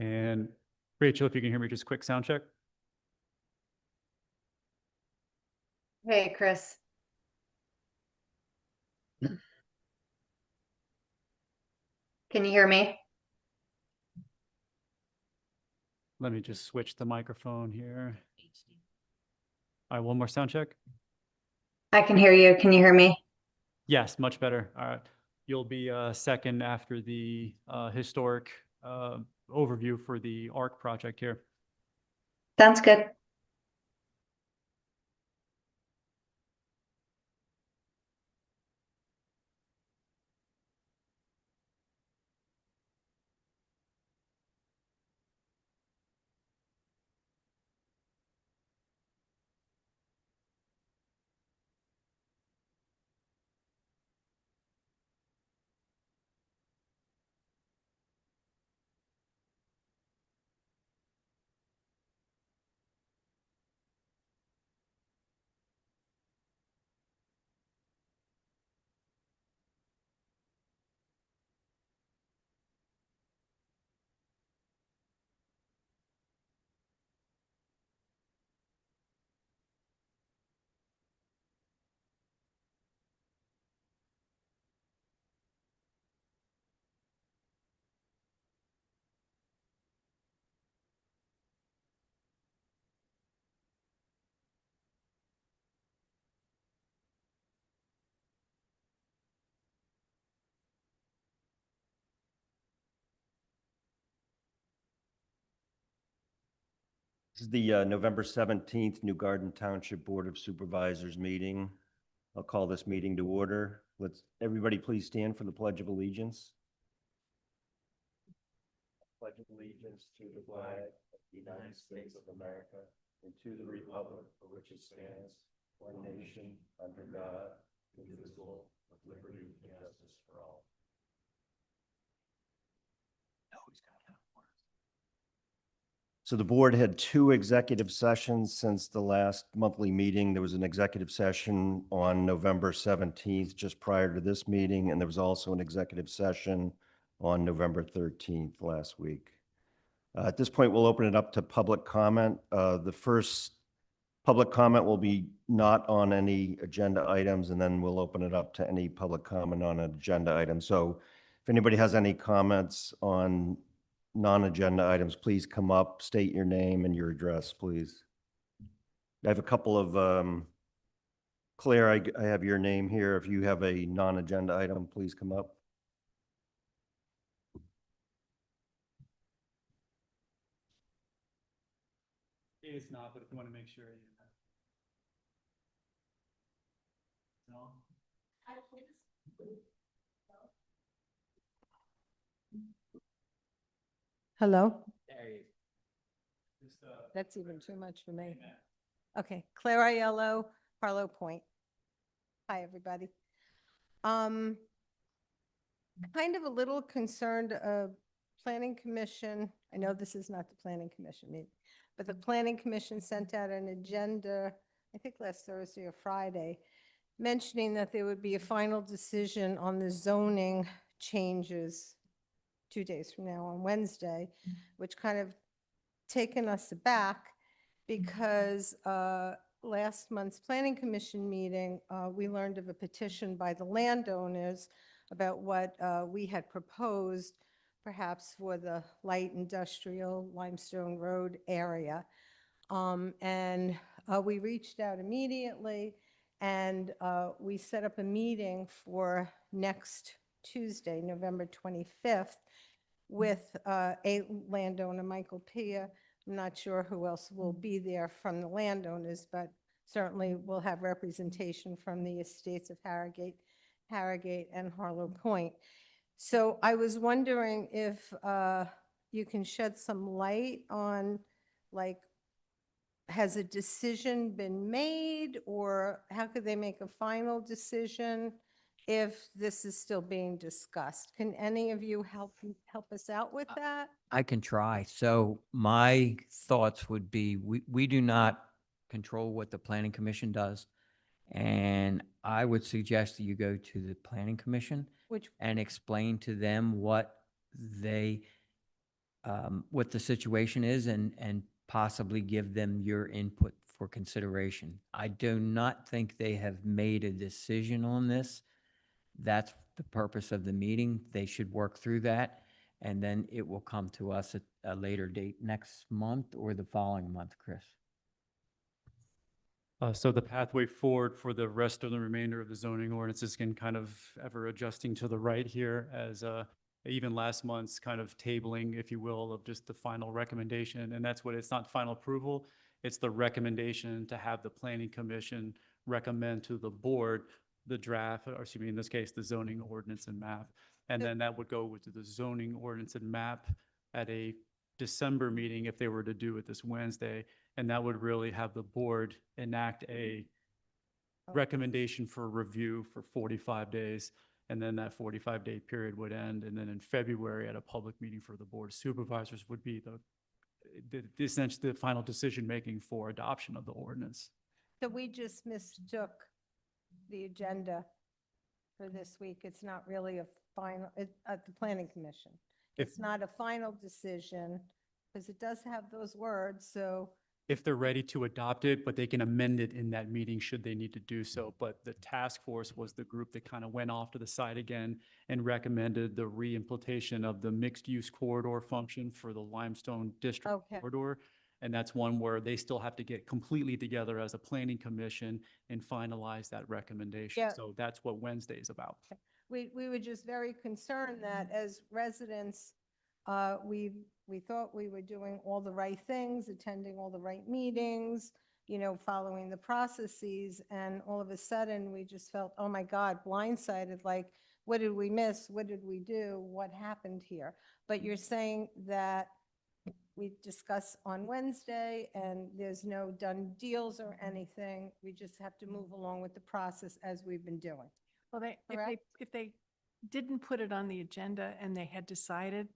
And Rachel, if you can hear me, just quick sound check. Hey, Chris. Can you hear me? Let me just switch the microphone here. All right, one more sound check. I can hear you. Can you hear me? Yes, much better. All right. You'll be second after the historic overview for the ARC project here. Sounds good. This is the November 17th New Garden Township Board of Supervisors meeting. I'll call this meeting to order. Let's everybody please stand for the Pledge of Allegiance. Pledge of allegiance to the flag of the United States of America and to the republic for which it stands, one nation, under God, indivisible, with liberty and justice for all. So the board had two executive sessions since the last monthly meeting. There was an executive session on November 17th, just prior to this meeting, and there was also an executive session on November 13th last week. At this point, we'll open it up to public comment. The first public comment will be not on any agenda items, and then we'll open it up to any public comment on an agenda item. So if anybody has any comments on non-agenda items, please come up, state your name and your address, please. I have a couple of, Claire, I have your name here. If you have a non-agenda item, please come up. It's not, but if you want to make sure you know. No? Hello? There you go. Just, That's even too much for me. Okay, Claire Aiello, Harlow Point. Hi, everybody. Kind of a little concerned, Planning Commission, I know this is not the Planning Commission meeting, but the Planning Commission sent out an agenda, I think last Thursday or Friday, mentioning that there would be a final decision on the zoning changes 2 days from now on Wednesday, which kind of taken us aback because last month's Planning Commission meeting, we learned of a petition by the landowners about what we had proposed, perhaps for the light industrial Limestone Road area. And we reached out immediately, and we set up a meeting for next Tuesday, November 25th, with a landowner, Michael Pia. I'm not sure who else will be there from the landowners, but certainly we'll have representation from the estates of Harrogate and Harlow Point. So I was wondering if you can shed some light on, like, has a decision been made, or how could they make a final decision if this is still being discussed? Can any of you help us out with that? I can try. So my thoughts would be, we do not control what the Planning Commission does. And I would suggest that you go to the Planning Commission Which, and explain to them what they what the situation is and possibly give them your input for consideration. I do not think they have made a decision on this. That's the purpose of the meeting. They should work through that, and then it will come to us at a later date, next month or the following month, Chris. So the pathway forward for the rest of the remainder of the zoning ordinance is again kind of ever adjusting to the right here as even last month's kind of tabling, if you will, of just the final recommendation. And that's what, it's not final approval, it's the recommendation to have the planning commission recommend to the board the draft, or excuse me, in this case, the zoning ordinance and map. And Yep. then that would go with the zoning ordinance and map at a December meeting if they were to do it this Wednesday. And that would really have the board enact a recommendation for review for 45 days. And then that 45-day period would end. And then in February at a public meeting for the board of supervisors would be essentially the final decision-making for adoption of the ordinance. So we just mistook the agenda for this week. It's not really a final, at the planning commission. If- It's not a final decision because it does have those words, so. If they're ready to adopt it, but they can amend it in that meeting should they need to do so. But the task force was the group that kind of went off to the side again and recommended the reimplementation of the mixed-use corridor function for the Limestone District Okay. corridor. And that's one where they still have to get completely together as a planning commission and finalize that recommendation. Yeah. So that's what Wednesday is about. We were just very concerned that as residents, we thought we were doing all the right things, attending all the right meetings, following the processes, and all of a sudden, we just felt, oh my God, blindsided, like, what did we miss? What did we do? What happened here? But you're saying that we discuss on Wednesday, and there's no done deals or anything. We just have to move along with the process as we've been doing. Well, Correct? if they didn't put it on the agenda and they had decided,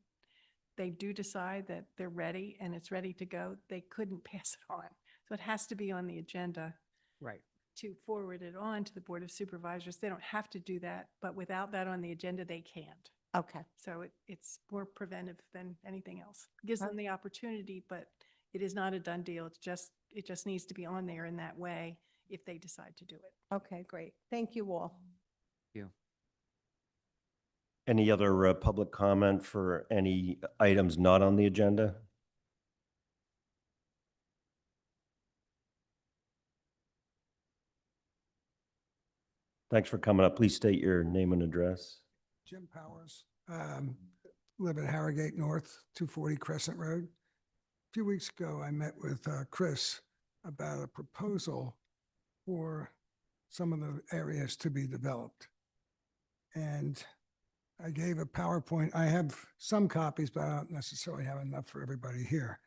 they do decide that they're ready and it's ready to go, they couldn't pass it on. So it has to be on the agenda Right. to forward it on to the Board of Supervisors. They don't have to do that, but without that on the agenda, they can't. Okay. So it's more preventive than anything else. Gives them the opportunity, but it is not a done deal. It just needs to be on there in that way if they decide to do it. Okay, great. Thank you all. Any other public comment for any items not on the agenda? Thanks for coming up. Please state your name and address. Jim Powers, live at Harrogate North, 240 Crescent Road. A few weeks ago, I met with Chris about a proposal for some of the areas to be developed. And I gave a PowerPoint. I have some copies, but I don't necessarily have enough for everybody here.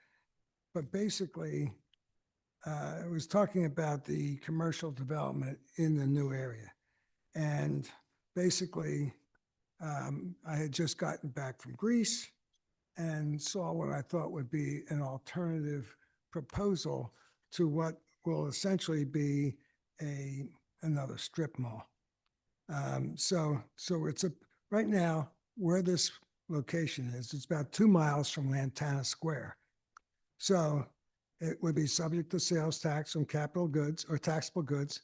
But basically, I was talking about the commercial development in the new area. And basically, I had just gotten back from Greece and saw what I thought would be an alternative proposal to what will essentially be another strip mall. So it's right now where this location is, it's about 2 miles from Lantana Square. So it would be subject to sales tax on capital goods or taxable goods.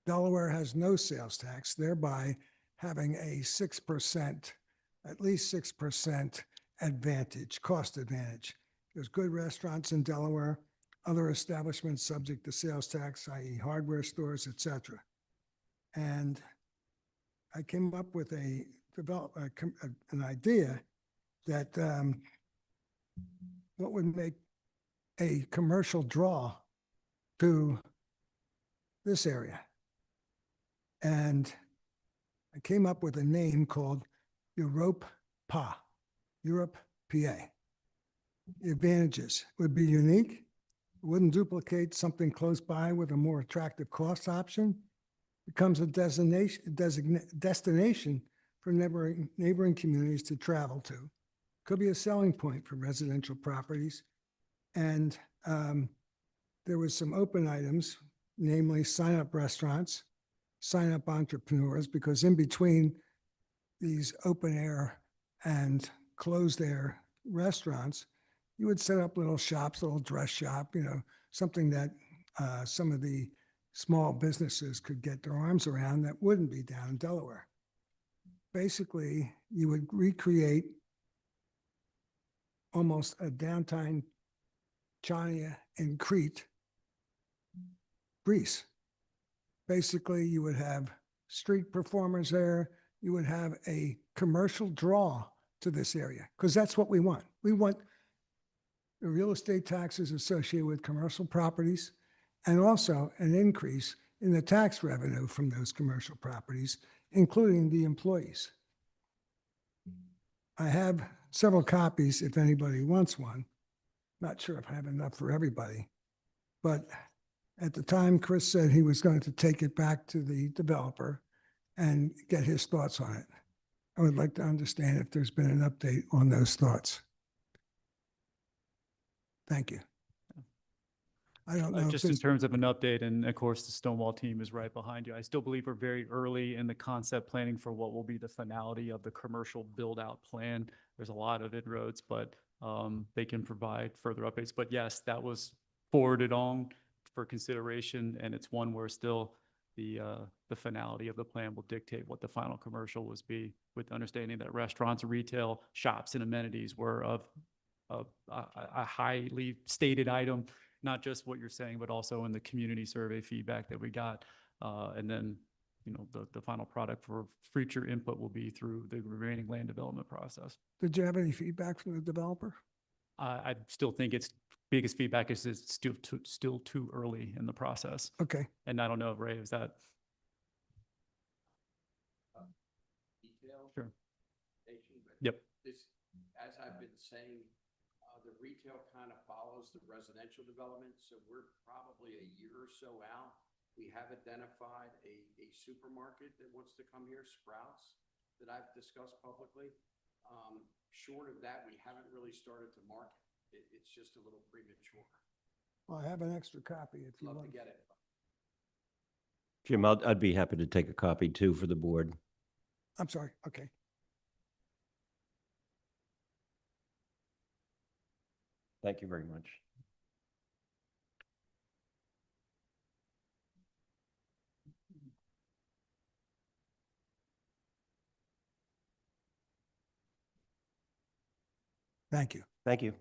Delaware has no sales tax, thereby having a 6%, at least 6% advantage, cost advantage. There's good restaurants in Delaware, other establishments subject to sales tax, i.e. hardware stores, et cetera. And I came up with an idea that what would make a commercial draw to this area. And I came up with a name called Europe PA. The advantages would be unique, wouldn't duplicate something close by with a more attractive cost option, becomes a destination for neighboring communities to travel to. Could be a selling point for residential properties. And there was some open items, namely sign-up restaurants, sign-up entrepreneurs, because in between these open air and closed air restaurants, you would set up little shops, little dress shop, something that some of the small businesses could get their arms around that wouldn't be down in Delaware. Basically, you would recreate almost a downtown China in Crete, Greece. Basically, you would have street performers there. You would have a commercial draw to this area, because that's what we want. We want the real estate taxes associated with commercial properties and also an increase in the tax revenue from those commercial properties, including the employees. I have several copies if anybody wants one. Not sure if I have enough for everybody, but at the time, Chris said he was going to take it back to the developer and get his thoughts on it. I would like to understand if there's been an update on those thoughts. Thank you. I don't know. if Just in there's- terms of an update, and of course, the Stonewall team is right behind you. I still believe we're very early in the concept planning for what will be the finality of the commercial build-out plan. There's a lot of inroads, but they can provide further updates. But yes, that was forwarded on for consideration, and it's one where still the finality of the plan will dictate what the final commercial was be, with understanding that restaurants, retail, shops, and amenities were of a highly stated item, not just what you're saying, but also in the community survey feedback that we got. And then, the final product for future input will be through the remaining land development process. Did you have any feedback from the developer? I still think its biggest feedback is it's still too early in the process. Okay. And I don't know, Ray, is that? Detail. Sure. But Yep. This, as I've been saying, the retail kind of follows the residential development, so we're probably a year or so out. We have identified a supermarket that wants to come here, Sprouts, that I've discussed publicly. Short of that, we haven't really started to market. It's just a little premature. Well, I have an extra copy if you Love want. to get it. Jim, I'd be happy to take a copy too for the board. I'm sorry. Okay. Thank you very much. Thank you. Thank you.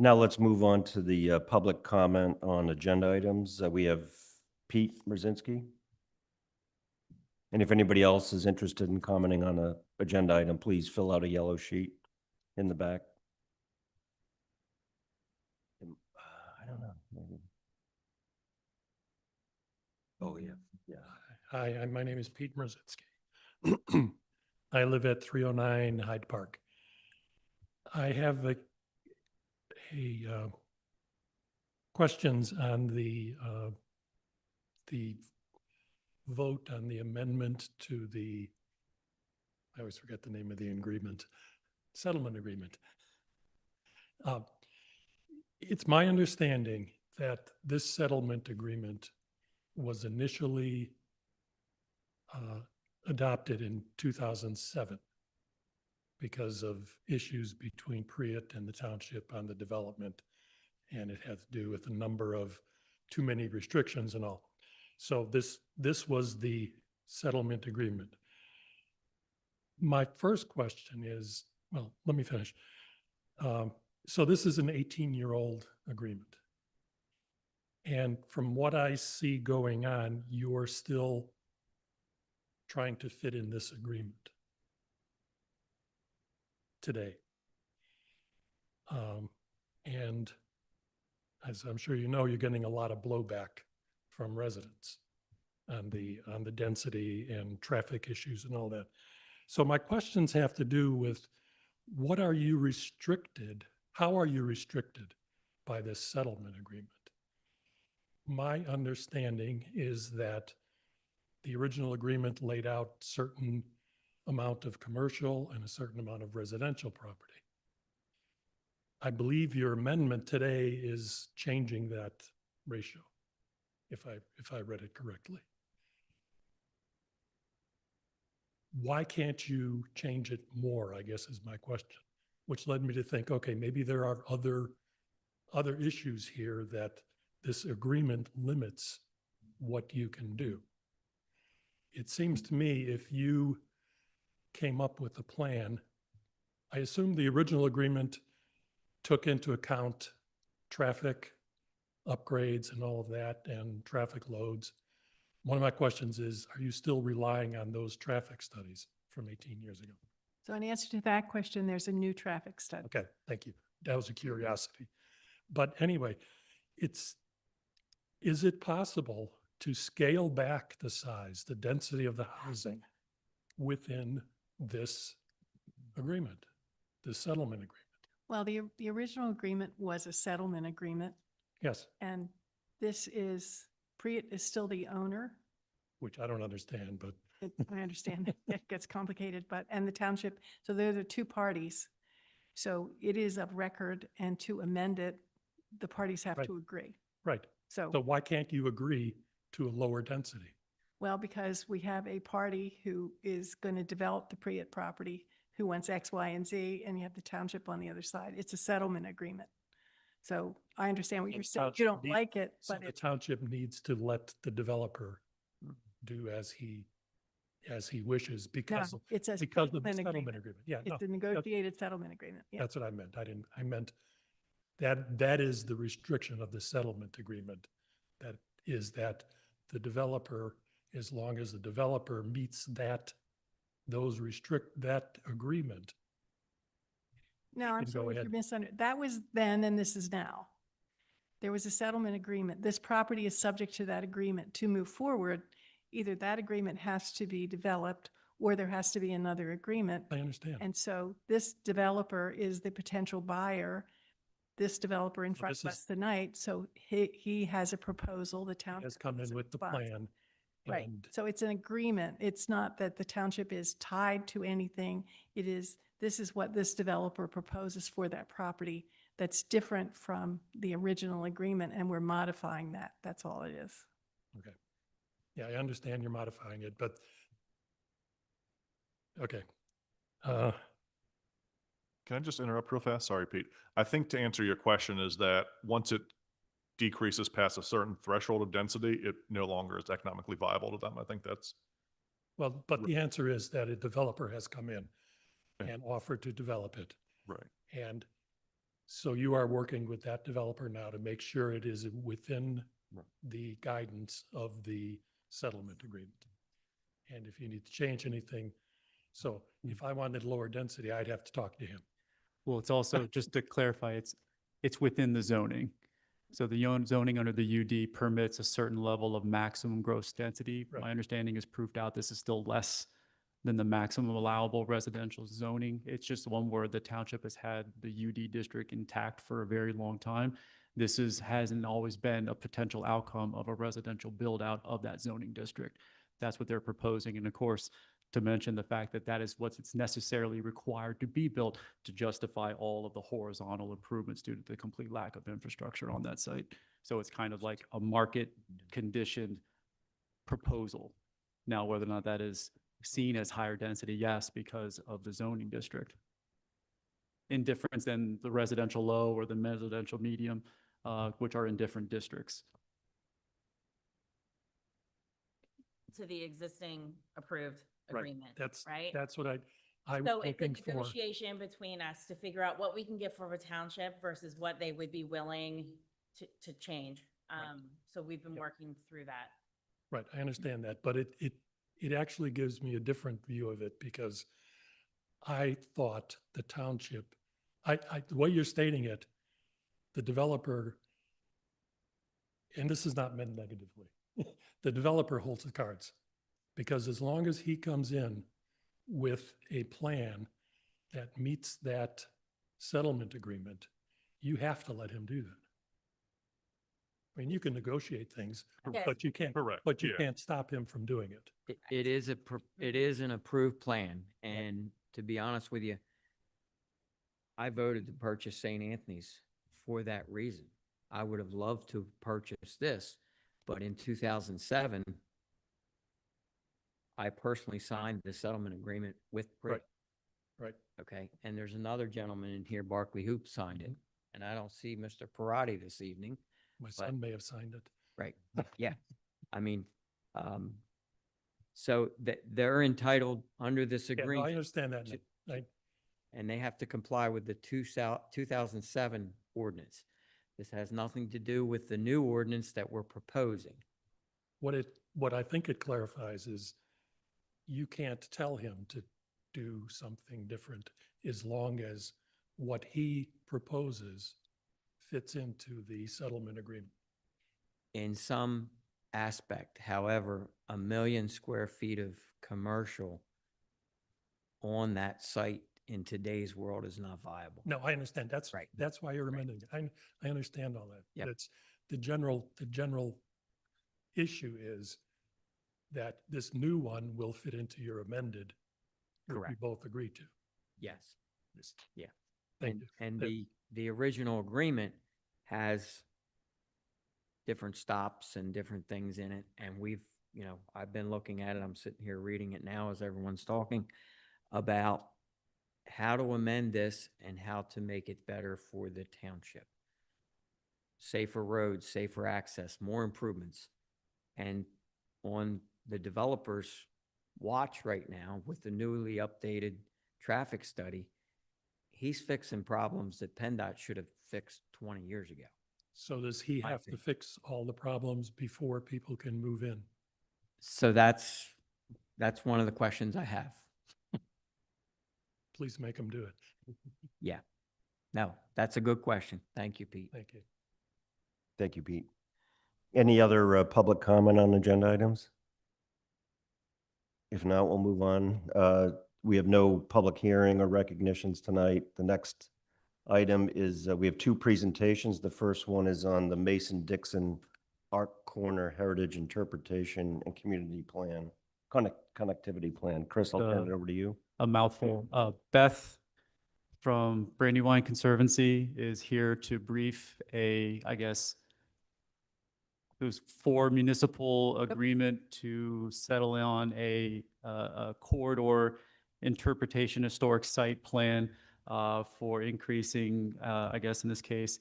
Now let's move on to the public comment on agenda items. We have Pete Mrzinski. And if anybody else is interested in commenting on an agenda item, please fill out a yellow sheet in the back. I don't know. Maybe. Oh, yeah. Yeah. Hi, my name is Pete Mrzinski. I live at 309 Hyde Park. I have questions on the vote on the amendment to the, I always forget the name of the agreement, settlement agreement. It's my understanding that this settlement agreement was initially adopted in 2007 because of issues between Priet and the township on the development. And it had to do with a number of too many restrictions and all. So this was the settlement agreement. My first question is, well, let me finish. So this is an 18-year-old agreement. And from what I see going on, you're still trying to fit in this agreement today. And as I'm sure you know, you're getting a lot of blowback from residents on the density and traffic issues and all that. So my questions have to do with what are you restricted? How are you restricted by this settlement agreement? My understanding is that the original agreement laid out certain amount of commercial and a certain amount of residential property. I believe your amendment today is changing that ratio, if I read it correctly. why can't you change it more, I guess is my question, which led me to think, okay, maybe there are other issues here that this agreement limits what you can do. It seems to me if you came up with a plan, I assume the original agreement took into account traffic upgrades and all of that and traffic loads. One of my questions is, are you still relying on those traffic studies from 18 years ago? So in answer to that question, there's a new traffic study. Okay, thank you. That was a curiosity. But anyway, is it possible to scale back the size, the density of the housing within this agreement, this settlement agreement? Well, the original agreement was a settlement agreement, Yes, and this is, Priet is still the owner. which I don't understand, but I understand it gets complicated, and the township, so there are two parties. So it is of record, and to amend it, the parties have Right. to agree. right. So why can't you agree to a lower density? Well, because we have a party who is going to develop the Priet property, who wants X, Y, and Z, and you have the township on the other side. It's a settlement agreement. So I understand what So you're the saying. You township don't need- like it, So but the it's, township needs to let the developer do as he wishes no, because of it's a the settlement settlement agreement. agreement. Yeah, no, It's a negotiated settlement agreement. Yeah. that's what I meant. I meant that is the restriction of the settlement agreement. That is that the developer, as long as the developer meets that agreement. No, I'm can go sorry if ahead. you're misunderstanding. That was then and this is now. There was a settlement agreement. This property is subject to that agreement. To move forward, either that agreement has to be developed or there has to be another agreement. I understand. And so this developer is the potential buyer, this developer in So front this of is- us tonight. So he has a proposal, the town. Has come in with the plan. Right. And So it's an agreement. It's not that the township is tied to anything. It is, this is what this developer proposes for that property that's different from the original agreement, and we're modifying that. That's all it is. okay. Yeah, I understand you're modifying it, but okay. Can I just interrupt real fast? Sorry, Pete. I think to answer your question is that once it decreases past a certain threshold of density, it no longer is economically viable to them. I think that's, Well, but the answer is that a developer has come in Yeah. and offered to develop it. right. And so you are working with that developer now to make sure it is within Right. the guidance of the settlement agreement. And if you need to change anything, so if I wanted lower density, I'd have to talk to him. Well, it's also, just to clarify, it's within the zoning. So the zoning under the UD permits a certain level of maximum gross density. Right. My understanding is proved out this is still less than the maximum allowable residential zoning. It's just one where the township has had the UD district intact for a very long time. Hasn't always been a potential outcome of a residential build out of that zoning district. That's what they're proposing. And of course, to mention the fact that that is what's necessarily required to be built to justify all of the horizontal improvements due to the complete lack of infrastructure on that site. So it's kind of like a market conditioned proposal. Now, whether or not that is seen as higher density, yes, because of the zoning district. In difference than the residential low or the residential medium, which are in different districts. To the existing approved Right. agreement, That's, right? that's what I So was it's a looking for. negotiation between us to figure out what we can get for a township versus what they would be willing to change. So we've been Yep. working through that. Right, I understand that, but it actually gives me a different view of it because I thought the township, the way you're stating it, the developer, and this is not meant negatively, the developer holds the cards. Because as long as he comes in with a plan that meets that settlement agreement, you have to let him do that. I mean, you can negotiate things, Yes. but you can't, Correct, but you yeah. can't stop him from doing it. It is it is an approved plan. And to be honest with you, I voted to purchase St. Anthony's for that reason. I would have loved to purchase this, but in 2007, I personally signed the settlement agreement with Brit. Right. Okay, and there's another gentleman in here, Barkley Hoop, signed it, and I don't see Mr. Parati this evening. My son may have signed it. Right, yeah. I mean, so that they're entitled under this Yeah, no, I agreement, understand that. to- I, and they have to comply with the 2007 ordinance. This has nothing to do with the new ordinance that we're proposing. what I think it clarifies is you can't tell him to do something different as long as what he proposes fits into the settlement agreement. In some aspect, however, 1 million square feet of commercial on that site in today's world is not viable. No, I understand. That's Right. That's why you're amending it. I understand all that. Yep. It's the general issue is that this new one will fit into your amended, which we Correct. both agreed to. Yes. Yes. Yeah. Thank And, you. and That- the original agreement has different stops and different things in it. And we've, I've been looking at it. I'm sitting here reading it now as everyone's talking about how to amend this and how to make it better for the township. Safer roads, safer access, more improvements. And on the developer's watch right now with the newly updated traffic study, he's fixing problems that PennDOT should have fixed 20 years ago. So does he I have to think. fix all the problems before people can move in? So that's one of the questions I have. Please make him do it. Yeah. No, that's a good question. Thank you, Pete. Thank you. Thank you, Pete. Any other public comment on agenda items? If not, we'll move on. We have no public hearing or recognitions tonight. The next item is, we have two presentations. The first one is on the Mason-Dixon Arc Corner Heritage Interpretation and Community Plan, Connectivity Plan. Chris, I'll turn it over to you. A mouthful. Beth from Brandywine Conservancy is here to brief I guess, there's 4 municipal agreement to settle on a corridor interpretation historic site plan for increasing, I guess in this case,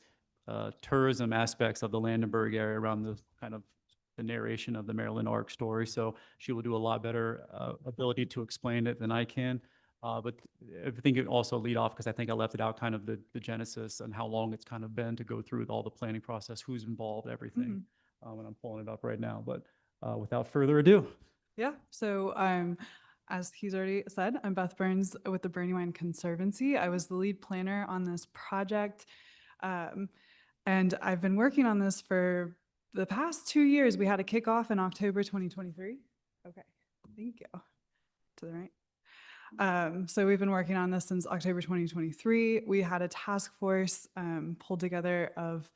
tourism aspects of the Landenberg area around the kind of the narration of the Maryland Arc story. So she will do a lot better ability to explain it than I can. But I think it also lead off, because I think I left it out, kind of the genesis and how long it's kind of been to go through all the planning process, who's involved, everything. And I'm pulling it up right now, but without further ado. Yeah, so as he's already said, I'm Beth Burns with the Brandywine Conservancy. I was the lead planner on this project. And I've been working on this for the past 2 years. We had a kickoff in October 2023. Okay, thank you. To the right. So we've been working on this since October 2023. We had a task force pulled together of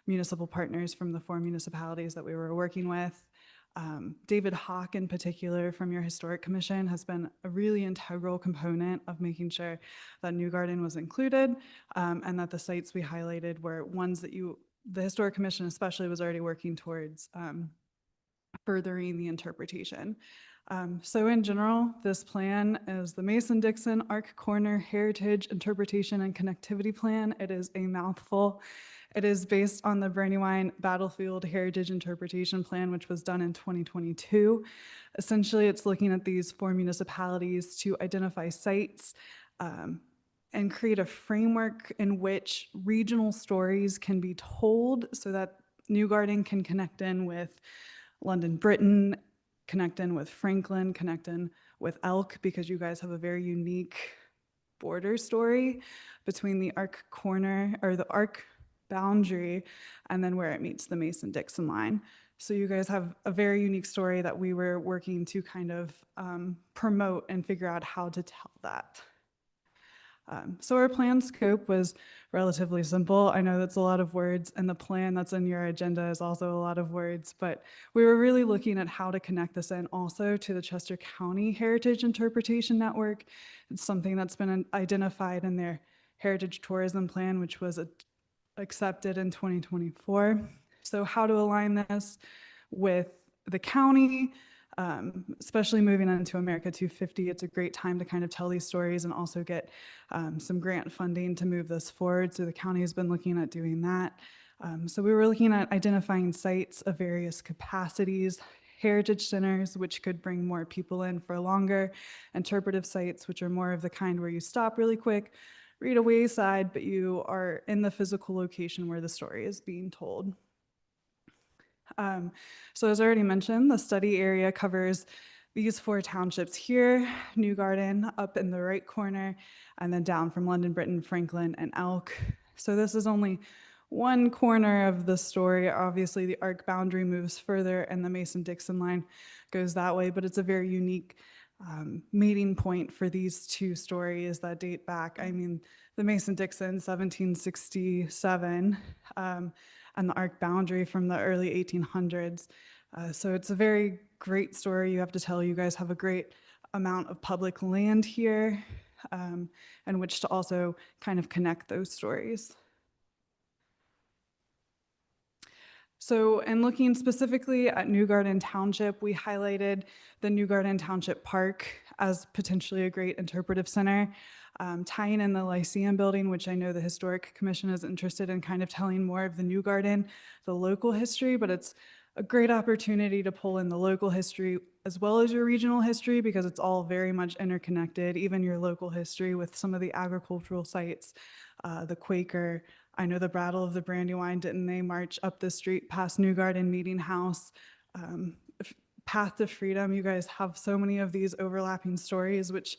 municipal partners from the 4 municipalities that we were working with. David Hawk in particular from your Historic Commission has been a really integral component of making sure that New Garden was included and that the sites we highlighted were ones that the Historic Commission especially was already working towards furthering the interpretation. So in general, this plan is the Mason-Dixon Arc Corner Heritage Interpretation and Connectivity Plan. It is a mouthful. It is based on the Brandywine Battlefield Heritage Interpretation Plan, which was done in 2022. Essentially, it's looking at these 4 municipalities to identify sites and create a framework in which regional stories can be told so that New Garden can connect in with London, Britain, connect in with Franklin, connect in with Elk, because you guys have a very unique border story between the Arc Corner or the Arc boundary and then where it meets the Mason-Dixon line. So you guys have a very unique story that we were working to kind of promote and figure out how to tell that. So our plan scope was relatively simple. I know that's a lot of words, and the plan that's in your agenda is also a lot of words, but we were really looking at how to connect this in also to the Chester County Heritage Interpretation Network. It's something that's been identified in their Heritage Tourism Plan, which was accepted in 2024. So how to align this with the county, Especially moving into America 250, it's a great time to kind of tell these stories and also get some grant funding to move this forward. So the county has been looking at doing that. So we were looking at identifying sites of various capacities, heritage centers, which could bring more people in for longer, interpretive sites, which are more of the kind where you stop really quick, read a wayside, but you are in the physical location where the story is being told. So as I already mentioned, the study area covers these 4 townships here, New Garden up in the right corner, and then down from London, Britton, Franklin, and Elk. So this is only one corner of the story. Obviously, the arc boundary moves further and the Mason-Dixon line goes that way, but it's a very unique meeting point for these 2 stories that date back. I mean, the Mason-Dixon, 1767, and the arc boundary from the early 1800s. So it's a very great story you have to tell. You guys have a great amount of public land here, and which to also kind of connect those stories. So in looking specifically at New Garden Township, we highlighted the New Garden Township Park as potentially a great interpretive center, tying in the Lyceum building, which I know the Historic Commission is interested in kind of telling more of the New Garden, the local history, but it's a great opportunity to pull in the local history as well as your regional history because it's all very much interconnected, even your local history with some of the agricultural sites, the Quaker. I know the Battle of the Brandywine, didn't they march up the street past New Garden Meeting House? Path to Freedom, you guys have so many of these overlapping stories, which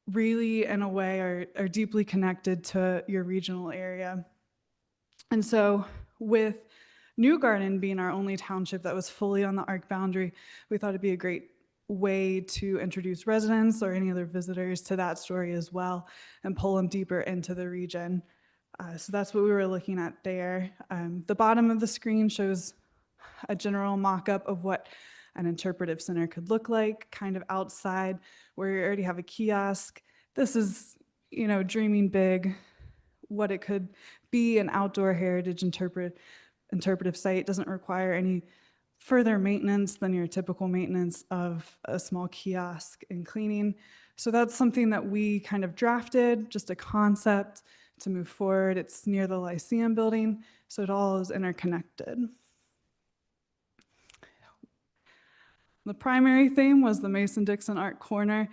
really, in a way, are deeply connected to your regional area. And so with New Garden being our only township that was fully on the arc boundary, we thought it'd be a great way to introduce residents or any other visitors to that story as well and pull them deeper into the region. So that's what we were looking at there. The bottom of the screen shows a general mock-up of what an interpretive center could look like, kind of outside where you already have a kiosk. This is, you know, dreaming big, what it could be. An outdoor heritage interpretive site doesn't require any further maintenance than your typical maintenance of a small kiosk and cleaning. So that's something that we kind of drafted, just a concept to move forward. It's near the Lyceum building, so it all is interconnected. The primary theme was the Mason-Dixon Art Corner,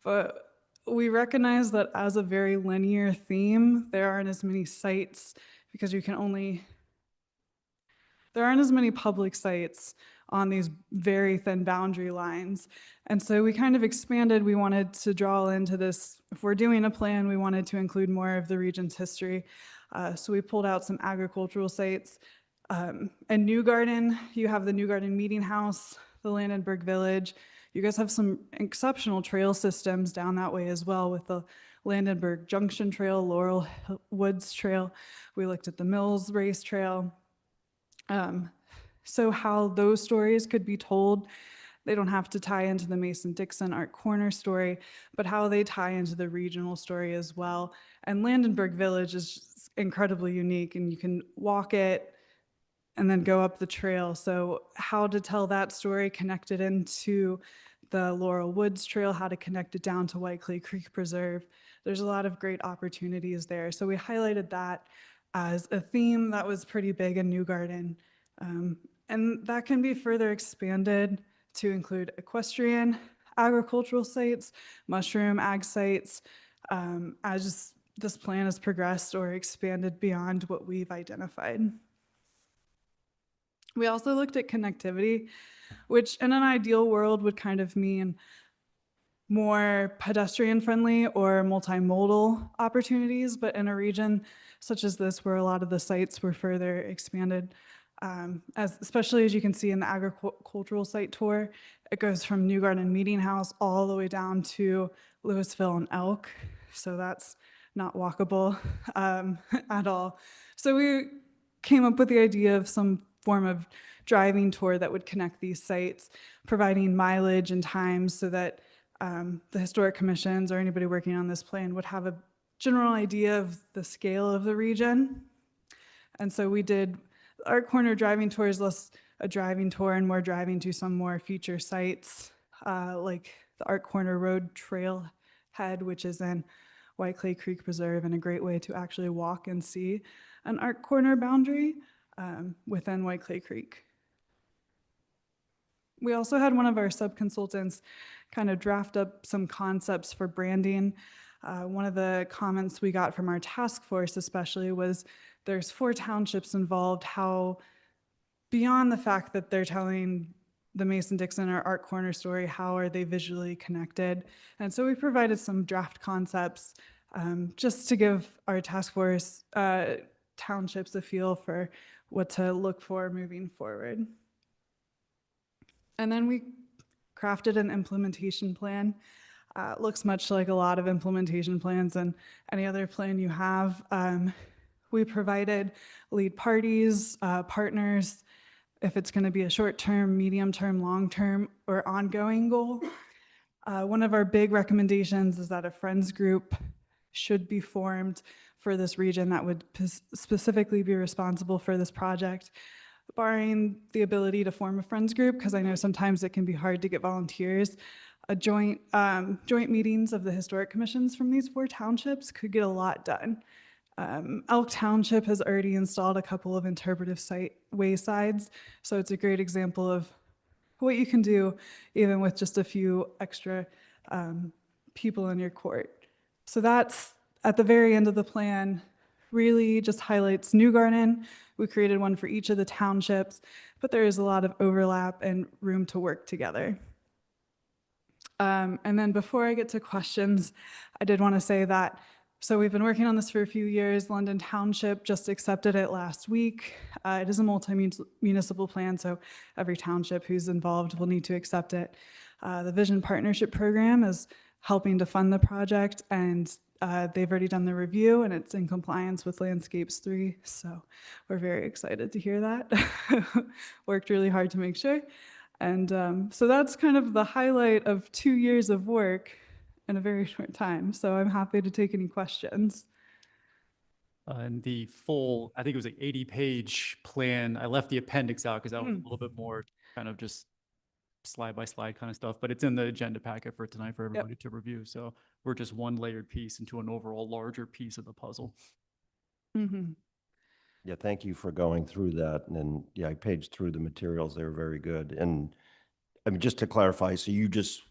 but we recognize that as a very linear theme, there aren't as many sites because there aren't as many public sites on these very thin boundary lines. And so we kind of expanded. We wanted to draw into this. If we're doing a plan, we wanted to include more of the region's history. So we pulled out some agricultural sites. In New Garden, you have the New Garden Meeting House, the Landenberg Village. You guys have some exceptional trail systems down that way as well with the Landenberg Junction Trail, Laurel Woods Trail. We looked at the Mills Race Trail. So how those stories could be told, they don't have to tie into the Mason-Dixon Art Corner story, but how they tie into the regional story as well. And Landenberg Village is just incredibly unique, and you can walk it and then go up the trail. So how to tell that story connected into the Laurel Woods Trail, how to connect it down to White Clay Creek Preserve. There's a lot of great opportunities there. So we highlighted that as a theme that was pretty big in New Garden. And that can be further expanded to include equestrian, agricultural sites, mushroom ag sites, as this plan has progressed or expanded beyond what we've identified. We also looked at connectivity, which in an ideal world would kind of mean more pedestrian-friendly or multimodal opportunities, but in a region such as this where a lot of the sites were further expanded, especially as you can see in the agricultural site tour, it goes from New Garden Meeting House all the way down to Louisville and Elk. So that's not walkable at all. So we came up with the idea of some form of driving tour that would connect these sites, providing mileage and times so that the historic commissions or anybody working on this plan would have a general idea of the scale of the region. And so we did Art Corner driving tours, less a driving tour and more driving to some more future sites, like the Art Corner Road Trailhead, which is in White Clay Creek Preserve, and a great way to actually walk and see an Art Corner boundary within White Clay Creek. We also had one of our sub-consultants kind of draft up some concepts for branding. One of the comments we got from our task force especially was there's 4 townships involved, how beyond the fact that they're telling the Mason-Dixon or Art Corner story, how are they visually connected? And so we provided some draft concepts just to give our task force townships a feel for what to look for moving forward. And then we crafted an implementation plan. It looks much like a lot of implementation plans and any other plan you have. We provided lead parties, partners, if it's going to be a short-term, medium-term, long-term, or ongoing goal. One of our big recommendations is that a friends group should be formed for this region that would specifically be responsible for this project, barring the ability to form a friends group, because I know sometimes it can be hard to get volunteers. A joint meetings of the historic commissions from these 4 townships could get a lot done. Elk Township has already installed a couple of interpretive waysides, so it's a great example of what you can do even with just a few extra people in your court. So that's at the very end of the plan, really just highlights New Garden. We created one for each of the townships, but there is a lot of overlap and room to work together. And then before I get to questions, I did want to say that, so we've been working on this for a few years. London Township just accepted it last week. It is a multi-municipal plan, so every township who's involved will need to accept it. The Vision Partnership Program is helping to fund the project, and they've already done the review, and it's in compliance with Landscapes 3, so we're very excited to hear that. Worked really hard to make sure. And so that's kind of the highlight of 2 years of work in a very short time. So I'm happy to take any questions. And the full, I think it was like 80-page plan. I left the appendix out because that was a little bit more kind of just slide by slide kind of stuff, but it's in the agenda packet for tonight for everybody to review. So we're just one layered piece into an overall larger piece of the puzzle. Mm-hmm. Yeah, thank you for going through that. And yeah, I paged through the materials. They were very good. And I mean, just to clarify, so you just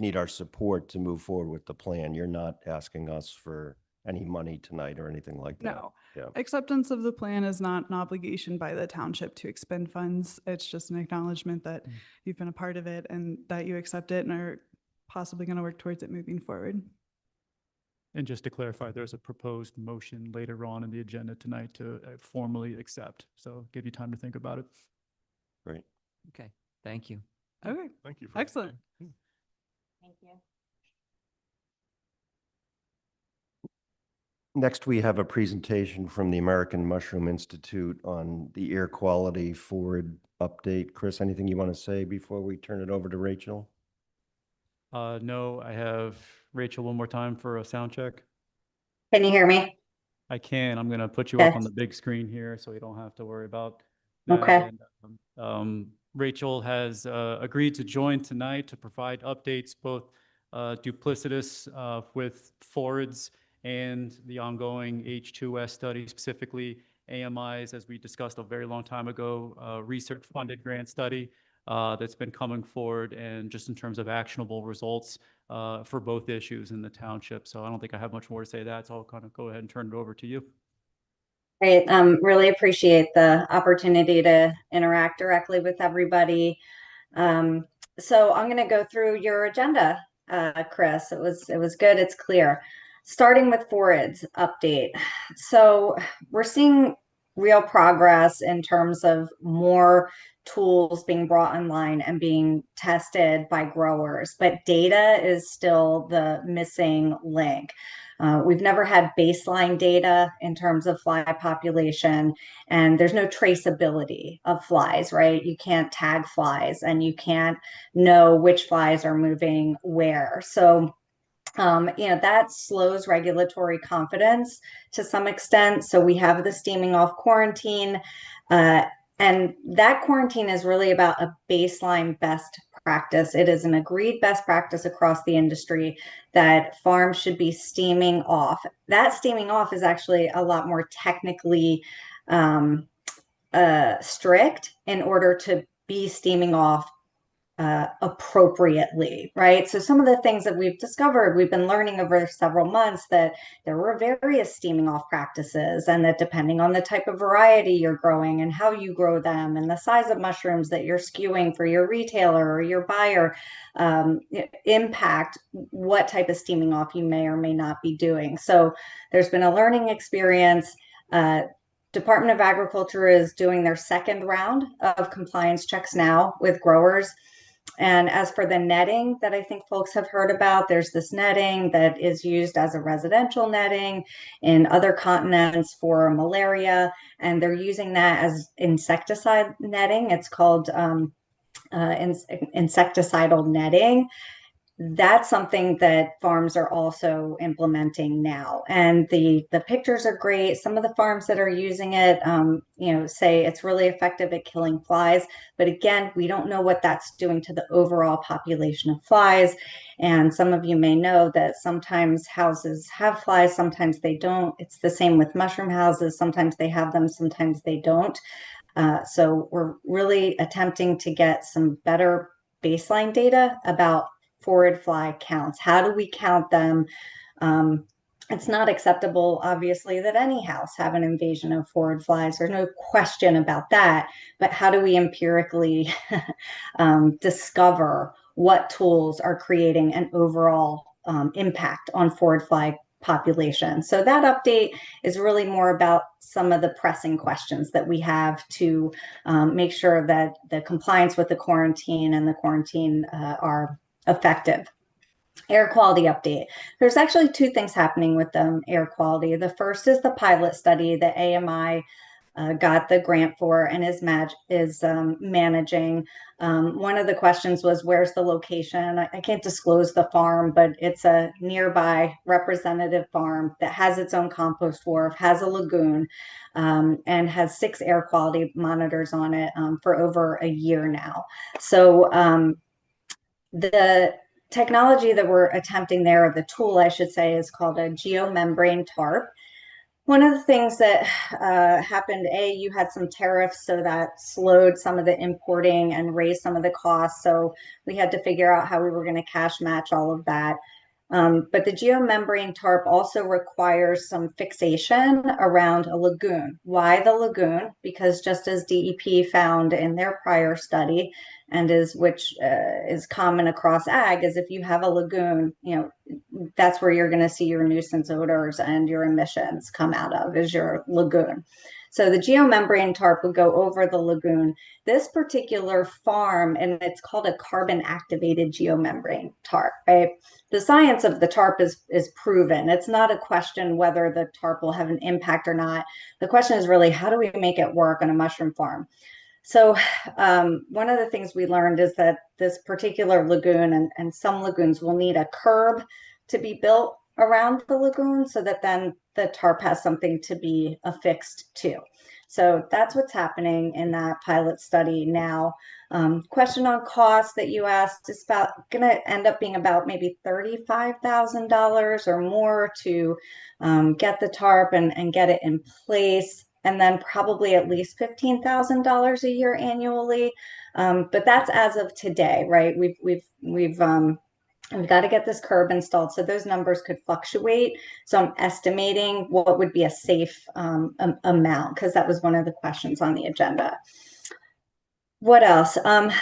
need our support to move forward with the plan. You're not asking us for any money tonight or anything like that? No. Yeah. Acceptance of the plan is not an obligation by the township to expend funds. It's just an acknowledgement that you've been a part of it and that you accept it and are possibly going to work towards it moving forward. And just to clarify, there's a proposed motion later on in the agenda tonight to formally accept. So give you time to think about it. Great. Okay, thank you. Okay. Thank you. For Excellent. Thank you. Next, we have a presentation from the American Mushroom Institute on the air quality forward update. Chris, anything you want to say before we turn it over to Rachel? No, I have Rachel one more time for a sound check. Can you hear me? I can. I'm going to put you up Okay. on the big screen here so you don't have to worry about that. Okay. And, Rachel has agreed to join tonight to provide updates, both duplicitous with forwards and the ongoing H2S study, specifically AMIs, as we discussed a very long time ago, research-funded grant study that's been coming forward, and just in terms of actionable results for both issues in the township. So I don't think I have much more to say to that, so I'll kind of go ahead and turn it over to you. Great. Really appreciate the opportunity to interact directly with everybody. So I'm going to go through your agenda, Chris. It was good. It's clear. Starting with forwards update. So we're seeing real progress in terms of more tools being brought online and being tested by growers, but data is still the missing link. We've never had baseline data in terms of fly population, and there's no traceability of flies, right? You can't tag flies and you can't know which flies are moving where. So that slows regulatory confidence to some extent. So we have the steaming off quarantine. And that quarantine is really about a baseline best practice. It is an agreed best practice across the industry that farms should be steaming off. That steaming off is actually a lot more technically strict in order to be steaming off appropriately, right? So some of the things that we've discovered, we've been learning over several months that there were various steaming off practices, and that depending on the type of variety you're growing and how you grow them and the size of mushrooms that you're skewing for your retailer or your buyer, impact what type of steaming off you may or may not be doing. So there's been a learning experience. Department of Agriculture is doing their second round of compliance checks now with growers. And as for the netting that I think folks have heard about, there's this netting that is used as a residential netting in other continents for malaria, and they're using that as insecticide netting. It's called insecticidal netting. That's something that farms are also implementing now, and the pictures are great. Some of the farms that are using it, say it's really effective at killing flies. But again, we don't know what that's doing to the overall population of flies. And some of you may know that sometimes houses have flies, sometimes they don't. It's the same with mushroom houses. Sometimes they have them, sometimes they don't. So we're really attempting to get some better baseline data about forward fly counts. How do we count them? It's not acceptable, obviously, that any house have an invasion of forward flies. There's no question about that. But how do we empirically discover what tools are creating an overall impact on forward fly population? So that update is really more about some of the pressing questions that we have to make sure that the compliance with the quarantine and the quarantine are effective. Air quality update. There's actually two things happening with air quality. The first is the pilot study that AMI got the grant for and is managing. One of the questions was, where's the location? I can't disclose the farm, but it's a nearby representative farm that has its own compost wharf, has a lagoon, and has 6 air quality monitors on it for over a year now. So the technology that we're attempting there, or the tool I should say, is called a geomembrane tarp. One of the things that happened, you had some tariffs, so that slowed some of the importing and raised some of the costs. So we had to figure out how we were going to cash match all of that. But the geomembrane tarp also requires some fixation around a lagoon. Why the lagoon? Because just as DEP found in their prior study, and which is common across ag, is if you have a lagoon, that's where you're going to see your nuisance odors and your emissions come out of, is your lagoon. So the geomembrane tarp would go over the lagoon. This particular farm, and it's called a carbon activated geomembrane tarp, right? The science of the tarp is proven. It's not a question whether the tarp will have an impact or not. The question is really, how do we make it work on a mushroom farm? So one of the things we learned is that this particular lagoon, and some lagoons, will need a curb to be built around the lagoon so that then the tarp has something to be affixed to. So that's what's happening in that pilot study now. Question on cost that you asked is going to end up being about maybe $35,000 or more to get the tarp and get it in place. And then probably at least $15,000 a year annually. But that's as of today, right? We've got to get this curb installed. So those numbers could fluctuate. So I'm estimating what would be a safe amount, because that was one of the questions on the agenda. What else?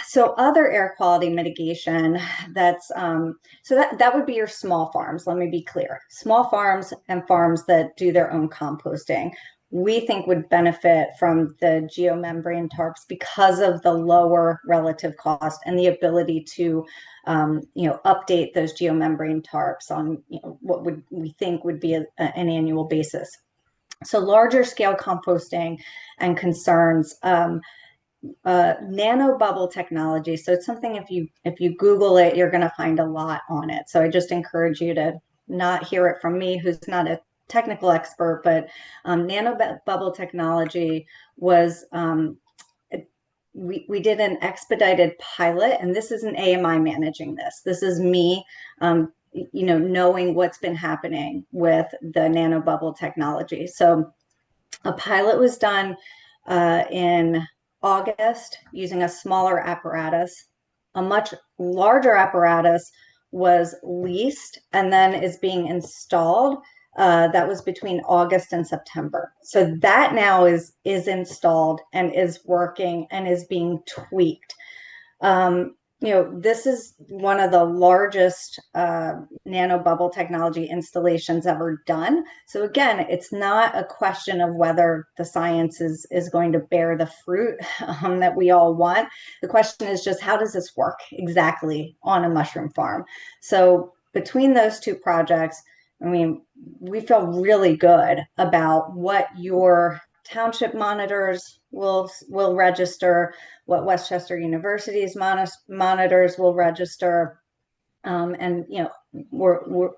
So other air quality mitigation, so that would be your small farms. Let me be clear. Small farms and farms that do their own composting, we think would benefit from the geomembrane tarps because of the lower relative cost and the ability to update those geomembrane tarps on what we think would be an annual basis. So larger scale composting and concerns, nano bubble technology. So it's something, if you Google it, you're going to find a lot on it. So I just encourage you to not hear it from me, who's not a technical expert, but nano bubble technology was we did an expedited pilot, and this is an AMI managing this. This is me, knowing what's been happening with the nanobubble technology. So a pilot was done in August using a smaller apparatus. A much larger apparatus was leased and then is being installed. That was between August and September. So that now is installed and is working and is being tweaked. This is one of the largest nanobubble technology installations ever done. So again, it's not a question of whether the science is going to bear the fruit that we all want. The question is just, how does this work exactly on a mushroom farm? So between those two projects, I mean, we feel really good about what your township monitors will register, what Westchester University's monitors will register. And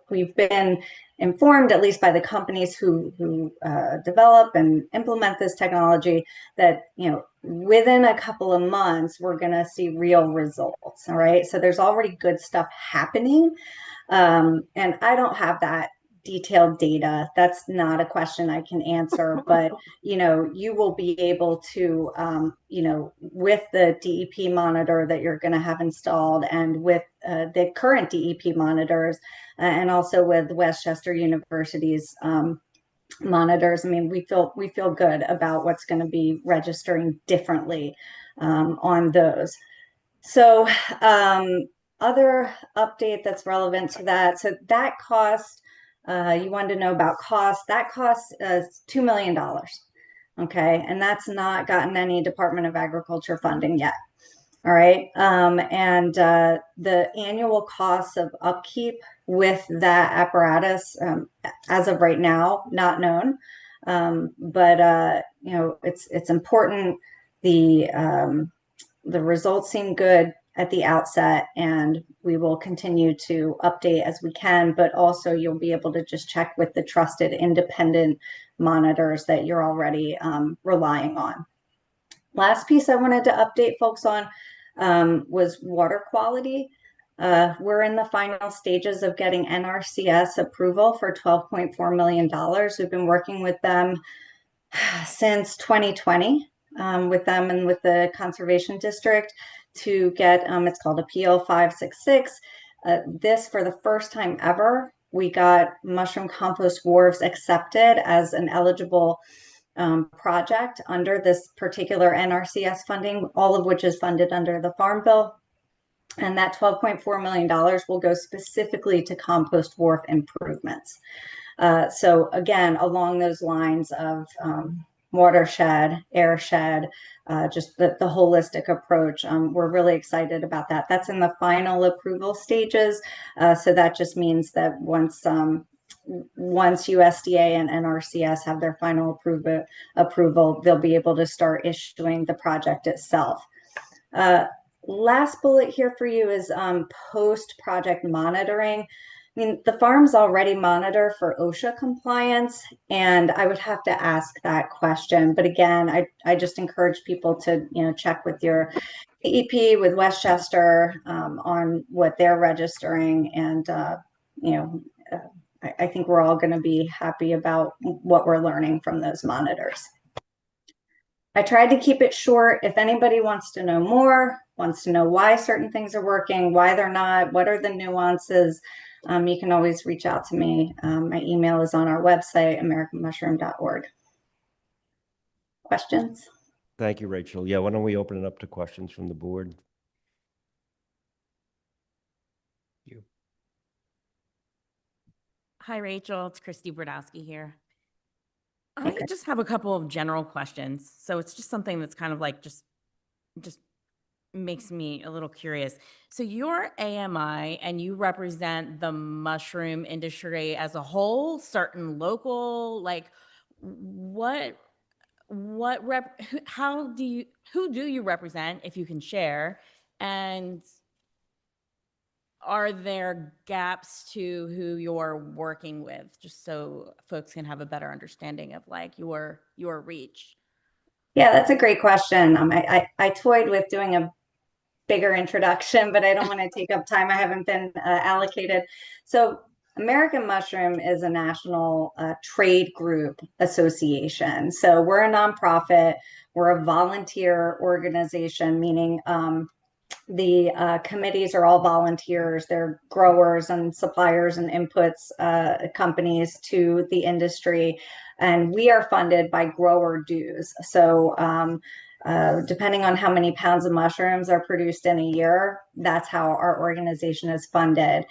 we've been informed, at least by the companies who develop and implement this technology, that within a couple of months we're going to see real results. All right, so there's already good stuff happening, and I don't have that detailed data. That's not a question I can answer, but you will be able to, with the DEP monitor that you're going to have installed, and with the current DEP monitors, and also with Westchester University's monitors. I mean, we feel good about what's going to be registering differently on those. So other update that's relevant to that. So that cost, you wanted to know about cost. That cost is $2 million. Okay. And that's not gotten any Department of Agriculture funding yet. All right. And the annual costs of upkeep with that apparatus, as of right now, not known. But it's important. The results seem good at the outset, and we will continue to update as we can, but also you'll be able to just check with the trusted independent monitors that you're already relying on. Last piece I wanted to update folks on was water quality. We're in the final stages of getting NRCS approval for $12.4 million. We've been working with them since 2020, with them and with the Conservation District to get, it's called Appeal 566. This, for the first time ever, we got mushroom compost wharves accepted as an eligible project under this particular NRCS funding, all of which is funded under the Farm Bill. And that $12.4 million will go specifically to compost wharf improvements. So again, along those lines of watershed, airshed, just the holistic approach. We're really excited about that. That's in the final approval stages. So that just means that once USDA and NRCS have their final approval, they'll be able to start issuing the project itself. Last bullet here for you is post-project monitoring. I mean, the farms already monitor for OSHA compliance, and I would have to ask that question. But again, I just encourage people to, check with your DEP, with Westchester, on what they're registering. And, I think we're all going to be happy about what we're learning from those monitors. I tried to keep it short. If anybody wants to know more, wants to know why certain things are working, why they're not, what are the nuances, you can always reach out to me. My email is on our website, americanmushroom.org. Questions? Thank you, Rachel. Yeah, why don't we open it up to questions from the board? Hi, Rachel. It's Christy Brodowski here. Okay. I just have a couple of general questions. So it's just something that's kind of like just makes me a little curious. So you're AMI and you represent the mushroom industry as a whole, certain local, like who do you represent, if you can share? And are there gaps to who you're working with, just so folks can have a better understanding of like your reach? Yeah, that's a great question. I toyed with doing a bigger introduction, but I don't want to take up time. I haven't been allocated. So American Mushroom is a national trade group association. So we're a nonprofit. We're a volunteer organization, meaning the committees are all volunteers. They're growers and suppliers and inputs companies to the industry. And we are funded by grower dues. So depending on how many pounds of mushrooms are produced in a year, that's how our organization is funded.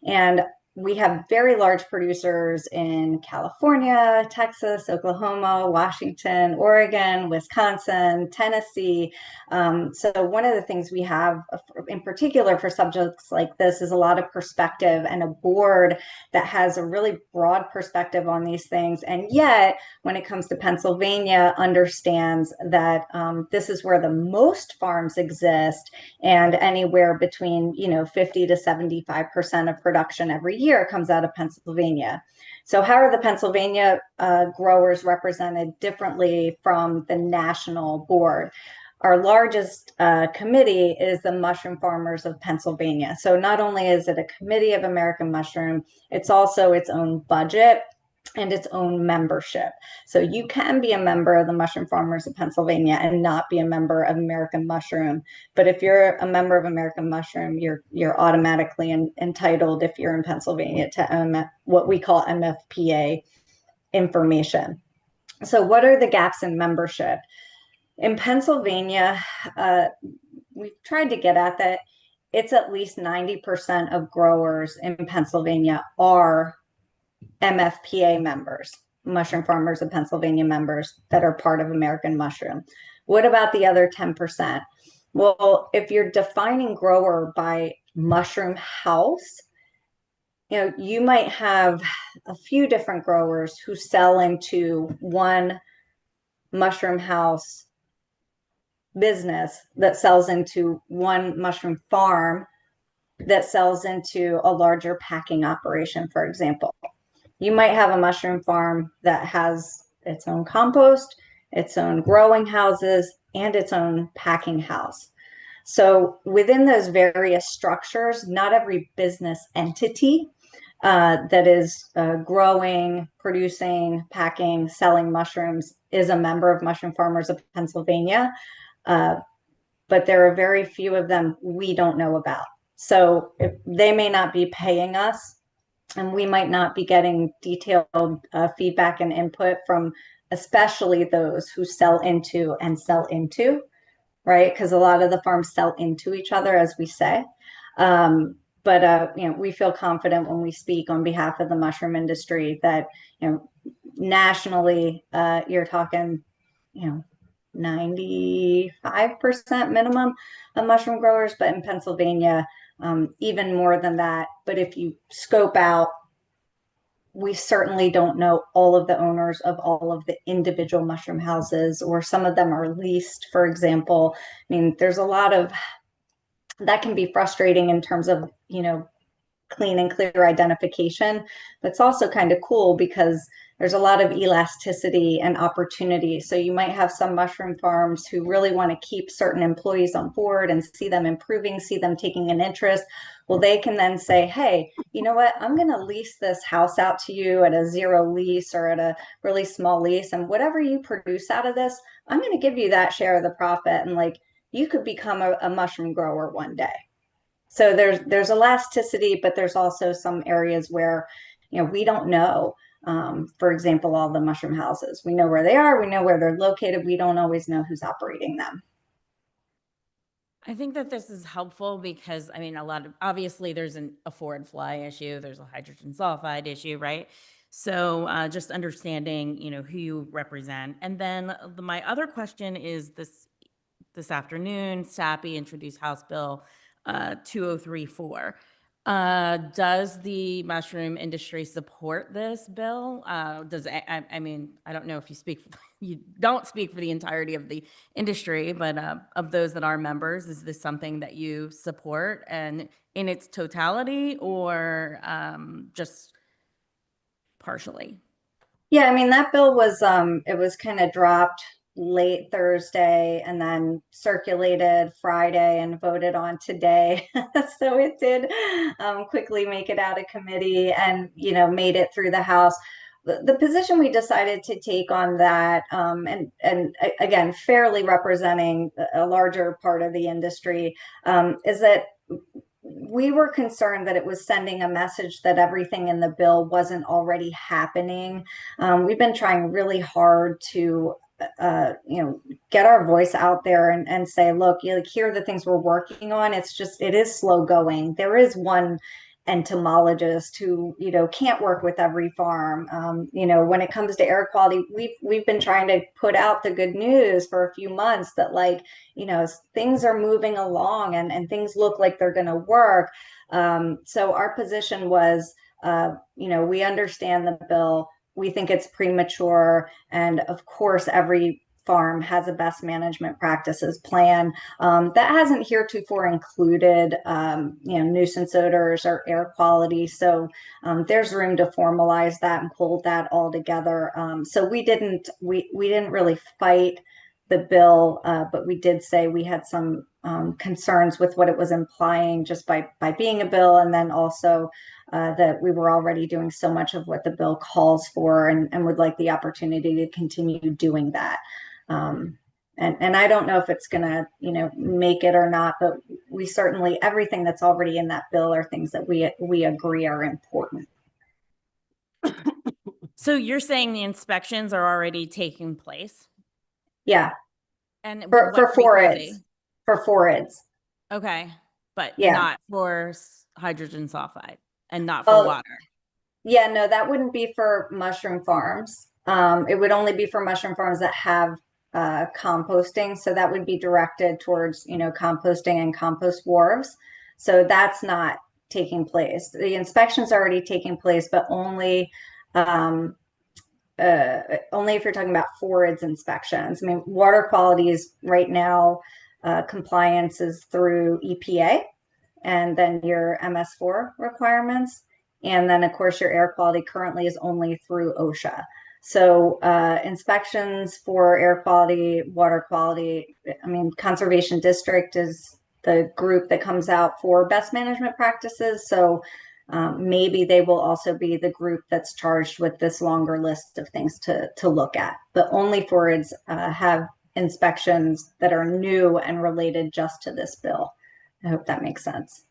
And we have very large producers in California, Texas, Oklahoma, Washington, Oregon, Wisconsin, Tennessee. So one of the things we have in particular for subjects like this is a lot of perspective and a board that has a really broad perspective on these things. And yet, when it comes to Pennsylvania, understands that this is where the most farms exist, and anywhere between 50 to 75% of production every year comes out of Pennsylvania. So how are the Pennsylvania growers represented differently from the national board? Our largest committee is the Mushroom Farmers of Pennsylvania. So not only is it a committee of American Mushroom, it's also its own budget and its own membership. So you can be a member of the Mushroom Farmers of Pennsylvania and not be a member of American Mushroom. But if you're a member of American Mushroom, you're automatically entitled, if you're in Pennsylvania, to what we call MFPA information. So what are the gaps in membership? In Pennsylvania, we've tried to get at that. It's at least 90% of growers in Pennsylvania are MFPA members, Mushroom Farmers of Pennsylvania members that are part of American Mushroom. What about the other 10%? Well, if you're defining grower by mushroom house, you might have a few different growers who sell into one mushroom house business that sells into one mushroom farm that sells into a larger packing operation, for example. You might have a mushroom farm that has its own compost, its own growing houses, and its own packing house. So within those various structures, not every business entity that is growing, producing, packing, selling mushrooms is a member of Mushroom Farmers of Pennsylvania. But there are very few of them we don't know about. So they may not be paying us, and we might not be getting detailed feedback and input from especially those who sell into, right? Because a lot of the farms sell into each other, as we say. But we feel confident when we speak on behalf of the mushroom industry that nationally you're talking 95% minimum of mushroom growers, but in Pennsylvania, even more than that. But if you scope out, we certainly don't know all of the owners of all of the individual mushroom houses, or some of them are leased, for example. I mean, there's a lot of that can be frustrating in terms of, clean and clear identification. But it's also kind of cool because there's a lot of elasticity and opportunity. So you might have some mushroom farms who really want to keep certain employees on board and see them improving, see them taking an interest. Well, they can then say, hey, you know what? I'm going to lease this house out to you at a zero lease or at a really small lease. And whatever you produce out of this, I'm going to give you that share of the profit. And you could become a mushroom grower one day. So there's elasticity, but there's also some areas where, we don't know. For example, all the mushroom houses, we know where they are, we know where they're located. We don't always know who's operating them. I think that this is helpful because, obviously there's a forward fly issue, there's a hydrogen sulfide issue, right? So just understanding, who you represent. And then my other question is this afternoon, SAPI introduced House Bill 2034. Does the mushroom industry support this bill? I don't know if you don't speak for the entirety of the industry, but of those that are members, is this something that you support and in its totality, or just partially? Yeah, that bill was it was kind of dropped late Thursday and then circulated Friday and voted on today. So it did quickly make it out of committee and, made it through the House. The position we decided to take on that, again, fairly representing a larger part of the industry, is that we were concerned that it was sending a message that everything in the bill wasn't already happening. We've been trying really hard to get our voice out there and say, look, here are the things we're working on. It is slow going. There is one entomologist who, can't work with every farm. When it comes to air quality, we've been trying to put out the good news for a few months that things are moving along and things look like they're going to work. So our position was, we understand the bill. We think it's premature. And of course, every farm has a best management practices plan. That hasn't heretofore included, nuisance odors or air quality. So there's room to formalize that and pull that all together. So we didn't really fight the bill, but we did say we had some concerns with what it was implying just by being a bill, and then also that we were already doing so much of what the bill calls for and would like the opportunity to continue doing that. And I don't know if it's going to, make it or not, but we certainly, everything that's already in that bill are things that we agree are important. So you're saying the inspections are already taking place? Yeah. And For what frequency? forids. Okay, but Yeah. not for hydrogen sulfide and not for water. Yeah, no, that wouldn't be for mushroom farms. It would only be for mushroom farms that have composting. So that would be directed towards, composting and compost wharves. So that's not taking place. The inspection's already taking place, but only if you're talking about forids inspections. I mean, water quality is right now, compliance is through EPA and then your MS4 requirements. And then of course your air quality currently is only through OSHA. So inspections for air quality, water quality, Conservation District is the group that comes out for best management practices. So maybe they will also be the group that's charged with this longer list of things to look at. But only forids have inspections that are new and related just to this bill. I hope that makes sense.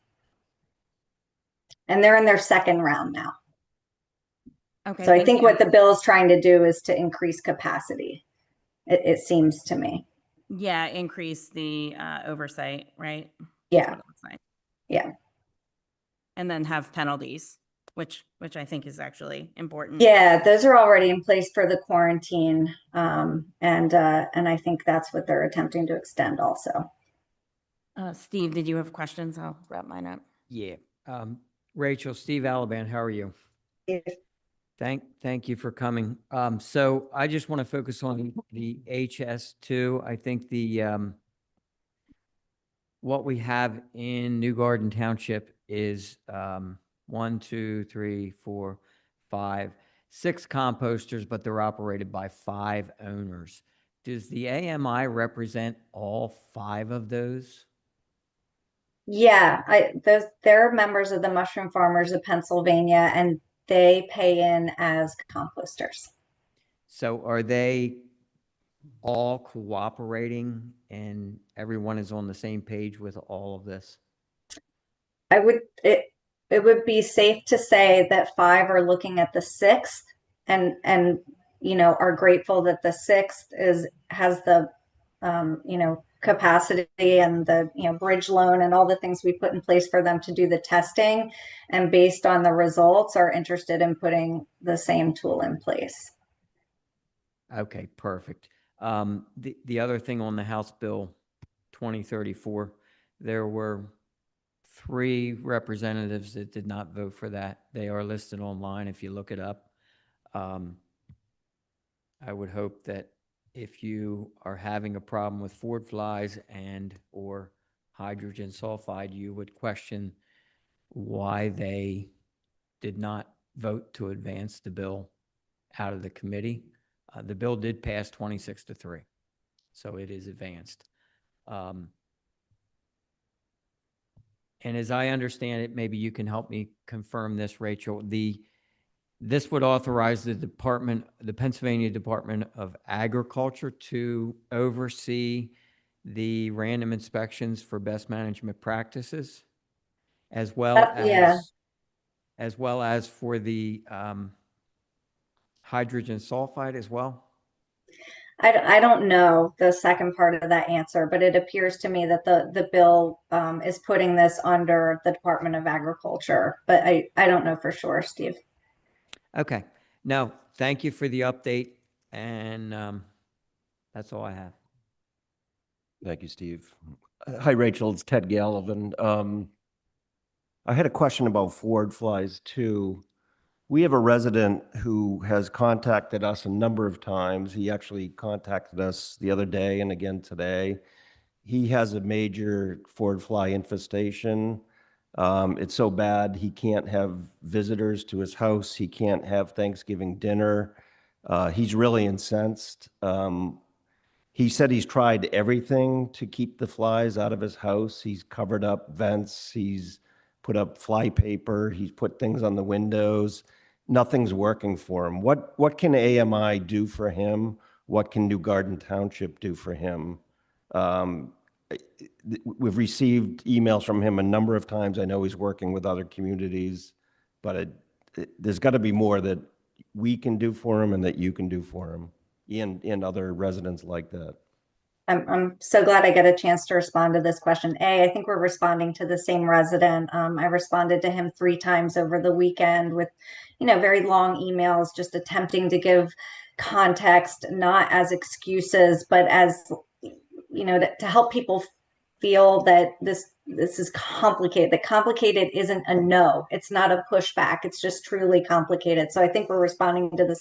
And they're in their second round now. Okay. So I think what the bill is trying to do is to increase capacity. It seems to me. Yeah, increase the oversight, right? Yeah. That's what it looks like. Yeah. And then have penalties, which I think is actually important. Yeah, those are already in place for the quarantine. And I think that's what they're attempting to extend also. Steve, did you have questions? I'll wrap mine up. Yeah. Rachel, Steve Alaban, how are you? Thank you for coming. So I just want to focus on the HS2. I think what we have in New Garden Township is 1, 2, 3, 4, 5, 6 composters, but they're operated by 5 owners. Does the AMI represent all 5 of those? Yeah, they're members of the Mushroom Farmers of Pennsylvania, and they pay in as composters. So are they all cooperating and everyone is on the same page with all of this? It would be safe to say that 5 are looking at the 6th and are grateful that the 6th has the capacity and the bridge loan and all the things we put in place for them to do the testing, and based on the results are interested in putting the same tool in place. Okay, perfect. The other thing on the House Bill 2034, there were 3 representatives that did not vote for that. They are listed online if you look it up. I would hope that if you are having a problem with Ford flies and or hydrogen sulfide, you would question why they did not vote to advance the bill out of the committee. The bill did pass 26-3. So it is advanced. And as I understand it, maybe you can help me confirm this, Rachel, this would authorize the Pennsylvania Department of Agriculture to oversee the random inspections for best management practices, as well Yeah. as for the hydrogen sulfide as well? I don't know the second part of that answer, but it appears to me that the bill is putting this under the Department of Agriculture, but I don't know for sure, Steve. Okay. No, thank you for the update, and that's all I have. Thank you, Steve. Hi, Rachel, it's Ted Gallivan. I had a question about Ford flies too. We have a resident who has contacted us a number of times. He actually contacted us the other day and again today. He has a major Ford fly infestation. It's so bad he can't have visitors to his house. He can't have Thanksgiving dinner. He's really incensed. He said he's tried everything to keep the flies out of his house. He's covered up vents. He's put up fly paper. He's put things on the windows. Nothing's working for him. What can AMI do for him? What can New Garden Township do for him? We've received emails from him a number of times. I know he's working with other communities, but there's got to be more that we can do for him and that you can do for him and other residents like that. I'm so glad I get a chance to respond to this question. I think we're responding to the same resident. I responded to him 3 times over the weekend with, very long emails, just attempting to give context, not as excuses, but as, to help people feel that this is complicated. That complicated isn't a no. It's not a pushback. It's just truly complicated. So I think we're responding to the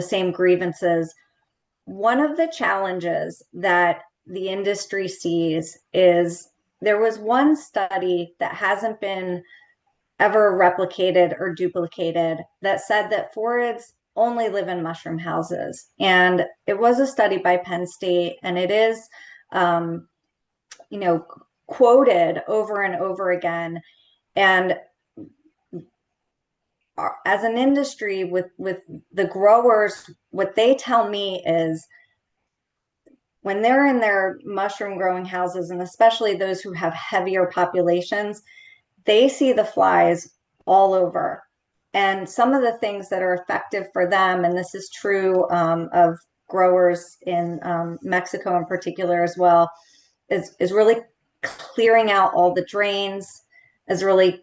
same grievances. One of the challenges that the industry sees is there was one study that hasn't been ever replicated or duplicated that said that forids only live in mushroom houses. And it was a study by Penn State, and it is, quoted over and over again. And as an industry with the growers, what they tell me is when they're in their mushroom growing houses, and especially those who have heavier populations, they see the flies all over. And some of the things that are effective for them, and this is true of growers in Mexico in particular as well, is really clearing out all the drains, is really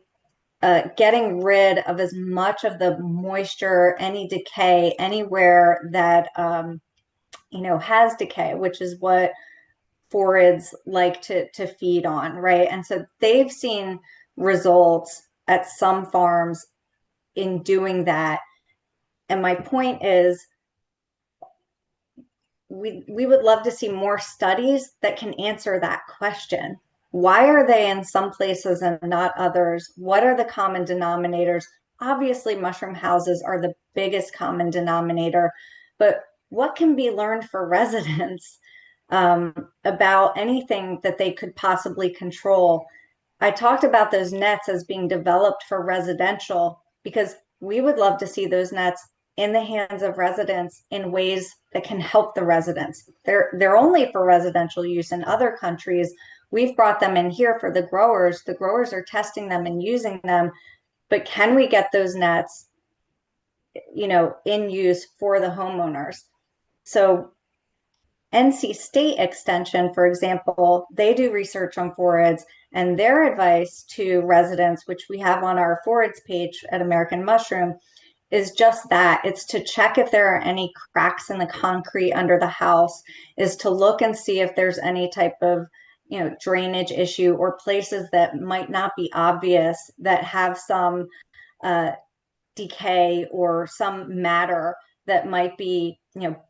getting rid of as much of the moisture, any decay, anywhere that has decay, which is what forids like to feed on, right? And so they've seen results at some farms in doing that. And my point is, we would love to see more studies that can answer that question. Why are they in some places and not others? What are the common denominators? Obviously, mushroom houses are the biggest common denominator, but what can be learned for residents about anything that they could possibly control? I talked about those nets as being developed for residential because we would love to see those nets in the hands of residents in ways that can help the residents. They're only for residential use in other countries. We've brought them in here for the growers. The growers are testing them and using them, but can we get those nets, in use for the homeowners? So NC State Extension, for example, they do research on forids, and their advice to residents, which we have on our forids page at American Mushroom, is just that. It's to check if there are any cracks in the concrete under the house, is to look and see if there's any type of drainage issue or places that might not be obvious that have some decay or some matter that might be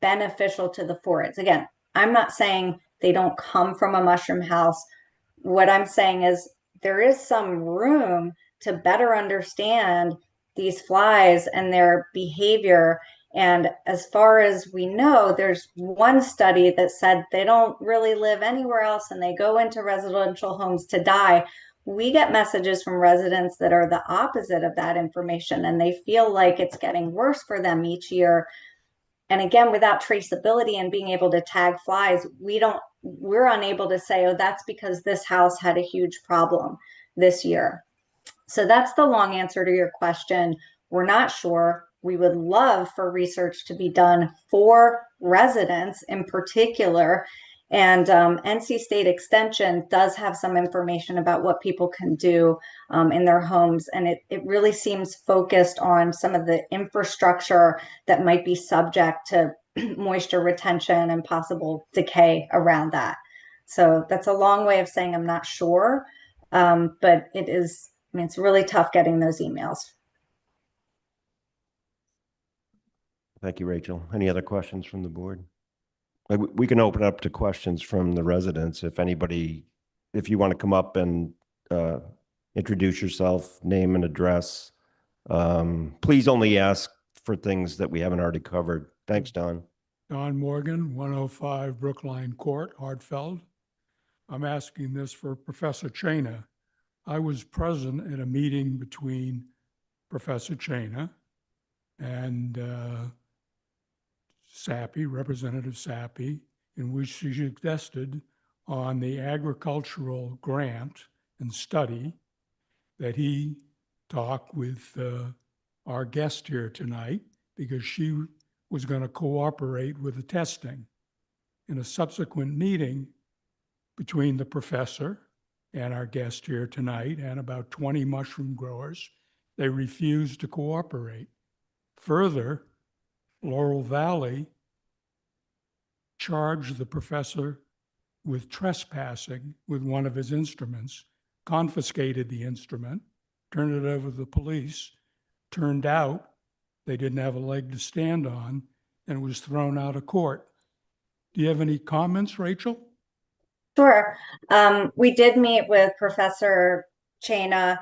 beneficial to the forids. Again, I'm not saying they don't come from a mushroom house. What I'm saying is there is some room to better understand these flies and their behavior And as far as we know, there's one study that said they don't really live anywhere else and they go into residential homes to die. We get messages from residents that are the opposite of that information, and they feel like it's getting worse for them each year. And again, without traceability and being able to tag flies, we're unable to say, oh, that's because this house had a huge problem this year. So that's the long answer to your question. We're not sure. We would love for research to be done for residents in particular. And NC State Extension does have some information about what people can do in their homes. And it really seems focused on some of the infrastructure that might be subject to moisture retention and possible decay around that. So that's a long way of saying I'm not sure, but it is, I mean, it's really tough getting those emails. Thank you, Rachel. Any other questions from the board? We can open up to questions from the residents. If anybody, if you want to come up and introduce yourself, name and address, please only ask for things that we haven't already covered. Thanks, Don. Don Morgan, 105 Brookline Court, Hartfeld. I'm asking this for Professor Chaina. I was present at a meeting between Professor Chaina and Sappy, Representative Sappy, in which she suggested on the agricultural grant and study that he talk with our guest here tonight, because she was going to cooperate with the testing. In a subsequent meeting between the professor and our guest here tonight and about 20 mushroom growers, they refused to cooperate. Further, Laurel Valley charged the professor with trespassing with one of his instruments, confiscated the instrument, turned it over to the police. Turned out they didn't have a leg to stand on and was thrown out of court. Do you have any comments, Rachel? Sure. We did meet with Professor Chaina.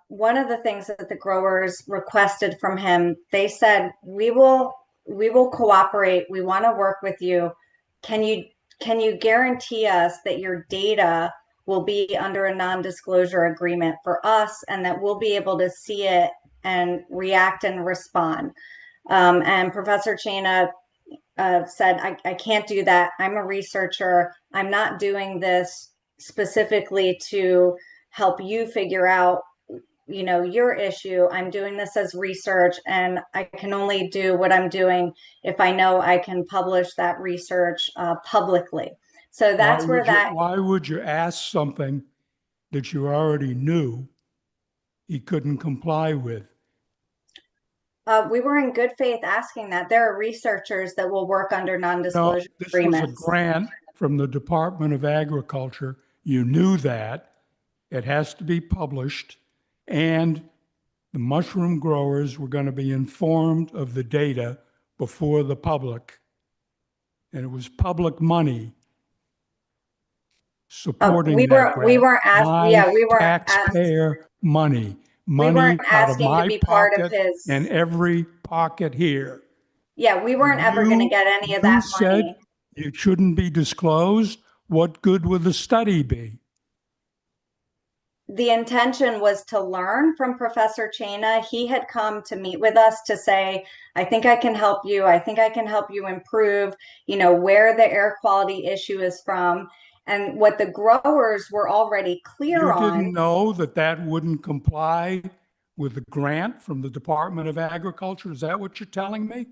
One of the things that the growers requested from him, they said, we will cooperate. We want to work with you. Can you guarantee us that your data will be under a non-disclosure agreement for us, and that we'll be able to see it and react and respond? And Professor Chaina said, I can't do that. I'm a researcher. I'm not doing this specifically to help you figure out, you know, your issue. I'm doing this as research, and I can only do what I'm doing if I know I can publish that research publicly. So that's where that. Why would you ask something that you already knew he couldn't comply with? We were in good faith asking that. There are researchers that will work under non-disclosure agreements. This was a grant from the Department of Agriculture. You knew that. It has to be published, and the mushroom growers were going to be informed of the data before the public. And it was public money supporting that grant. We weren't asking. Yeah, we weren't taxpayer money. Money weren't out of asking to my be part of pocket his. and every pocket here. Yeah, we weren't ever going to get any of that said money. It shouldn't be disclosed. What good would the study be? The intention was to learn from Professor Chaina. He had come to meet with us to say, I think I can help you. I think I can help you improve, you know, where the air quality issue is from. And what the growers were already clear on. You didn't know that that wouldn't comply with the grant from the Department of Agriculture? Is that what you're telling me?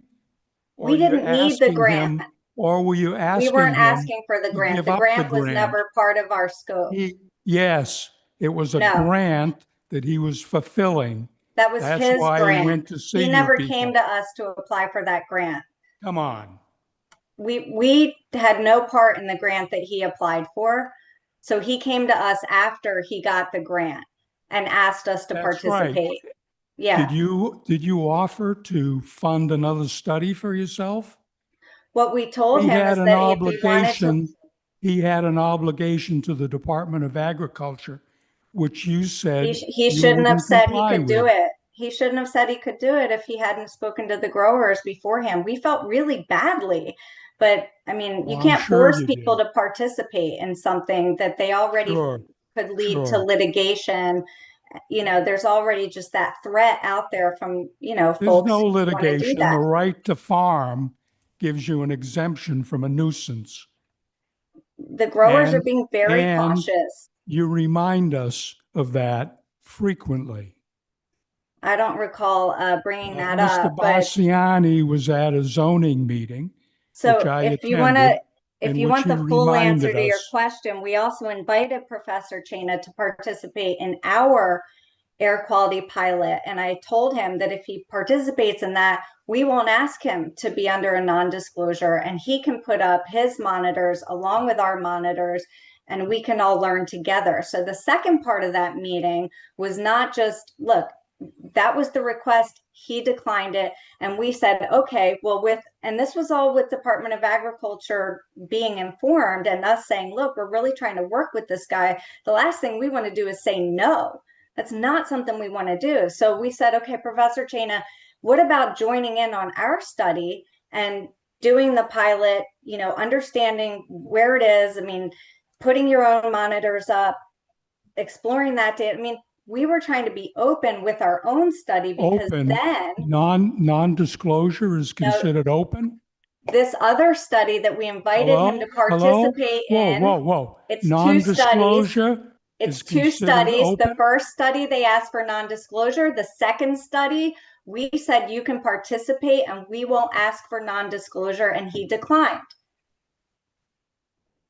Or We didn't need the grant. Or were you asking We weren't him asking for the to grant. give The up grant was never part of our scope. Yes, it was a No. grant that he was fulfilling. That was That's his why grant. he went to see He you never people. came to us to apply for that grant. Come on. We had no part in the grant that he applied for. So he came to us after he got the grant and asked us to That's right. participate. Yeah. Did you offer to fund another study for yourself? What we told him is that if he wanted to. He had an obligation to the Department of Agriculture, which you said He you shouldn't have wouldn't said he comply could do with. it. he shouldn't have said he could do it if he hadn't spoken to the growers beforehand. We felt really badly. But I mean, you Well, I'm can't sure force you people did. to participate in something that they already Sure, could lead to sure. litigation. You know, there's already just that threat out there from, you know, There's folks no who want to do litigation. The that. right to farm gives you an exemption from a nuisance. The growers are And, being very and cautious. you remind us of that frequently. I don't recall bringing that Mr. up, but Bassiani was at a zoning meeting, which so I if you attended, if in you which want he the full answer reminded to your us. question, we also invited Professor Chaina to participate in our air quality pilot. And I told him that if he participates in that, we won't ask him to be under a non-disclosure, and he can put up his monitors along with our monitors, and we can all learn together. So the second part of that meeting was not just, look, that was the request. He declined it. And we said, okay, well, and this was all with Department of Agriculture being informed and us saying, look, we're really trying to work with this guy. The last thing we want to do is say no. That's not something we want to do. So we said, okay, Professor Chaina, what about joining in on our study and doing the pilot, you know, understanding where it is? I mean, putting your own monitors up, exploring that data. I mean, we were trying to be open with our own study because Open, then non-disclosure is considered open? this other study that we invited him to Hello? participate Whoa, in, whoa, whoa. it's 2 studies. Non-disclosure It's is 2 considered studies. The open? first study, they asked for non-disclosure. The second study, we said you can participate and we won't ask for non-disclosure, and he declined.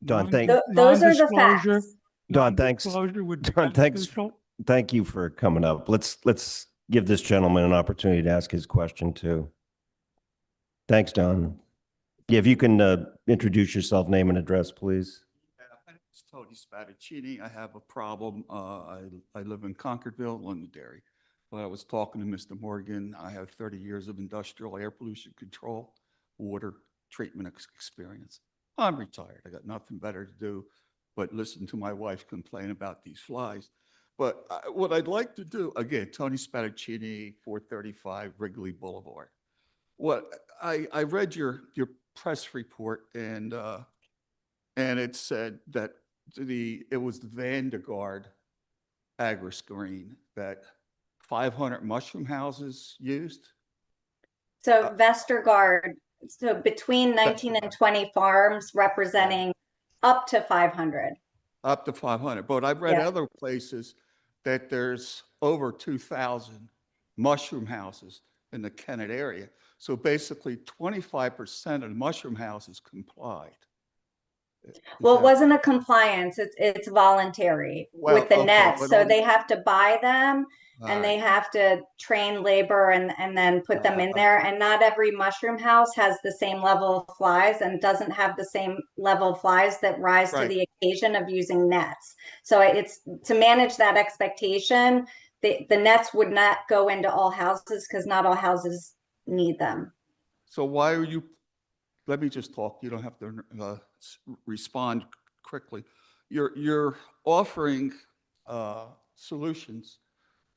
Don, Those are the Non-disclosure, facts. Don, thanks. non-disclosure would be Don, thanks. beneficial? Thank you for coming up. Let's give this gentleman an opportunity to ask his question too. Thanks, Don. Yeah, if you can introduce yourself, name and address, please. My name is Tony Spadaccini. I have a problem. I live in Concordville, Londonderry. When I was talking to Mr. Morgan, I have 30 years of industrial air pollution control, water treatment experience. I'm retired. I got nothing better to do but listen to my wife complain about these flies. But what I'd like to do, again, Tony Spadaccini, 435 Wrigley Boulevard. What I read your press report, and it said that it was the Vanguard agri-screen that 500 mushroom houses used. So Vestergaard, so between 19 and 20 farms representing up to 500. Up to 500. But I've read Yeah. other places that there's over 2,000 mushroom houses in the Kennett area. So basically 25% of the mushroom houses complied. Well, it wasn't a compliance. It's voluntary with the okay, nets. but So on they have to buy them and they Alright. have to train labor and then put them in there. And not every mushroom house has the same level of flies and doesn't have the same level of flies that rise to Right. the occasion of using nets. So it's to manage that expectation. The nets would not go into all houses because not all houses need them. So why are you, let me just talk, you don't have to respond quickly. You're offering solutions,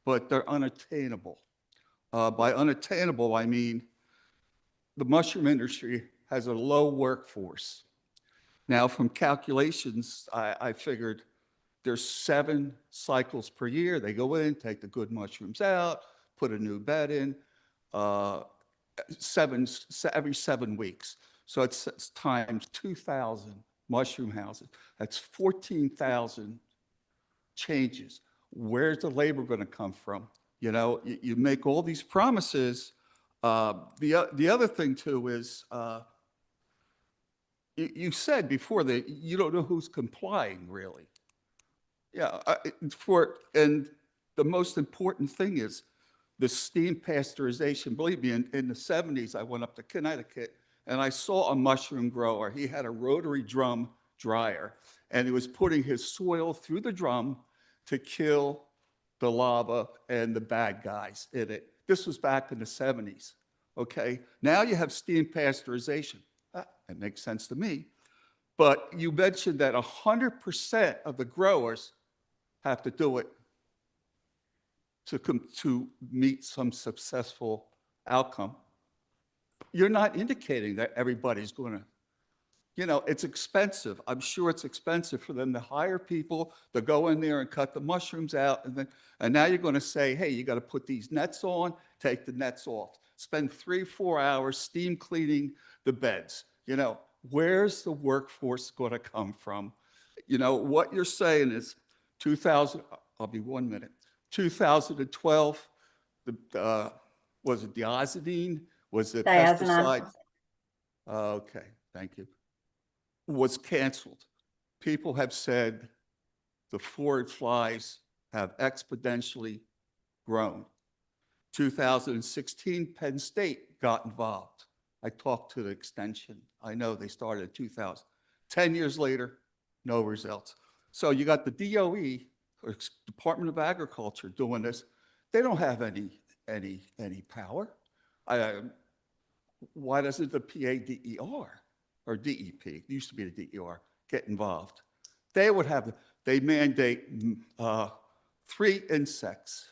but they're unattainable. By unattainable, I mean the mushroom industry has a low workforce. Now, from calculations, I figured there's 7 cycles per year. They go in, take the good mushrooms out, put a new bed in, every 7 weeks. So it's times 2,000 mushroom houses. That's 14,000 changes. Where's the labor going to come from? You know, you make all these promises. The other thing too is you said before that you don't know who's complying really. Yeah, and the most important thing is the steam pasteurization. Believe me, in the 70s, I went up to Connecticut and I saw a mushroom grower. He had a rotary drum dryer and he was putting his soil through the drum to kill the larvae and the bad guys in it. This was back in the 70s, okay? Now you have steam pasteurization. That makes sense to me. But you mentioned that 100% of the growers have to do it to meet some successful outcome, you're not indicating that everybody's going to, it's expensive. I'm sure it's expensive for them to hire people to go in there and cut the mushrooms out. And now you're going to say, hey, you got to put these nets on, take the nets off, spend 3-4 hours steam cleaning the beds. Where's the workforce going to come from? What you're saying is 2012, was it diazidine? Was it Diazepam. pesticide? Okay, thank you. Was canceled. People have said the forward flies have exponentially grown. 2016, Penn State got involved. I talked to the extension. I know they started in 2000. 10 years later, no results. So you got the DOE, or Department of Agriculture, doing this. They don't have any power. Why doesn't the PADER or DEP, it used to be the DER, get involved? They mandate 3 insects: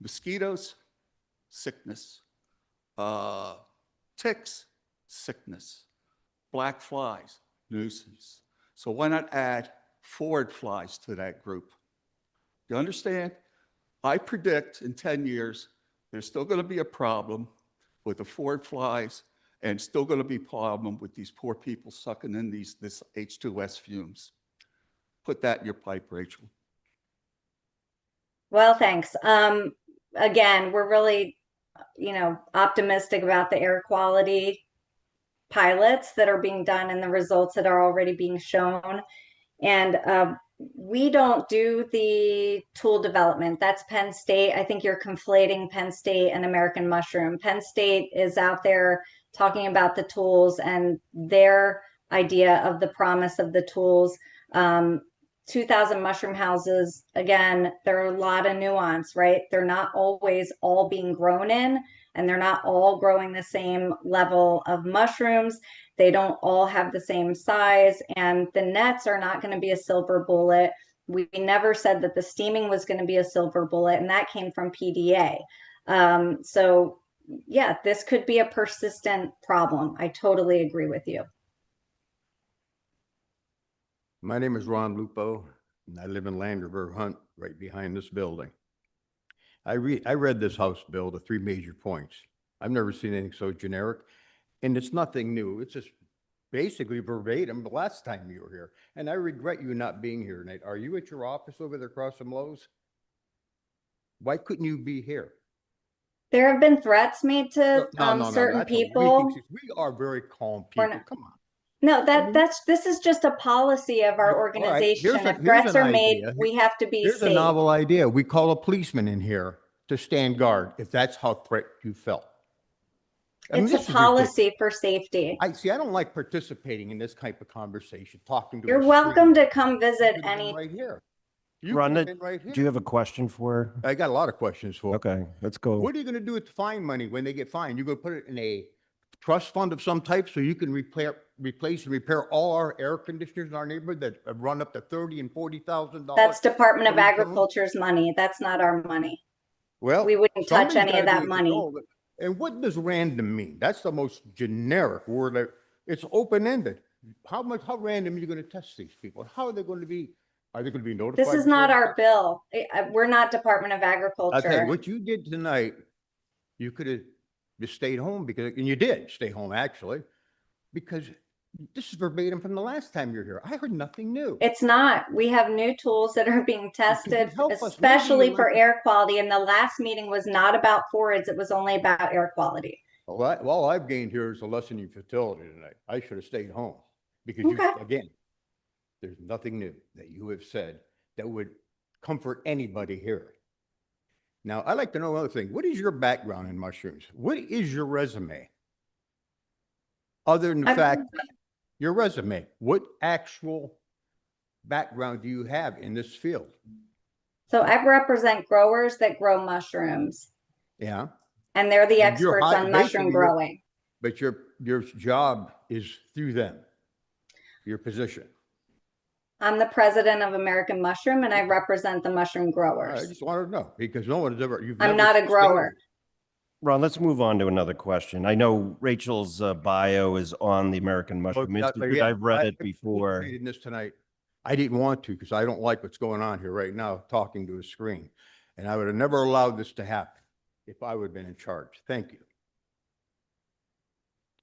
mosquitoes, sickness; ticks, sickness; black flies, nuisance. So why not add forward flies to that group? You understand? I predict in 10 years, there's still going to be a problem with the forward flies, and still going to be a problem with these poor people sucking in this H2S fumes. Put that in your pipe, Rachel. Well, thanks. Again, we're really, optimistic about the air quality pilots that are being done and the results that are already being shown. And we don't do the tool development. That's Penn State. I think you're conflating Penn State and American Mushroom. Penn State is out there talking about the tools and their idea of the promise of the tools. 2,000 mushroom houses, again, there are a lot of nuance, right? They're not always all being grown in, and they're not all growing the same level of mushrooms. They don't all have the same size, and the nets are not going to be a silver bullet. We never said that the steaming was going to be a silver bullet, and that came from PDA. So yeah, this could be a persistent problem. I totally agree with you. My name is Ron Lupo, and I live in Landerberg Hunt, right behind this building. I read this House bill, the 3 major points. I've never seen anything so generic, and it's nothing new. It's just basically verbatim the last time you were here. And I regret you not being here tonight. Are you at your office over there across from Lowe's? Why couldn't you be here? There have been threats made to certain that's people. We are very calm people. Come on. No, this is just a policy of our organization. If threats are made, we have to be Here's safe. a novel idea. We call a policeman in here to stand guard if that's how threat you felt. It's a policy for safety. I don't like participating in this type of conversation, talking to You're welcome to come visit any. right here. Rhonda, do you have a question for her? I got a lot of questions for her. Okay, let's go. What are you going to do with the fine money when they get fined? You're going to put it in a trust fund of some type so you can replace and repair all our air conditioners in our neighborhood that have run up to $30,000 and $40,000? That's Department of Agriculture's money. That's not our money. Well, we wouldn't touch any of that money. And what does random mean? That's the most generic word. It's open-ended. How random are you going to test these people? How are they going to be? Are they going to be notified? This is not our bill. We're not Department of Agriculture. I'll tell you, what you did tonight, you could have just stayed home and you did stay home actually, because this is verbatim from the last time you're here. I heard nothing new. It's not. We have new tools that are being tested, especially for air quality. And the last meeting was not about forage. It was only about air quality. Well, all I've gained here is a lesson in futility tonight. I should have stayed home because again, there's nothing new that you have said that would comfort anybody here. Now, I'd like to know another thing. What is your background in mushrooms? What is your resume? Other than the fact, your resume, what actual background do you have in this field? So I represent growers that grow mushrooms. Yeah. And they're the experts on mushroom growing. But your job is through them, your position. I'm the president of American Mushroom and I represent the mushroom I growers. just wanted to know because no one has ever, you've I'm never not a stated- grower. Ron, let's move on to another question. I know Rachel's bio is on the American Mushroom But Institute. again, I've read I it before. participated in this tonight. I didn't want to because I don't like what's going on here right now, talking to a screen. And I would have never allowed this to happen if I would have been in charge. Thank you.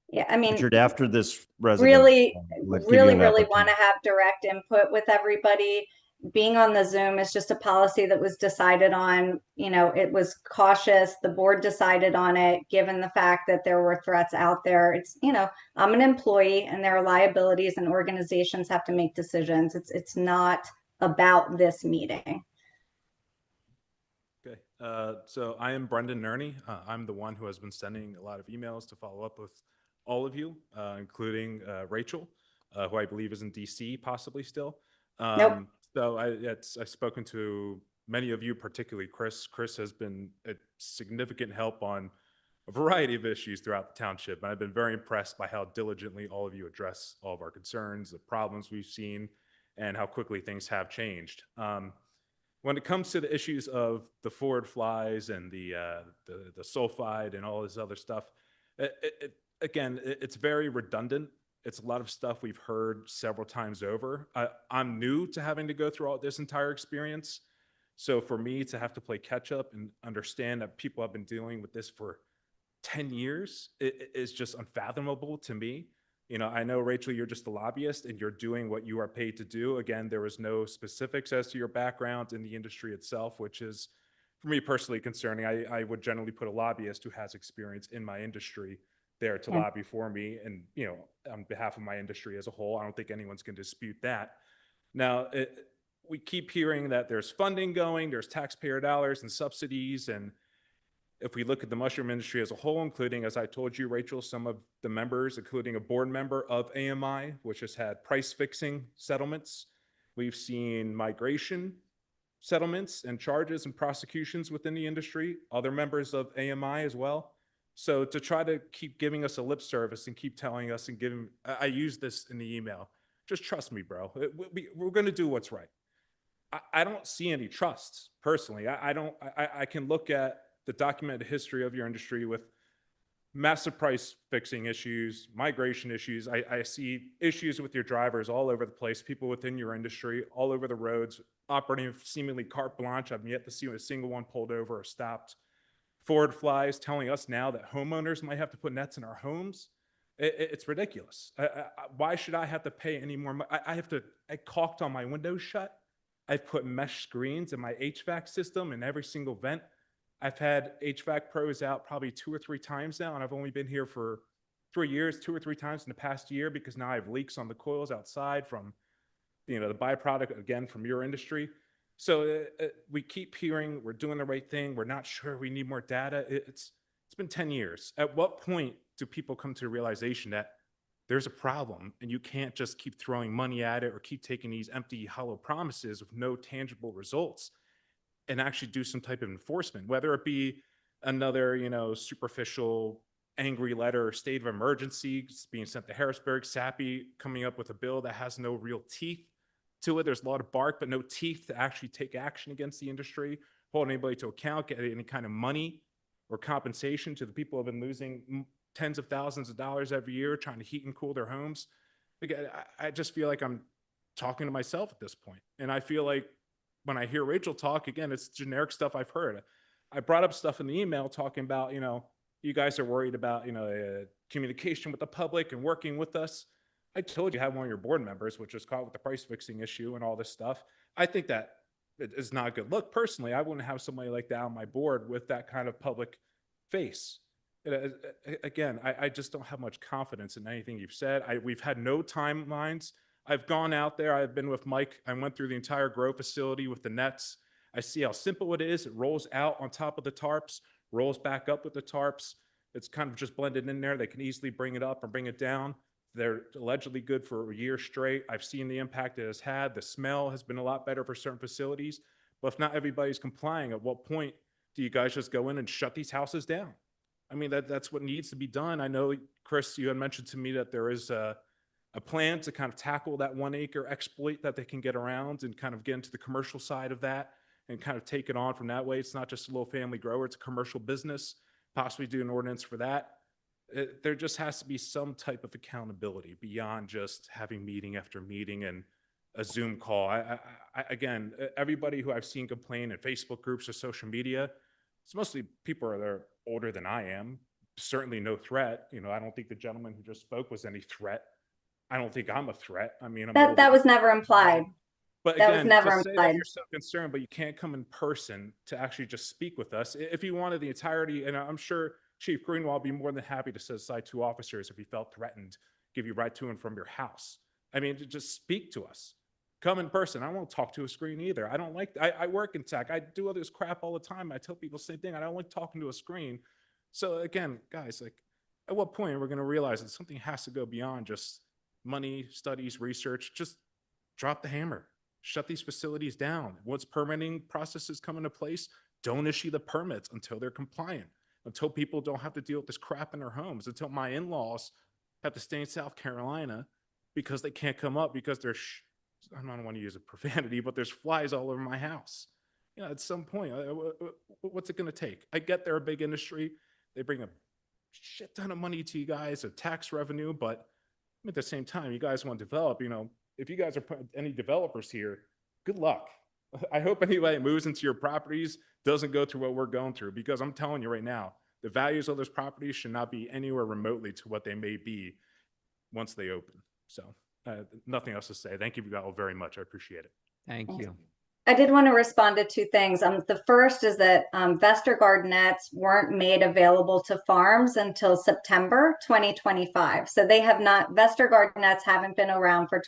Yeah, I mean, Richard, after this resident. really, would give you an really want opportunity. to have direct input with everybody. Being on the Zoom is just a policy that was decided on, you know, it was cautious. The board decided on it, given the fact that there were threats out there. It's, you know, I'm an employee and there are liabilities and organizations have to make decisions. It's not about this meeting. Okay, so I am Brendan Nerney. I'm the one who has been sending a lot of emails to follow up with all of you, including Rachel, who I believe is in DC possibly still. Nope. So I've spoken to many of you, particularly Chris. Chris has been a significant help on a variety of issues throughout the township. And I've been very impressed by how diligently all of you address all of our concerns, the problems we've seen, and how quickly things have changed. When it comes to the issues of the forward flies and the sulfide and all this other stuff, it's very redundant. It's a lot of stuff we've heard several times over. I'm new to having to go through all this entire experience. So for me to have to play catch up and understand that people have been dealing with this for 10 years, it is just unfathomable to me. You know, I know, Rachel, you're just a lobbyist and you're doing what you are paid to do. Again, there was no specifics as to your background in the industry itself, which is, for me personally, concerning. I would generally put a lobbyist who has experience in my industry there to lobby for me and, you know, on behalf of my industry as a whole. I don't think anyone's going to dispute that. Now, we keep hearing that there's funding going, there's taxpayer dollars and subsidies, and if we look at the mushroom industry as a whole, including, as I told you, Rachel, some of the members, including a board member of AMI, which has had price fixing settlements. We've seen migration settlements and charges and prosecutions within the industry, other members of AMI as well. So to try to keep giving us a lip service and keep telling us and giving, I use this in the email, just trust me, bro. We're going to do what's right. I don't see any trust personally. I can look at the documented history of your industry with massive price fixing issues, migration issues. I see issues with your drivers all over the place, people within your industry, all over the roads, operating seemingly carte blanche. I've yet to see a single one pulled over or stopped. Forward flies telling us now that homeowners might have to put nets in our homes. It's ridiculous. Why should I have to pay any more? I caulked on my windows shut. I've put mesh screens in my HVAC system in every single vent. I've had HVAC pros out probably 2 or 3 times now, and I've only been here for 3 years, 2 or 3 times in the past year, because now I have leaks on the coils outside from, you know, the byproduct, again, from your industry. So we keep hearing we're doing the right thing. We're not sure. We need more data. It's been 10 years. At what point do people come to the realization that there's a problem and you can't just keep throwing money at it or keep taking these empty, hollow promises with no tangible results and actually do some type of enforcement, whether it be another, you know, superficial angry letter or state of emergency being sent to Harrisburg, SAPI coming up with a bill that has no real teeth to it. There's a lot of bark, but no teeth to actually take action against the industry, hold anybody to account, get any kind of money or compensation to the people who have been losing tens of thousands of dollars every year trying to heat and cool their homes. I just feel like I'm talking to myself at this point. And I feel like when I hear Rachel talk, again, it's generic stuff I've heard. I brought up stuff in the email talking about, you know, you guys are worried about, you know, communication with the public and working with us. I told you have one of your board members, which was caught with the price fixing issue and all this stuff. I think that is not a good look. Personally, I wouldn't have somebody like that on my board with that kind of public face. Again, I just don't have much confidence in anything you've said. We've had no timelines. I've gone out there. I've been with Mike. I went through the entire grow facility with the nets. I see how simple it is. It rolls out on top of the tarps, rolls back up with the tarps. It's kind of just blended in there. They can easily bring it up or bring it down. They're allegedly good for a year straight. I've seen the impact it has had. The smell has been a lot better for certain facilities. But if not everybody's complying, at what point do you guys just go in and shut these houses down? I mean, that's what needs to be done. I know, Chris, you had mentioned to me that there is a plan to kind of tackle that 1 acre exploit that they can get around and kind of get into the commercial side of that and kind of take it on from that way. It's not just a little family grower, it's a commercial business, possibly do an ordinance for that. There just has to be some type of accountability beyond just having meeting after meeting and a Zoom call. Again, everybody who I've seen complain in Facebook groups or social media, it's mostly people that are older than I am. Certainly no threat. You know, I don't think the gentleman who just spoke was any threat. I don't think I'm a threat. I mean, I'm That older. was never implied. But That was again, never to say that implied. you're so concerned, but you can't come in person to actually just speak with us. If you wanted the entirety, and I'm sure Chief Greenwald would be more than happy to set aside 2 officers if he felt threatened, give you right to and from your house. I mean, to just speak to us. Come in person. I won't talk to a screen either. I don't like, I work in tech. I do all this crap all the time. I tell people the same thing. I don't like talking to a screen. So again, guys, like, at what point are we going to realize that something has to go beyond just money, studies, research? Just drop the hammer. Shut these facilities down. Once permitting processes come into place, don't issue the permits until they're compliant, until people don't have to deal with this crap in their homes, until my in-laws have to stay in South Carolina because they can't come up because there's, I don't want to use a profanity, but there's flies all over my house. You know, at some point, what's it going to take? I get they're a big industry. They bring a shit ton of money to you guys, of tax revenue, but at the same time, you guys want to develop, you know, if you guys are any developers here, good luck. I hope anybody that moves into your properties doesn't go through what we're going through, because I'm telling you right now, the values of those properties should not be anywhere remotely to what they may be once they open. So nothing else to say. Thank you all very much. I appreciate it. Thank you. I did want to respond to 2 things. The first is that Vestergaard nets weren't made available to farms until September 2025. So they have not, Vestergaard nets haven't been around for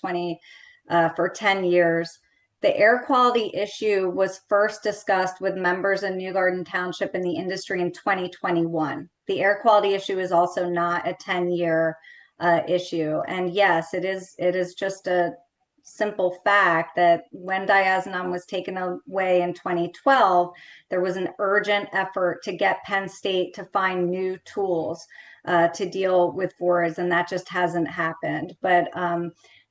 10 years. The air quality issue was first discussed with members in New Garden Township and the industry in 2021. The air quality issue is also not a 10-year issue. And yes, it is just a simple fact that when diazinon was taken away in 2012, there was an urgent effort to get Penn State to find new tools to deal with FORs, and that just hasn't happened. But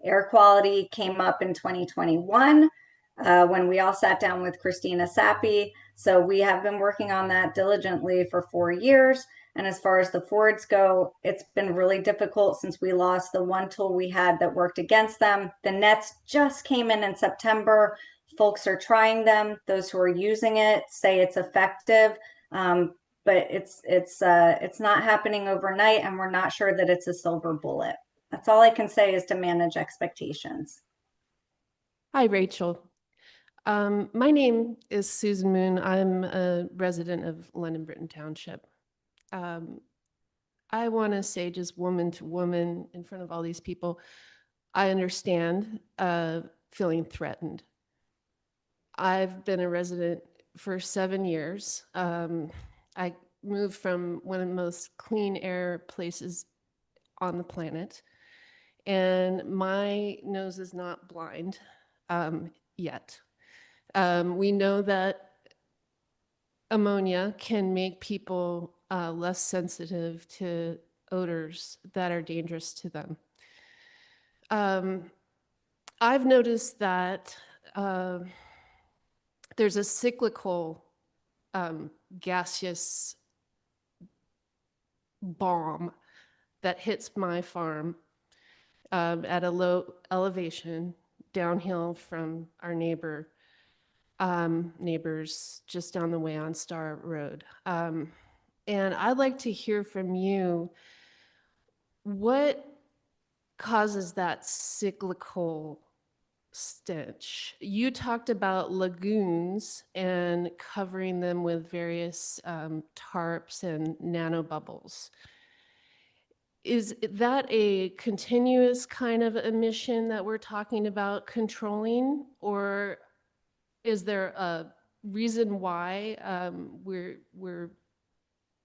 air quality came up in 2021 when we all sat down with Christina Sappi. So we have been working on that diligently for 4 years. And as far as the Fords go, it's been really difficult since we lost the one tool we had that worked against them. The nets just came in September. Folks are trying them. Those who are using it say it's effective, but it's not happening overnight, and we're not sure that it's a silver bullet. That's all I can say, is to manage expectations. Hi, Rachel. My name is Susan Moon. I'm a resident of London Britton Township. I want to say, just woman to woman in front of all these people, I understand feeling threatened. I've been a resident for 7 years. I moved from one of the most clean air places on the planet, and my nose is not blind yet. We know that ammonia can make people less sensitive to odors that are dangerous to them. I've noticed that there's a cyclical gaseous bomb that hits my farm at a low elevation downhill from our neighbors just down the way on Star Road. And I'd like to hear from you, what causes that cyclical stench? You talked about lagoons and covering them with various tarps and nanobubbles. Is that a continuous kind of emission that we're talking about controlling, or is there a reason why we're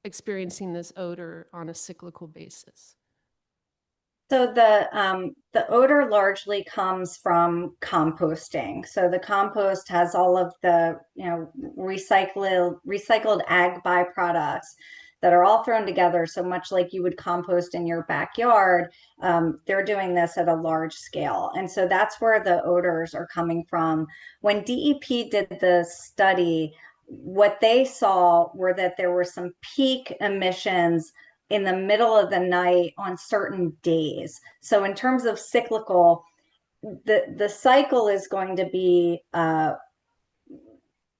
experiencing this odor on a cyclical basis? So the odor largely comes from composting. So the compost has all of the recycled ag byproducts that are all thrown together. So much like you would compost in your backyard, they're doing this at a large scale. And so that's where the odors are coming from. When DEP did the study, what they saw were that there were some peak emissions in the middle of the night on certain days. So in terms of cyclical, the cycle is going to be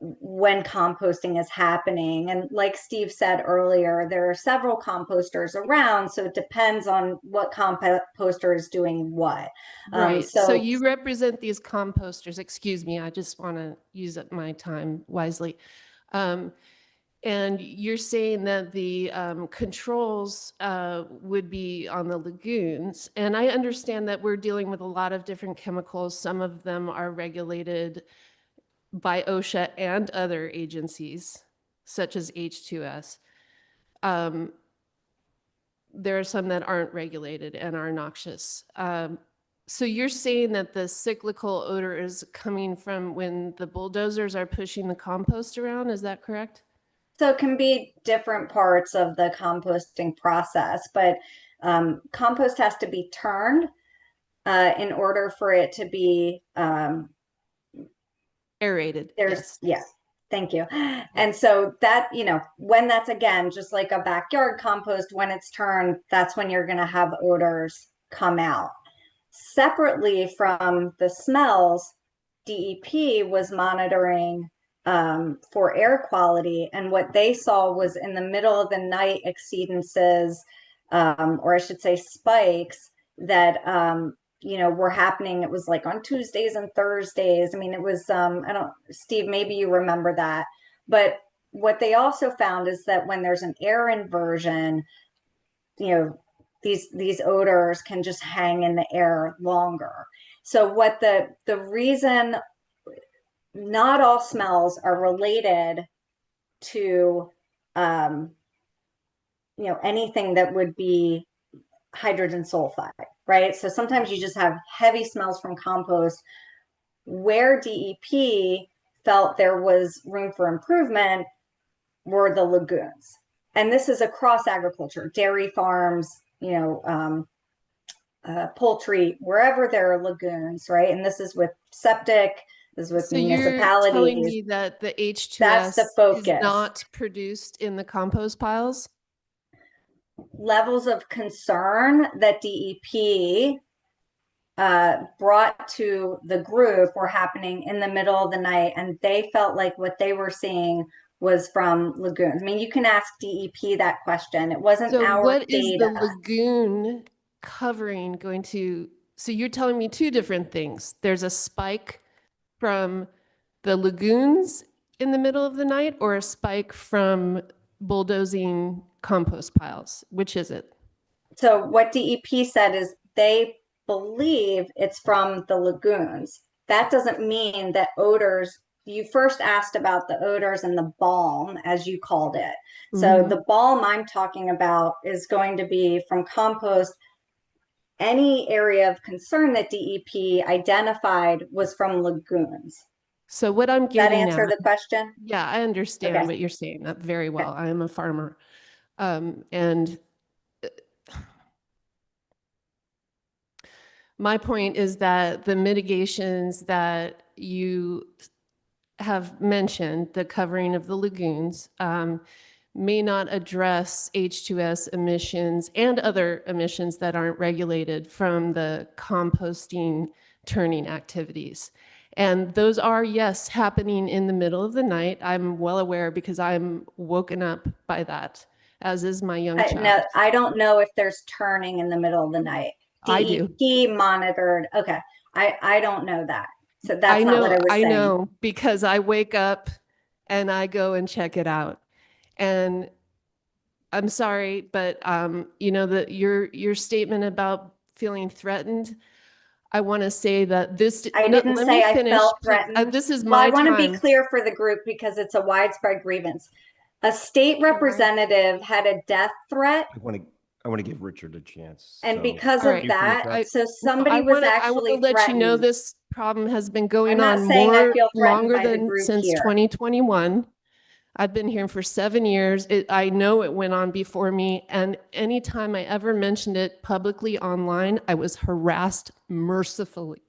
when composting is happening. And like Steve said earlier, there are several composters around, so it depends on what composter is doing what. Right. So you represent these composters. Excuse me, I just want to use up my time wisely. And you're saying that the controls would be on the lagoons. And I understand that we're dealing with a lot of different chemicals. Some of them are regulated by OSHA and other agencies, such as H2S. There are some that aren't regulated and are noxious. So you're saying that the cyclical odor is coming from when the bulldozers are pushing the compost around, is that correct? So it can be different parts of the composting process, but compost has to be turned in order for it to be aerated. Yes. Thank you. And so that, when that's, again, just like a backyard compost, when it's turned, that's when you're going to have odors come out. Separately from the smells, DEP was monitoring for air quality. And what they saw was in the middle of the night exceedances, or I should say spikes, that were happening. It was like on Tuesdays and Thursdays. I mean, it was, Steve, maybe you remember that. But what they also found is that when there's an air inversion, these odors can just hang in the air longer. So what the reason not all smells are related to, anything that would be hydrogen sulfide, right? So sometimes you just have heavy smells from compost. Where DEP felt there was room for improvement were the lagoons. And this is across agriculture, dairy farms, poultry, wherever there are lagoons, right? And this is with septic, this is with municipalities. You're telling me that the H2S is not produced in the compost piles? Levels of concern that DEP brought to the group were happening in the middle of the night, and they felt like what they were seeing was from lagoons. I mean, you can ask DEP that question. It wasn't our data. So what is the lagoon covering going to? So you're telling me two different things. There's a spike from the lagoons in the middle of the night, or a spike from bulldozing compost piles? Which is it? So what DEP said is they believe it's from the lagoons. That doesn't mean that odors, you first asked about the odors and the balm, as you called it. So the balm I'm talking about is going to be from compost. Any area of concern that DEP identified was from lagoons. So what I'm getting that answer the question? Yeah, I understand what you're saying very well. I am a farmer. And my point is that the mitigations that you have mentioned, the covering of the lagoons, may not address H2S emissions and other emissions that aren't regulated from the composting turning activities. And those are, yes, happening in the middle of the night. I'm well aware because I'm woken up by that, as is my young child. No, I don't know if there's turning in the middle of the night. I do. DEP monitored. Okay. I don't know that. So that's not what I was saying. I know because I wake up and I go and check it out. And I'm sorry, but your statement about feeling threatened, I want to say that this. I didn't say I felt threatened. This is my time. I want to be clear for the group because it's a widespread grievance. A state representative had a death threat. I want to give Richard a chance. And because of that, so somebody was actually I want to let you know this problem has been going on longer than since 2021. I've been here for 7 years. I know it went on before me. And anytime I ever mentioned it publicly online, I was harassed mercilessly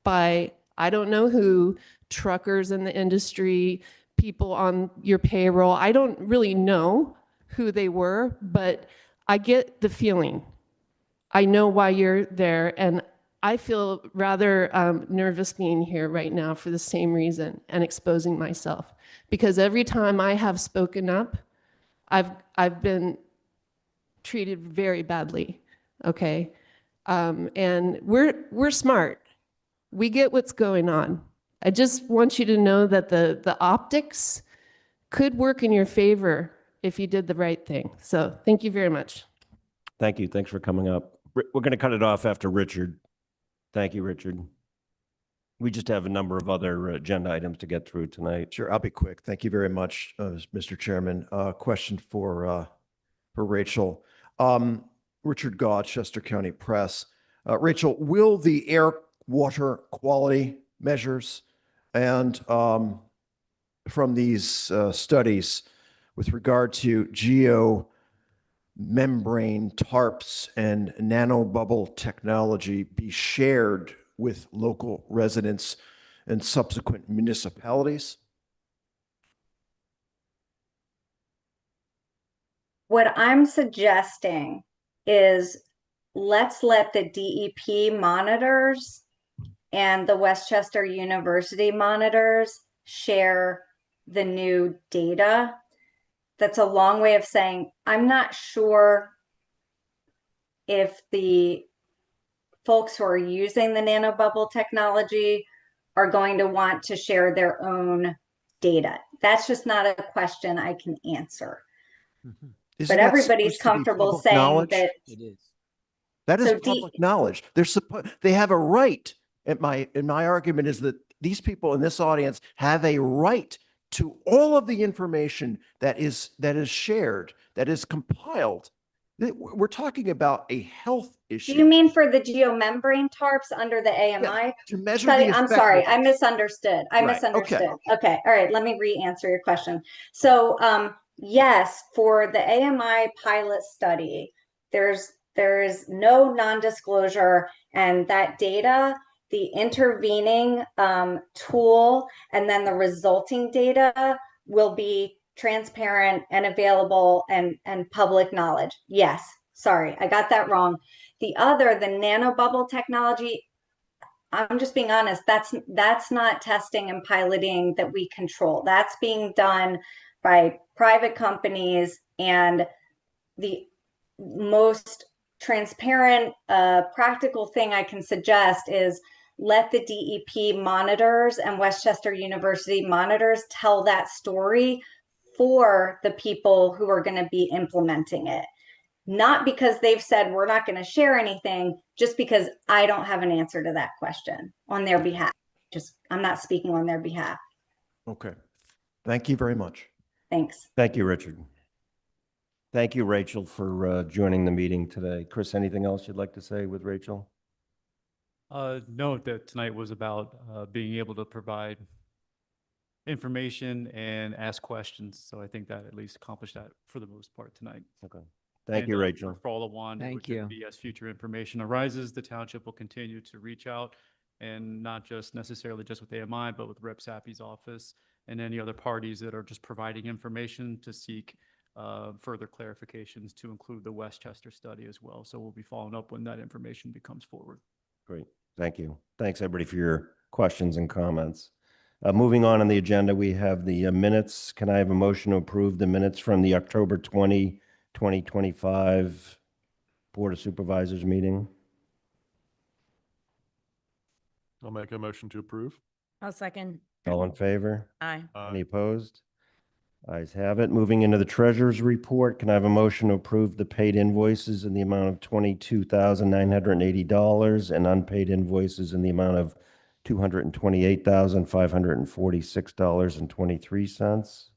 by, I don't know who, truckers in the industry, people on your payroll. I don't really know who they were, but I get the feeling. I know why you're there, and I feel rather nervous being here right now for the same reason and exposing myself. Because every time I have spoken up, I've been treated very badly, okay? And we're smart. We get what's going on. I just want you to know that the optics could work in your favor if you did the right thing. So thank you very much. Thank you. Thanks for coming up. We're going to cut it off after Richard. Thank you, Richard. We just have a number of other agenda items to get through tonight. Sure, I'll be quick. Thank you very much, Mr. Chairman. Question for Rachel. Richard Gaw, Chester County Press. Rachel, will the air water quality measures and from these studies with regard to geomembrane tarps and nanobubble technology be shared with local residents and subsequent municipalities? What I'm suggesting is let's let the DEP monitors and the Westchester University monitors share the new data. That's a long way of saying I'm not sure if the folks who are using the nanobubble technology are going to want to share their own data. That's just not a question I can answer. Isn't But that everybody's supposed to be comfortable public saying knowledge? that It is. That is So public knowledge. They have a right. And my argument is that these people in this audience have a right to all of the information that is shared, that is compiled. We're talking about a health do issue. you mean for the geomembrane tarps under the AMI to measure study? the I'm sorry, I effectiveness. misunderstood. Right, okay. Okay, all right, let me re-answer your question. So yes, for the AMI pilot study, there's no non-disclosure, and that data, the intervening tool, and then the resulting data will be transparent and available and public knowledge. Yes, sorry, I got that wrong. The nanobubble technology, I'm just being honest, that's not testing and piloting that we control. That's being done by private companies, and the most transparent, practical thing I can suggest is let the DEP monitors and Westchester University monitors tell that story for the people who are going to be implementing it. Not because they've said we're not going to share anything, just because I don't have an answer to that question on their behalf. I'm not speaking on their behalf. Okay. Thank you very much. Thanks. Thank you, Richard. Thank you, Rachel, for joining the meeting today. Chris, anything else you'd like to say with Rachel? Note that tonight was about being able to provide information and ask questions. So I think that at least accomplished that for the most part tonight. Okay. Thank you, Rachel. For all the one, it would just be as future information arises, the township will continue to reach out, and not just necessarily just with AMI, but with Rep. Sappy's office and any other parties that are just providing information to seek further clarifications, to include the Westchester study as well. So we'll be following up when that information becomes forward. Great. Thank you. Thanks, everybody, for your questions and comments. Moving on the agenda, we have the minutes. Can I have a motion to approve the minutes from the October 20, 2025 Board of Supervisors meeting? I'll make a motion to approve. I'll second. All in favor? Aye. Any opposed? Ayes have it. Moving into the treasurer's report, can I have a motion to approve the paid invoices in the amount of $22,980 and unpaid invoices in the amount of $228,546.23?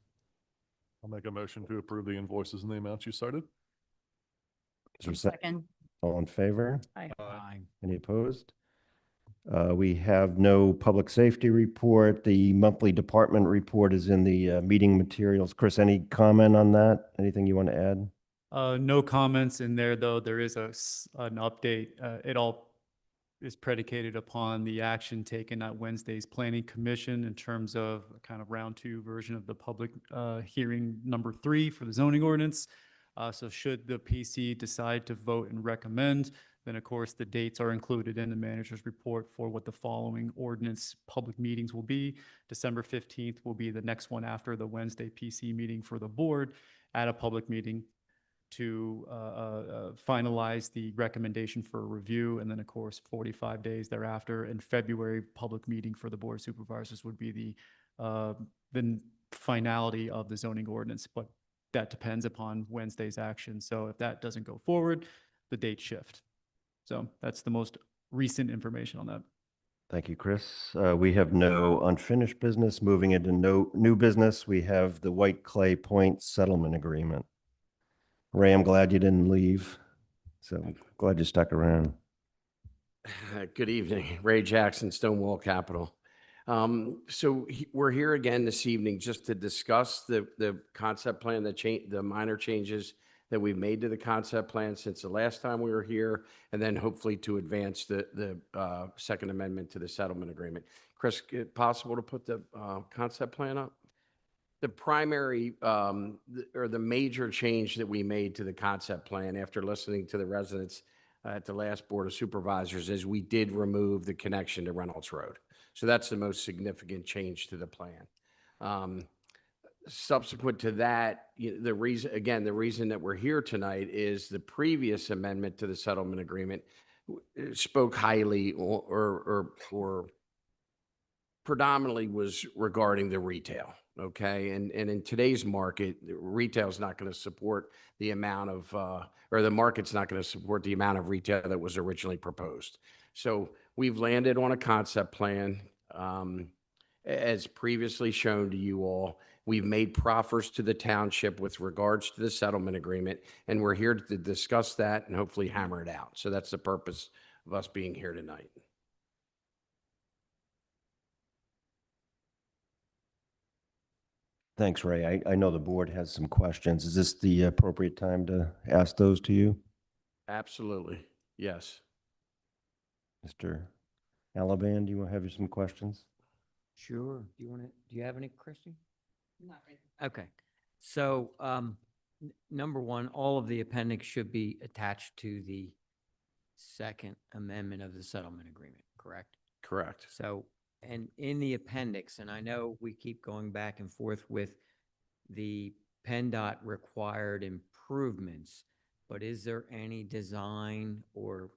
I'll make a motion to approve the invoices in the amounts you cited. Is there a second? Second. All in favor? Aye. Any opposed? We have no public safety report. The monthly department report is in the meeting materials. Chris, any comment on that? Anything you want to add? No comments in there, though. There is an update. It all is predicated upon the action taken at Wednesday's Planning Commission in terms of kind of round two version of the public hearing number 3 for the zoning ordinance. So should the PC decide to vote and recommend, then of course the dates are included in the manager's report for what the following ordinance public meetings will be. December 15th will be the next one after the Wednesday PC meeting for the board at a public meeting to finalize the recommendation for review. And then, of course, 45 days thereafter, in February, public meeting for the Board of Supervisors would be the finality of the zoning ordinance. But that depends upon Wednesday's action. So if that doesn't go forward, the date shift. So that's the most recent information on that. Thank you, Chris. We have no unfinished business. Moving into no new business, we have the White Clay Point Settlement Agreement. Ray, I'm glad you didn't leave. So glad you stuck around. Good evening, Ray Jackson, Stonewall Capital. We're here again this evening just to discuss the concept plan, the minor changes that we've made to the concept plan since the last time we were here, and then hopefully to advance the second amendment to the settlement agreement. Chris, possible to put the concept plan up? The primary or the major change that we made to the concept plan after listening to the residents at the last Board of Supervisors is we did remove the connection to Reynolds Road. So that's the most significant change to the plan. Subsequent to that, the reason that we're here tonight is the previous amendment to the settlement agreement spoke highly or predominantly was regarding the retail. Okay. And in today's market, retail is not going to support the amount of, or the market's not going to support the amount of retail that was originally proposed. So we've landed on a concept plan. As previously shown to you all, we've made proffers to the township with regards to the settlement agreement, and we're here to discuss that and hopefully hammer it out. So that's the purpose of us being here tonight. Thanks, Ray. I know the board has some questions. Is this the appropriate time to ask those to you? Absolutely. Yes. Mr. Alaban, do you want to have some questions? Sure. Do you have any, Christy? Not right. Okay. So, number one, all of the appendix should be attached to the second amendment of the settlement agreement, correct? Correct. So, and in the appendix, and I know we keep going back and forth with the PennDOT required improvements, but is there any design or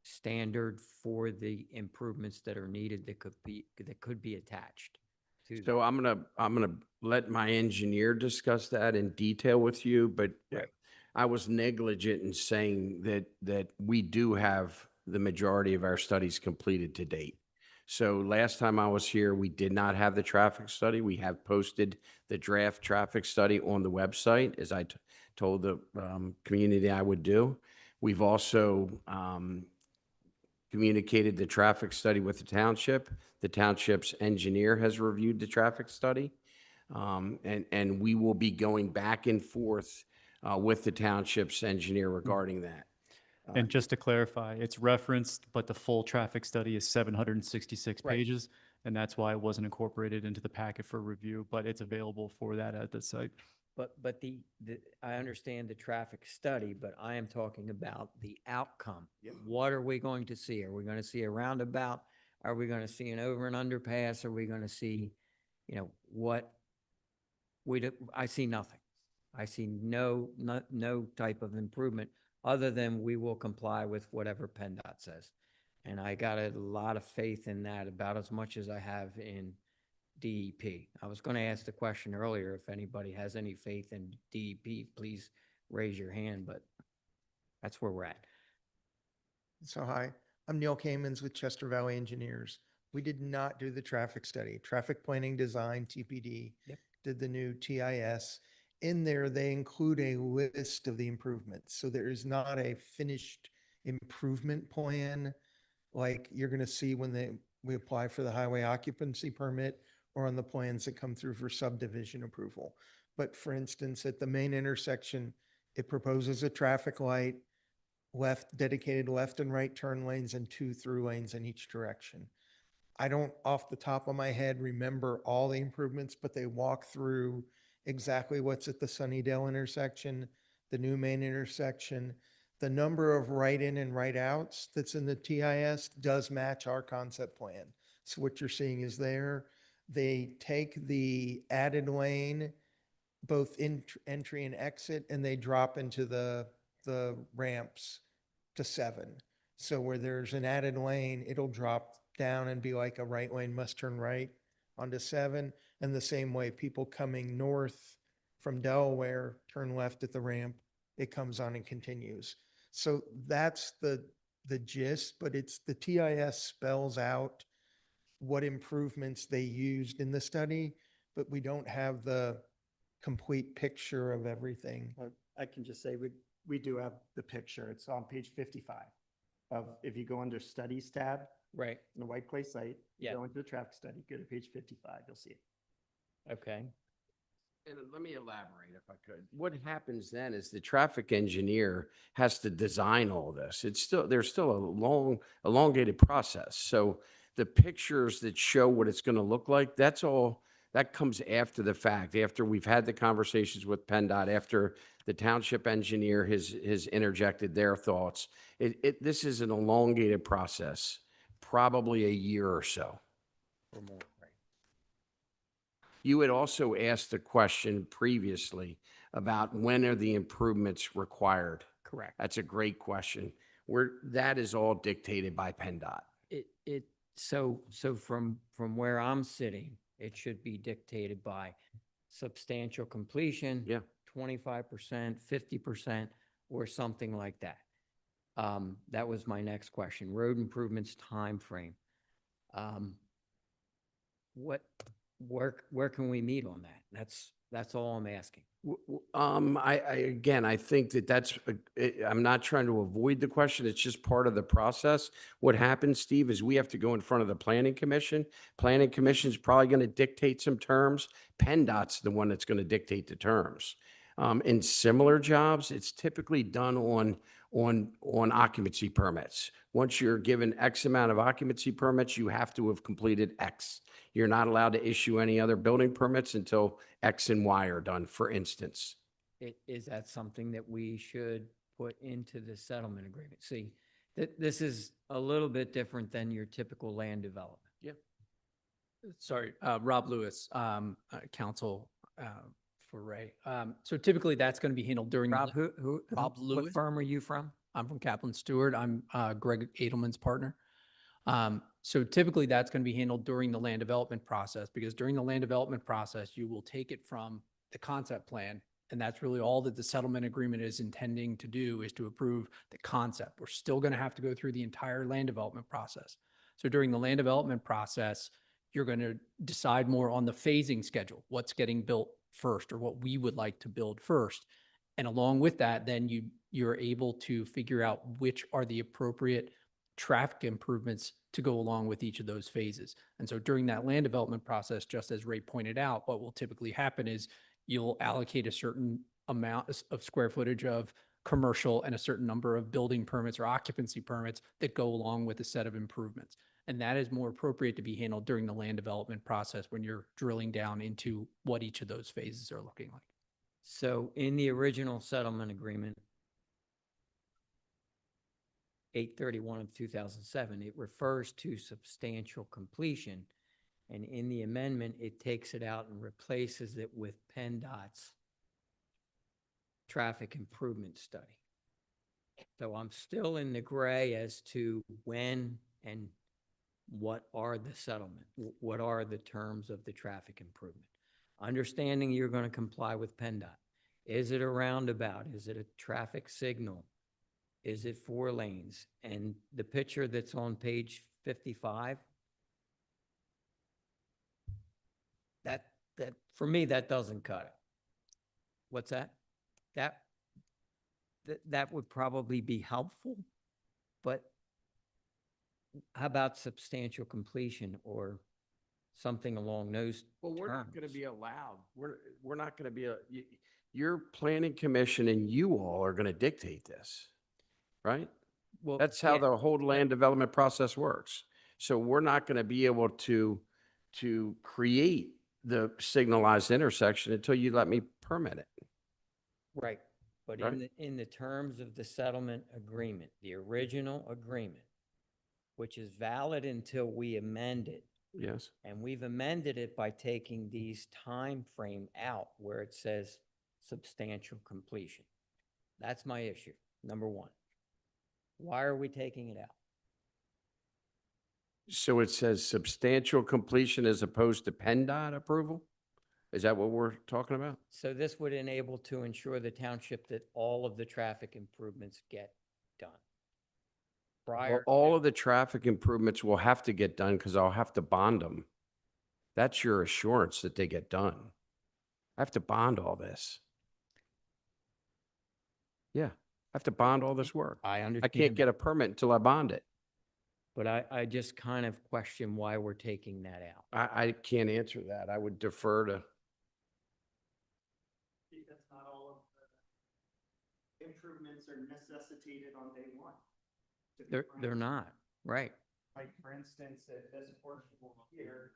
standard for the improvements that are needed that could be attached to? So I'm gonna let my engineer discuss that in detail with you, but Right. I was negligent in saying that we do have the majority of our studies completed to date. So last time I was here, we did not have the traffic study. We have posted the draft traffic study on the website, as I told the community I would do. We've also communicated the traffic study with the township. The township's engineer has reviewed the traffic study. And we will be going back and forth with the township's engineer regarding that. And just to clarify, it's referenced, but the full traffic study is 766 Right. pages. And that's why it wasn't incorporated into the packet for review, but it's available for that at the site. But I understand the traffic study, but I am talking about the outcome. What are we going to see? Are we going to see a roundabout? Are we going to see an over and underpass? Are we going to see, what I see nothing. I see no type of improvement other than we will comply with whatever PennDOT says. And I got a lot of faith in that, about as much as I have in DEP. I was going to ask the question earlier, if anybody has any faith in DEP, please raise your hand, but that's where we're at. So hi, I'm Neil Kamens with Chester Valley Engineers. We did not do the traffic study. Traffic Planning Design, TPD, did the new TIS. In there, they include a list of the improvements. So there is not a finished improvement plan like you're going to see when we apply for the highway occupancy permit or on the plans that come through for subdivision approval. But for instance, at the main intersection, it proposes a traffic light, dedicated left and right turn lanes and 2 through lanes in each direction. I don't off the top of my head remember all the improvements, but they walk through exactly what's at the Sunnydale intersection, the new main intersection. The number of right in and right outs that's in the TIS does match our concept plan. So what you're seeing is there, they take the added lane, both entry and exit, and they drop into the ramps to 7. So where there's an added lane, it'll drop down and be like a right lane must turn right onto 7. And the same way, people coming north from Delaware turn left at the ramp, it comes on and continues. So that's the gist, but it's the TIS spells out what improvements they used in the study, but we don't have the complete picture of everything. I can just say we do have the picture. It's on page 55 of, if you go under studies tab. Right. In the White Clay site, you Yeah. go into the traffic study, go to page 55, you'll see it. Okay. And let me elaborate if I could. What happens then is the traffic engineer has to design all this. There's still a long, elongated process. So the pictures that show what it's going to look like, that comes after the fact, after we've had the conversations with PennDOT, after the township engineer has interjected their thoughts. This is an elongated process, probably a year or so. Or more, right? You had also asked a question previously about when are the improvements required? Correct. That's a great question. That is all dictated by PennDOT. So from where I'm sitting, it should be dictated by substantial completion. Yeah. 25%, 50%, or something like that. That was my next question. Road improvements timeframe. Where can we meet on that? That's all I'm asking. I think I'm not trying to avoid the question. It's just part of the process. What happens, Steve, is we have to go in front of the planning commission. Planning commission's probably going to dictate some terms. PennDOT's the one that's going to dictate the terms. In similar jobs, it's typically done on occupancy permits. Once you're given X amount of occupancy permits, you have to have completed X. You're not allowed to issue any other building permits until X and Y are done, for instance. Is that something that we should put into the settlement agreement? See, this is a little bit different than your typical land development. Yeah. Sorry, Rob Lewis, counsel for Ray. So typically that's going to be handled during. Rob, Rob Lewis. What firm are you from? I'm from Kaplan Stewart. I'm Greg Edelman's partner. So typically that's going to be handled during the land development process, because during the land development process, you will take it from the concept plan. And that's really all that the settlement agreement is intending to do, is to approve the concept. We're still going to have to go through the entire land development process. So during the land development process, you're going to decide more on the phasing schedule, what's getting built first, or what we would like to build first. And along with that, then you're able to figure out which are the appropriate traffic improvements to go along with each of those phases. And so during that land development process, just as Ray pointed out, what will typically happen is you'll allocate a certain amount of square footage of commercial and a certain number of building permits or occupancy permits that go along with a set of improvements. And that is more appropriate to be handled during the land development process when you're drilling down into what each of those phases are looking like. So in the original settlement agreement, 8/31 of 2007, it refers to substantial completion. And in the amendment, it takes it out and replaces it with PennDOT's traffic improvement study. So I'm still in the gray as to when and what are the settlement, what are the terms of the traffic improvement. Understanding you're going to comply with PennDOT. Is it a roundabout? Is it a traffic signal? Is it 4 lanes? And the picture that's on page 55, that for me, that doesn't cut it. What's that? That would probably be helpful, but How about substantial completion or something along those Well, we're not going to terms? be allowed. We're not going to be, your planning commission and you all are going to dictate this, right? Well, That's how yeah, the whole land development process works. So we're not going to be able to create the signalized intersection until you let me permit it. right. But Right. in the terms of the settlement agreement, the original agreement, which is valid until we amend it, Yes. and we've amended it by taking these time frame out where it says substantial completion. That's my issue, number one. Why are we taking it out? So it says substantial completion as opposed to PennDOT approval? Is that what we're talking about? So this would enable to ensure the township that all of the traffic improvements get done. Well, Prior, all of the traffic improvements will have to get done because I'll have to bond them. That's your assurance that they get done. I have to bond all this. Yeah, I have to bond all this work. I I understand. can't get a permit until I bond it. But I just kind of question why we're taking that out. I can't answer that. I would defer to, That's not all of the improvements are necessitated on day one. to be They're frank. not, right? Like, for instance, at this portion here,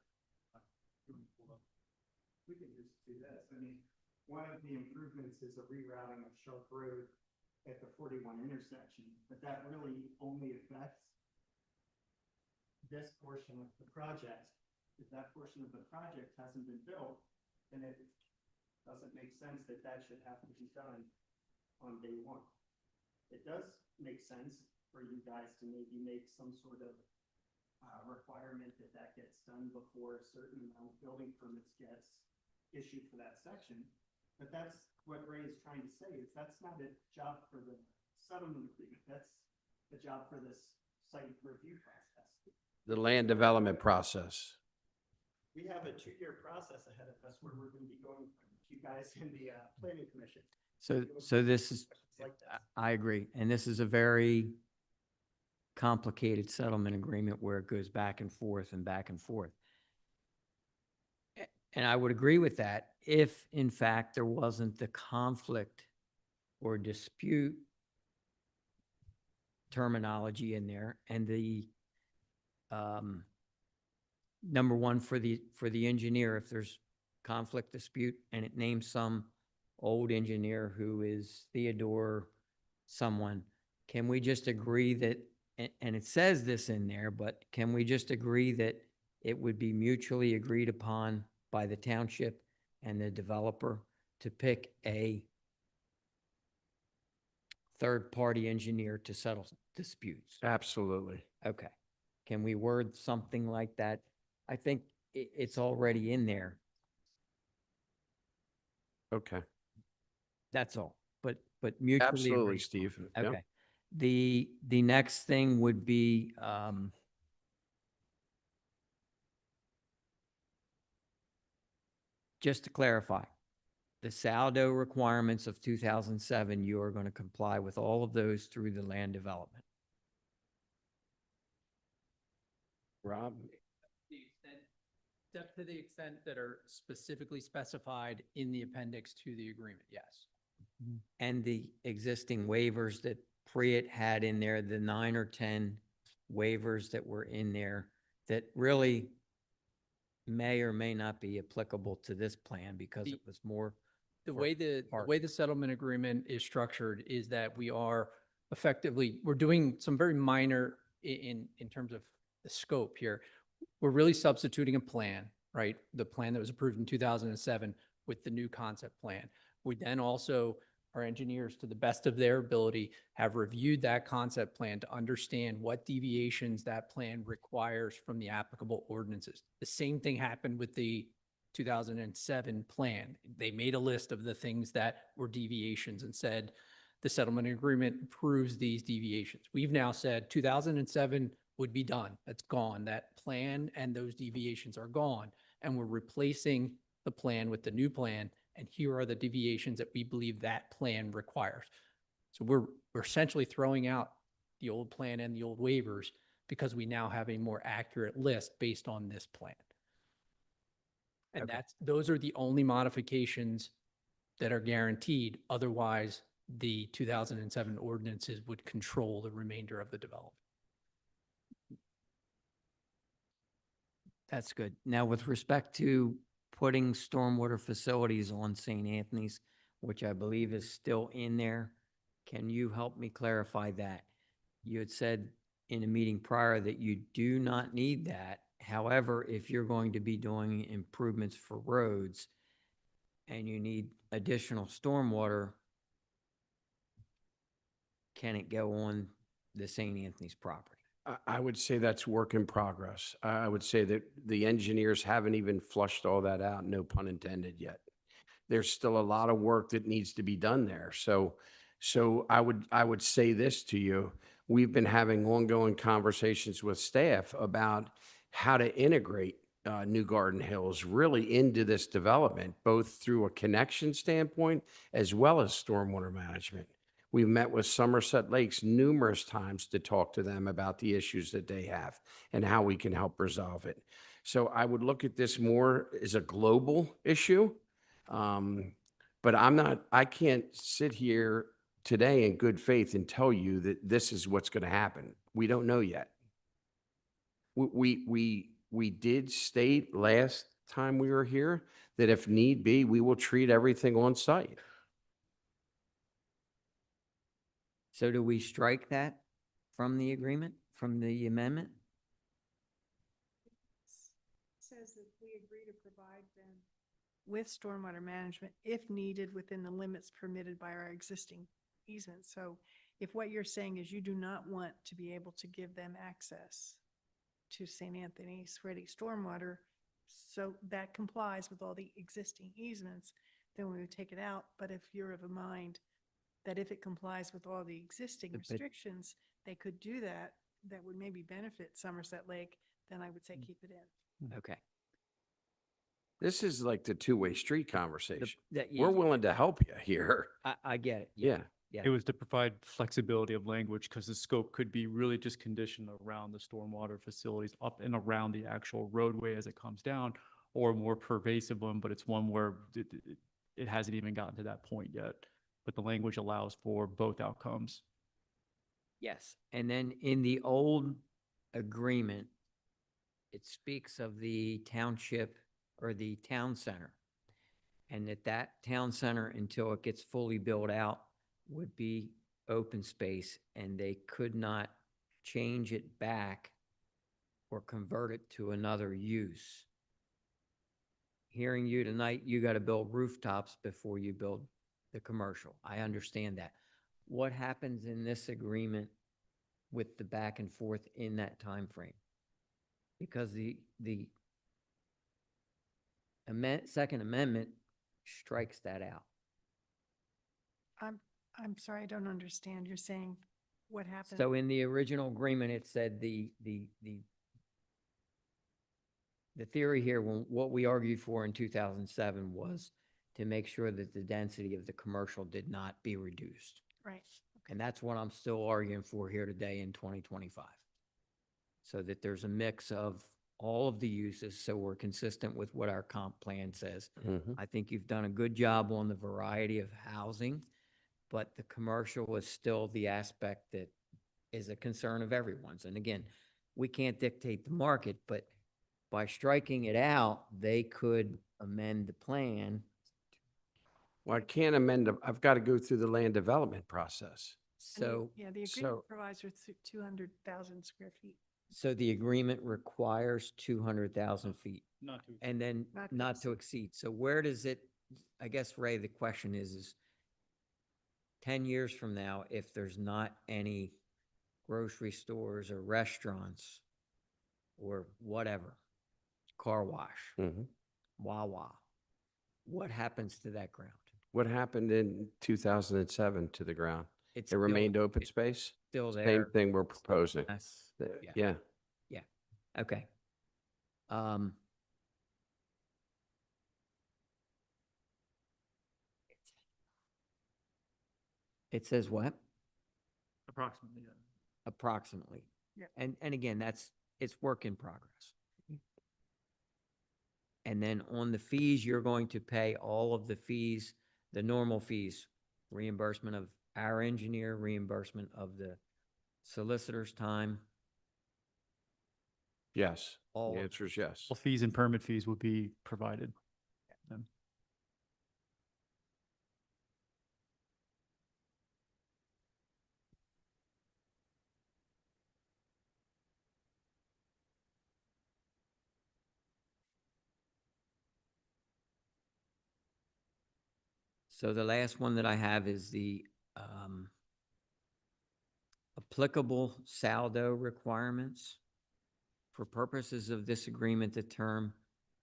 we can just do this. I mean, one of the improvements is a rerouting of Sharp Road at the 41 intersection, but that really only affects this portion of the project. If that portion of the project hasn't been built, then it doesn't make sense that that should have to be done on day one. It does make sense for you guys to maybe make some sort of requirement that that gets done before a certain amount of building permits gets issued for that section. But that's what Ray is trying to say, is that's not a job for the settlement agreement. That's the job for this site review process. the land development process. We have a 2-year process ahead of us where we're going to be going with you guys in the planning commission. So this is, Like this. I agree. And this is a very complicated settlement agreement where it goes back and forth and back and forth. And I would agree with that if, in fact, there wasn't the conflict or dispute terminology in there and the number one for the engineer, if there's conflict dispute and it names some old engineer who is Theodore someone, can we just agree that, and it says this in there, but can we just agree that it would be mutually agreed upon by the township and the developer to pick a third-party engineer to settle disputes? Absolutely. Okay. Can we word something like that? I think it's already in there. Okay. That's all. But mutually Absolutely, agreed. Steve. Yep. Okay. The next thing would be, just to clarify, the saldo requirements of 2007, you are going to comply with all of those through the land development. Rob? To the extent that are specifically specified in the appendix to the agreement, yes. And the existing waivers that Priet had in there, the 9 or 10 waivers that were in there that really may or may not be applicable to this plan because it was more. The for way the park. way the settlement agreement is structured is that we are effectively, we're doing some very minor in terms of the scope here. We're really substituting a plan, right? The plan that was approved in 2007 with the new concept plan. We then also, our engineers, to the best of their ability, have reviewed that concept plan to understand what deviations that plan requires from the applicable ordinances. The same thing happened with the 2007 plan. They made a list of the things that were deviations and said, the settlement agreement approves these deviations. We've now said 2007 would be done. That's gone. That plan and those deviations are gone. And we're replacing the plan with the new plan. And here are the deviations that we believe that plan requires. So we're essentially throwing out the old plan and the old waivers because we now have a more accurate list based on this plan. And those are the only modifications that are guaranteed. Otherwise, the 2007 ordinances would control the remainder of the development. That's good. Now, with respect to putting stormwater facilities on St. Anthony's, which I believe is still in there, can you help me clarify that? You had said in a meeting prior that you do not need that. However, if you're going to be doing improvements for roads and you need additional stormwater, can it go on the St. Anthony's property? I would say that's work in progress. I would say that the engineers haven't even flushed all that out, no pun intended yet. There's still a lot of work that needs to be done there. So I would say this to you. We've been having ongoing conversations with staff about how to integrate New Garden Hills really into this development, both through a connection standpoint as well as stormwater management. We've met with Somerset Lakes numerous times to talk to them about the issues that they have and how we can help resolve it. So I would look at this more as a global issue. But I can't sit here today in good faith and tell you that this is what's going to happen. We don't know yet. We did state last time we were here that if need be, we will treat everything on site. So do we strike that from the agreement, from the amendment? Says that we agree to provide them with stormwater management if needed within the limits permitted by our existing easement. So if what you're saying is you do not want to be able to give them access to St. Anthony's ready stormwater, so that complies with all the existing easements, then we would take it out. But if you're of a mind that if it complies with all the existing restrictions, they could do that, that would maybe benefit Somerset Lake, then I would say keep it in. Okay. This is like the two-way street conversation. that- We're willing to help you here. I get it. Yeah. Yeah. It was to provide flexibility of language because the scope could be really just conditioned around the stormwater facilities up and around the actual roadway as it comes down, or a more pervasive one, but it's one where it hasn't even gotten to that point yet. But the language allows for both outcomes. Yes. And then in the old agreement, it speaks of the township or the town center. And that town center, until it gets fully built out, would be open space, and they could not change it back or convert it to another use. Hearing you tonight, you got to build rooftops before you build the commercial. I understand that. What happens in this agreement with the back and forth in that time frame? Because the Second Amendment strikes that out. I'm sorry, I don't understand. You're saying what happened? So in the original agreement, it said the theory here, what we argued for in 2007 was to make sure that the density of the commercial did not be reduced. Right. And that's what I'm still arguing for here today in 2025. So that there's a mix of all of the uses, so we're consistent with what our comp plan says. I think you've done a good job on the variety of housing, but the commercial is still the aspect that is a concern of everyone's. And again, we can't dictate the market, but by striking it out, they could amend the plan. Well, I can't amend, I've got to go through the land development process. So, Yeah, the agreement provides for 200,000 square feet. so the agreement requires 200,000 feet. Not to And then not to exceed. So where does it, I guess, Ray, the question is 10 years from now, if there's not any grocery stores or restaurants or whatever, car wash, Wawa, what happens to that ground? What happened in 2007 to the ground? It's It remained open space? still there. Same thing we're proposing. Yeah. Yeah. Okay. It says what? Approximately, yeah. Approximately. And again, it's work in progress. And then on the fees, you're going to pay all of the fees, the normal fees, reimbursement of our engineer, reimbursement of the solicitor's time. Yes, All the of answer is yes. All fees and permit fees will be provided. So the last one that I have is the applicable saldo requirements. For purposes of this agreement, the term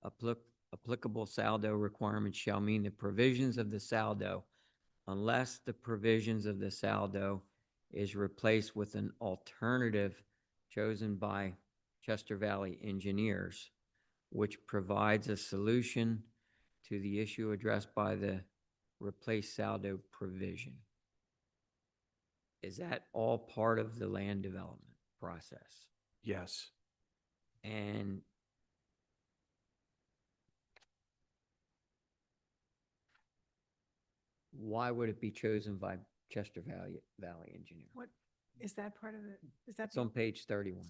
applicable saldo requirements shall mean the provisions of the saldo, unless the provisions of the saldo is replaced with an alternative chosen by Chester Valley engineers, which provides a solution to the issue addressed by the replace saldo provision. Is that all part of the land development process? Yes. And why would it be chosen by Chester Valley engineer? What, is that part of it? Is that? It's on page 31.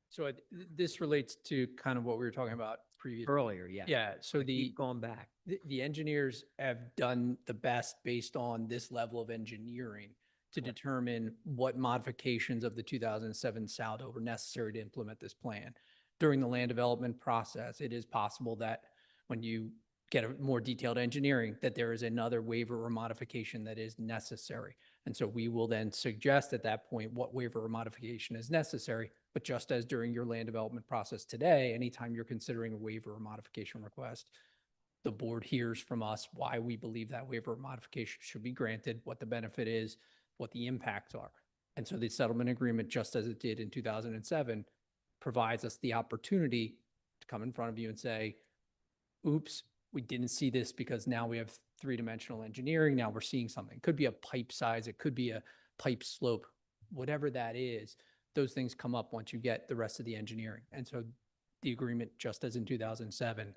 So this relates to kind of what we were talking about previously. Earlier, yeah. Yeah, so Keep going back. the engineers have done the best based on this level of engineering to determine what modifications of the 2007 saldo were necessary to implement this plan. During the land development process, it is possible that when you get a more detailed engineering, that there is another waiver or modification that is necessary. And so we will then suggest at that point what waiver or modification is necessary. But just as during your land development process today, anytime you're considering a waiver or modification request, the board hears from us why we believe that waiver or modification should be granted, what the benefit is, what the impacts are. And so the settlement agreement, just as it did in 2007, provides us the opportunity to come in front of you and say, oops, we didn't see this because now we have three-dimensional engineering. Now we're seeing something. It could be a pipe size. It could be a pipe slope, whatever that is. Those things come up once you get the rest of the engineering. And so the agreement, just as in 2007,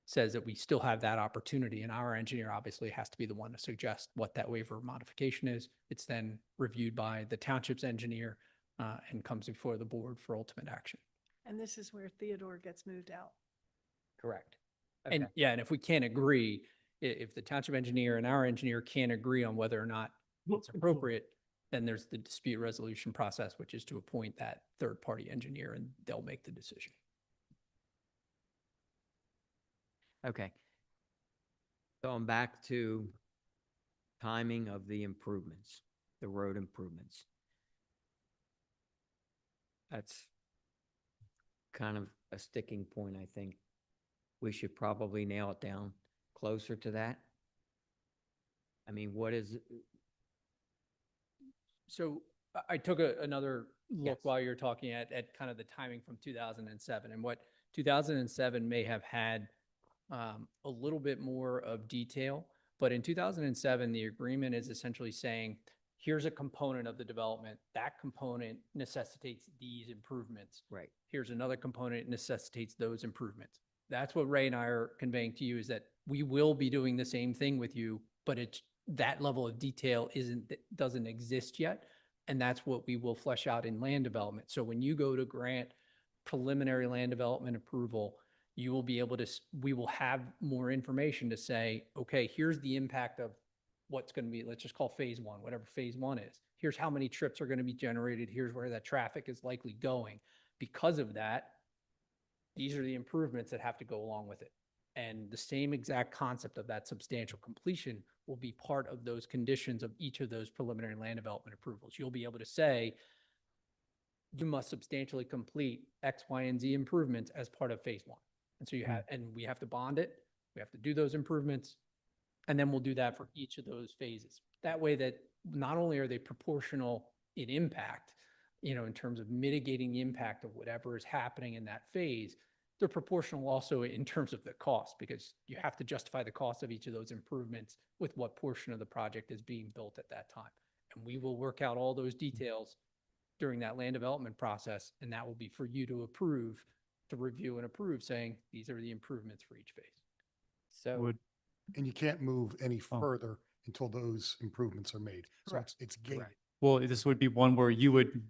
says that we still have that opportunity, and our engineer obviously has to be the one to suggest what that waiver modification is. It's then reviewed by the township's engineer and comes before the board for ultimate action. And this is where Theodore gets moved out. Correct. And Okay. yeah, and if we can't agree, if the township engineer and our engineer can't agree on whether or not it's appropriate, then there's the dispute resolution process, which is to appoint that third-party engineer, and they'll make the decision. Okay. Going back to timing of the improvements, the road improvements. That's kind of a sticking point, I think. We should probably nail it down closer to that. I mean, what is, So I took another look Yes. while you're talking at kind of the timing from 2007, and what 2007 may have had a little bit more of detail, but in 2007, the agreement is essentially saying, here's a component of the development. That component necessitates these improvements. right, Here's another component necessitates those improvements. That's what Ray and I are conveying to you, is that we will be doing the same thing with you, but it's that level of detail doesn't exist yet. And that's what we will flesh out in land development. So when you go to grant preliminary land development approval, you will be able to, we will have more information to say, okay, here's the impact of what's going to be, let's just call phase one, whatever phase one is. Here's how many trips are going to be generated. Here's where that traffic is likely going. Because of that, these are the improvements that have to go along with it. And the same exact concept of that substantial completion will be part of those conditions of each of those preliminary land development approvals. You'll be able to say, you must substantially complete X, Y, and Z improvements as part of phase one. And so you have, and we have to bond it. We have to do those improvements. And then we'll do that for each of those phases. That way that not only are they proportional in impact, you know, in terms of mitigating the impact of whatever is happening in that phase, they're proportional also in terms of the cost, because you have to justify the cost of each of those improvements with what portion of the project is being built at that time. And we will work out all those details during that land development process, and that will be for you to approve, to review and approve, saying these are the improvements for each phase. So, Would, And you can't move any Oh. further until those improvements are made. So Correct. it's gated. Correct. well, this would be one where you would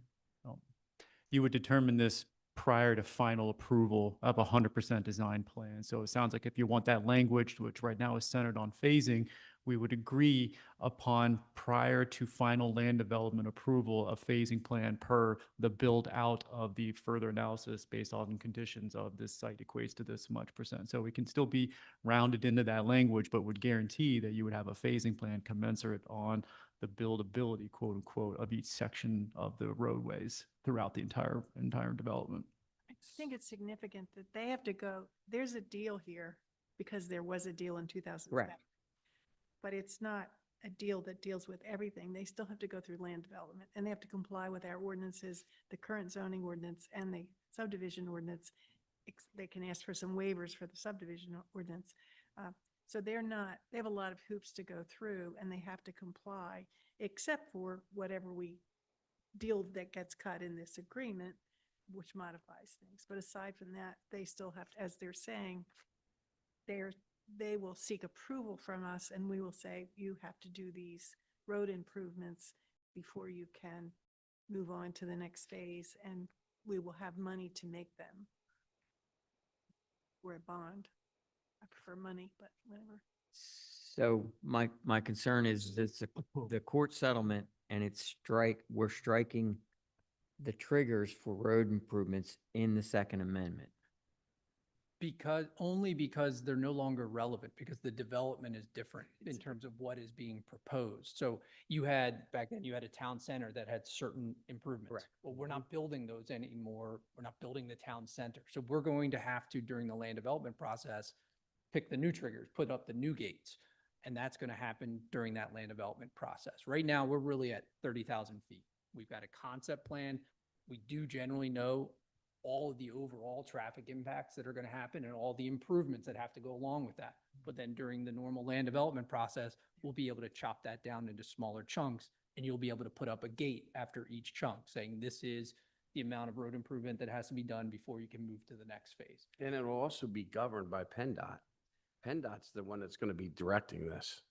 determine this prior to final approval of 100% design plan. So it sounds like if you want that language, which right now is centered on phasing, we would agree upon prior to final land development approval of phasing plan per the build out of the further analysis based on conditions of this site equates to this much percent. So we can still be rounded into that language, but would guarantee that you would have a phasing plan commensurate on the buildability, quote unquote, of each section of the roadways throughout the entire development. I think it's significant that they have to go, there's a deal here because there was a deal in 2007. Correct. But it's not a deal that deals with everything. They still have to go through land development and they have to comply with our ordinances, the current zoning ordinance and the subdivision ordinance. They can ask for some waivers for the subdivision ordinance. So they have a lot of hoops to go through and they have to comply, except for whatever deal that gets cut in this agreement, which modifies things. But aside from that, they still have to, as they're saying, they will seek approval from us and we will say, you have to do these road improvements before you can move on to the next phase, and we will have money to make them. Or a bond. I prefer money, but whatever. so my concern is it's the court settlement and we're striking the triggers for road improvements in the Second Amendment. Only because they're no longer relevant, because the development is different in terms of what is being proposed. So back then, you had a town center that had certain improvements. Correct. Well, we're not building those anymore. We're not building the town center. So we're going to have to, during the land development process, pick the new triggers, put up the new gates. And that's going to happen during that land development process. Right now, we're really at 30,000 feet. We've got a concept plan. We do generally know all of the overall traffic impacts that are going to happen and all the improvements that have to go along with that. But then during the normal land development process, we'll be able to chop that down into smaller chunks and you'll be able to put up a gate after each chunk saying this is the amount of road improvement that has to be done before you can move to the next phase. And it will also be governed by PennDOT. PennDOT's the one that's going to be directing this.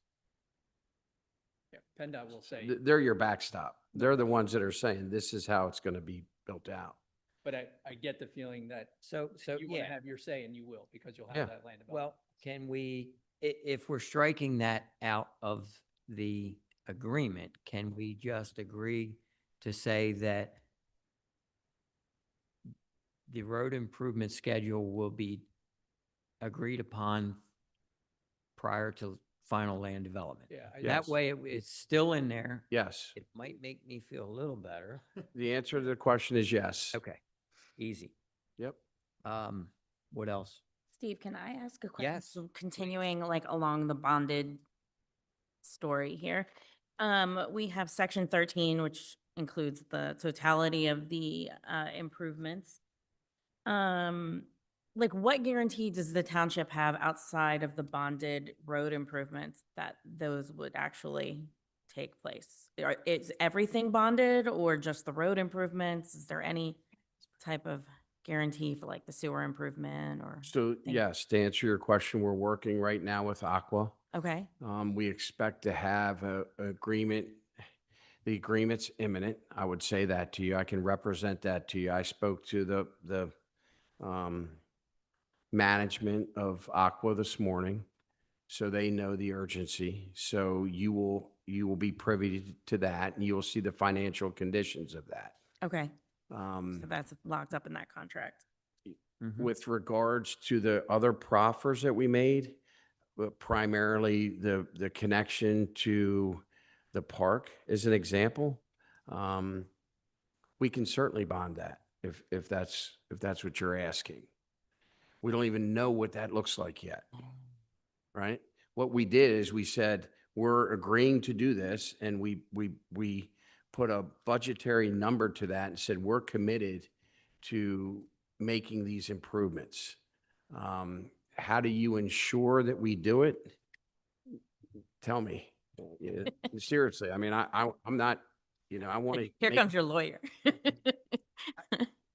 Yeah, PennDOT will say, They're your backstop. They're the ones that are saying this is how it's going to be built out. but I get the feeling that So you want yeah. to have your say and you will because you'll Yeah. have that land development. Well, can we, if we're striking that out of the agreement, can we just agree to say that the road improvement schedule will be agreed upon prior to final land development? Yeah. That Yes. way it's still in there. Yes. It might make me feel a little better. The answer to the question is yes. Okay, easy. Yep. What else? Steve, can I ask a question? Yes, So continuing like along the bonded story here. We have section 13, which includes the totality of the improvements. Like what guarantee does the township have outside of the bonded road improvements that those would actually take place? Is everything bonded or just the road improvements? Is there any type of guarantee for like the sewer improvement or? So yes, to answer your question, we're working right now with Aqua. Okay, We expect to have a agreement. The agreement's imminent. I would say that to you. I can represent that to you. I spoke to the management of Aqua this morning, so they know the urgency. So you will be privy to that, and you will see the financial conditions of that. okay. So that's locked up in that contract. With regards to the other proffers that we made, but primarily the connection to the park as an example, we can certainly bond that if that's what you're asking. We don't even know what that looks like yet, right? What we did is we said, we're agreeing to do this, and we put a budgetary number to that and said, we're committed to making these improvements. How do you ensure that we do it? Tell me. Yeah, seriously, I mean, I'm not You know, I want to. Here comes your lawyer.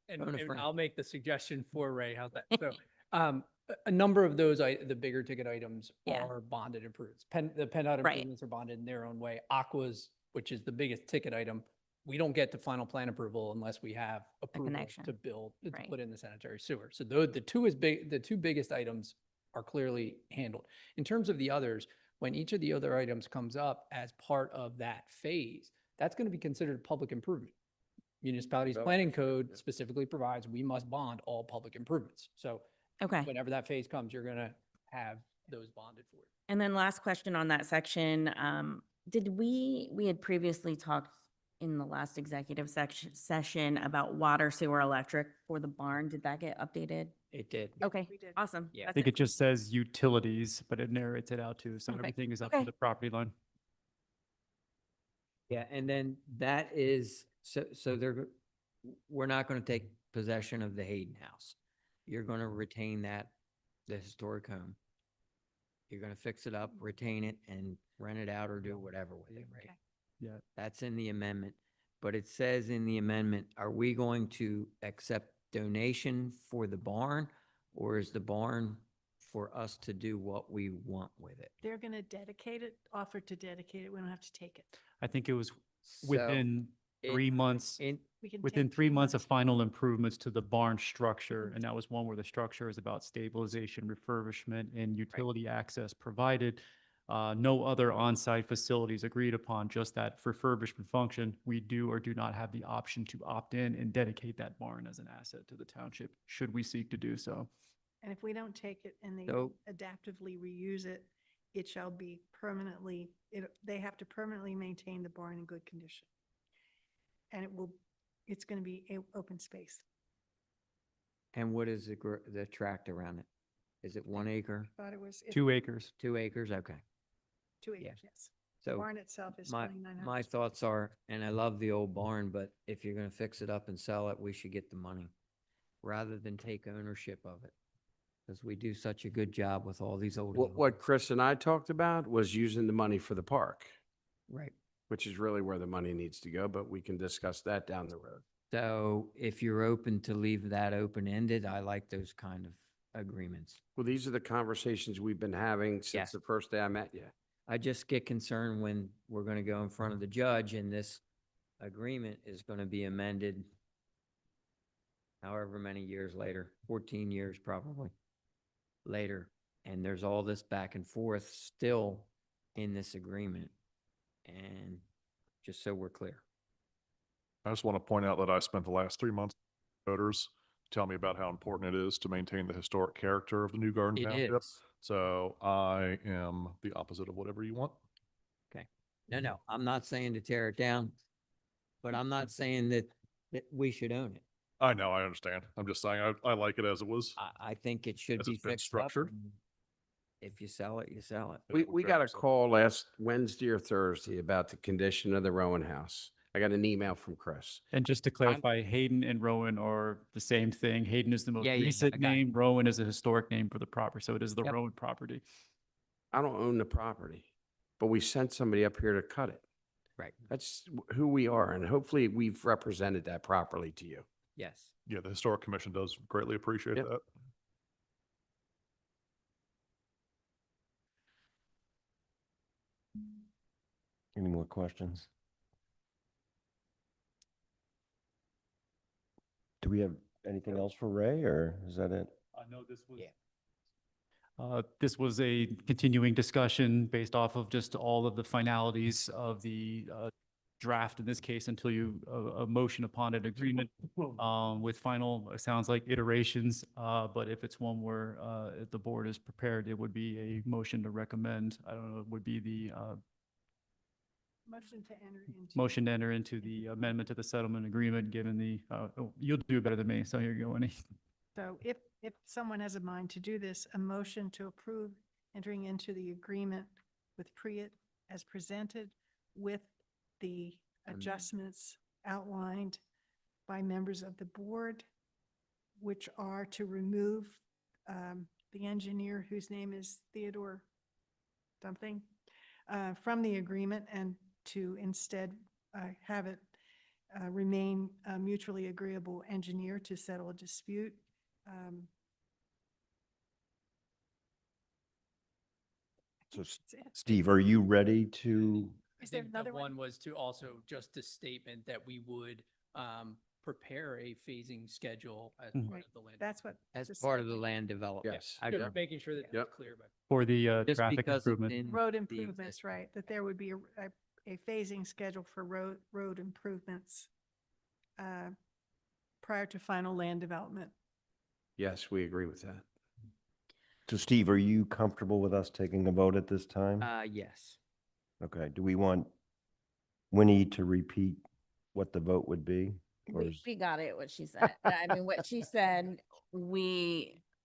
And, Phone a and friend. I'll make the suggestion for Ray. How's that? So, a number of those, the bigger ticket items Yeah. are bonded improvements. The PennDOT Right. improvements are bonded in their own way. Aquas, which is the biggest ticket item, we don't get to final plan approval unless we have approval connection. to build, to Right. put in the sanitary sewer. So the two biggest items are clearly handled. In terms of the others, when each of the other items comes up as part of that phase, that's going to be considered public improvement. Municipalities planning code specifically provides we must bond all public improvements. So Okay. whenever that phase comes, you're going to have those bonded for you. And then last question on that section, we had previously talked in the last executive session about water, sewer, electric for the barn. Did that get updated? It did. Okay, we did. awesome. Yeah. I That's think it. it just says utilities, but it narrates it out too. So Perfect. everything is up Okay. to the property line. Yeah, and then that is, so we're not going to take possession of the Hayden House. You're going to retain that, the historic home. You're going to fix it up, retain it, and rent it out or do whatever with it, right? Okay. Yeah. That's in the amendment. But it says in the amendment, are we going to accept donation for the barn? Or is the barn for us to do what we want with it? They're going to dedicate it, offer to dedicate it. We don't have to take it. I think it was So within it- 3 months. We can Within take 3 months of months. final improvements to the barn structure, and that was one where the structure is about stabilization, refurbishment, and utility access provided. No other on-site facilities agreed upon, just that refurbishment function. We do or do not have the option to opt in and dedicate that barn as an asset to the township, should we seek to do so. And if we don't take it and they So- adaptively reuse it, it shall be permanently, they have to permanently maintain the barn in good condition. And it's going to be open space. And what is the tract around it? Is it 1 acre? Thought it was 2 acres. 2 acres? Okay. 2 yeah. acres, yes. The So barn itself is my 2,900. thoughts are, and I love the old barn, but if you're going to fix it up and sell it, we should get the money rather than take ownership of it. Because we do such a good job with all these old. What Chris and I talked about was using the money for the park, Right. which is really where the money needs to go, but we can discuss that down the road. So if you're open to leave that open-ended, I like those kind of agreements. Well, these are the conversations we've been having Yeah. since the first day I met you. I just get concerned when we're going to go in front of the judge and this agreement is going to be amended however many years later, 14 years probably later. And there's all this back and forth still in this agreement. And just so we're clear. I just want to point out that I spent the last 3 months with voters tell me about how important it is to maintain the historic character of the New Garden It Township. is. So I am the opposite of whatever you want. Okay. No, I'm not saying to tear it down, but I'm not saying that we should own it. I know, I understand. I'm just saying I like it as it was. I think it should As be it's been fixed up. structured. and If you sell it, you sell it. We got a call last Wednesday or Thursday about the condition of the Rowan House. I got an email from Chris. And just to clarify, Hayden and Rowan are the same thing. Hayden is the most Yeah, I recent got it. name. Rowan is a historic name for the property. So it is the Yep. Rowan property. I don't own the property, but we sent somebody up here to cut it. Right. That's who we are, and hopefully we've represented that properly to you. Yes. Yeah, the Historic Commission does greatly appreciate Yep. that. Any more questions? Do we have anything else for Ray, or is that it? I know this was. This was a continuing discussion based off of just all of the finalities of the draft in this case until a motion upon an agreement with final, it sounds like iterations. But if it's one where if the board is prepared, it would be a motion to recommend. I don't know, it would be the Motion to enter into. motion to enter into the amendment to the settlement agreement, given the, you'll do it better than me, so here you go, Annie. So if someone has a mind to do this, a motion to approve entering into the agreement with Priet as presented with the adjustments outlined by members of the board, which are to remove the engineer whose name is Theodore something from the agreement and to instead have it remain a mutually agreeable engineer to settle a dispute. So That's it. Steve, are you ready to? Is there another one? One was to also just a statement that we would prepare a phasing schedule as Mhm. part Right. of the land. That's what. As this part of the segment- land development. Yes. I Just agree. making sure that Yep. it's clear, but For the Just traffic because it's improvement. in Road the improvements, exist- right, that there would be a phasing schedule for road improvements prior to final land development. Yes, we agree with that. So Steve, are you comfortable with us taking a vote at this time? Yes. Okay, do we want Winnie to repeat what the vote would be? Or is- We got it, what she said. I mean, what she said,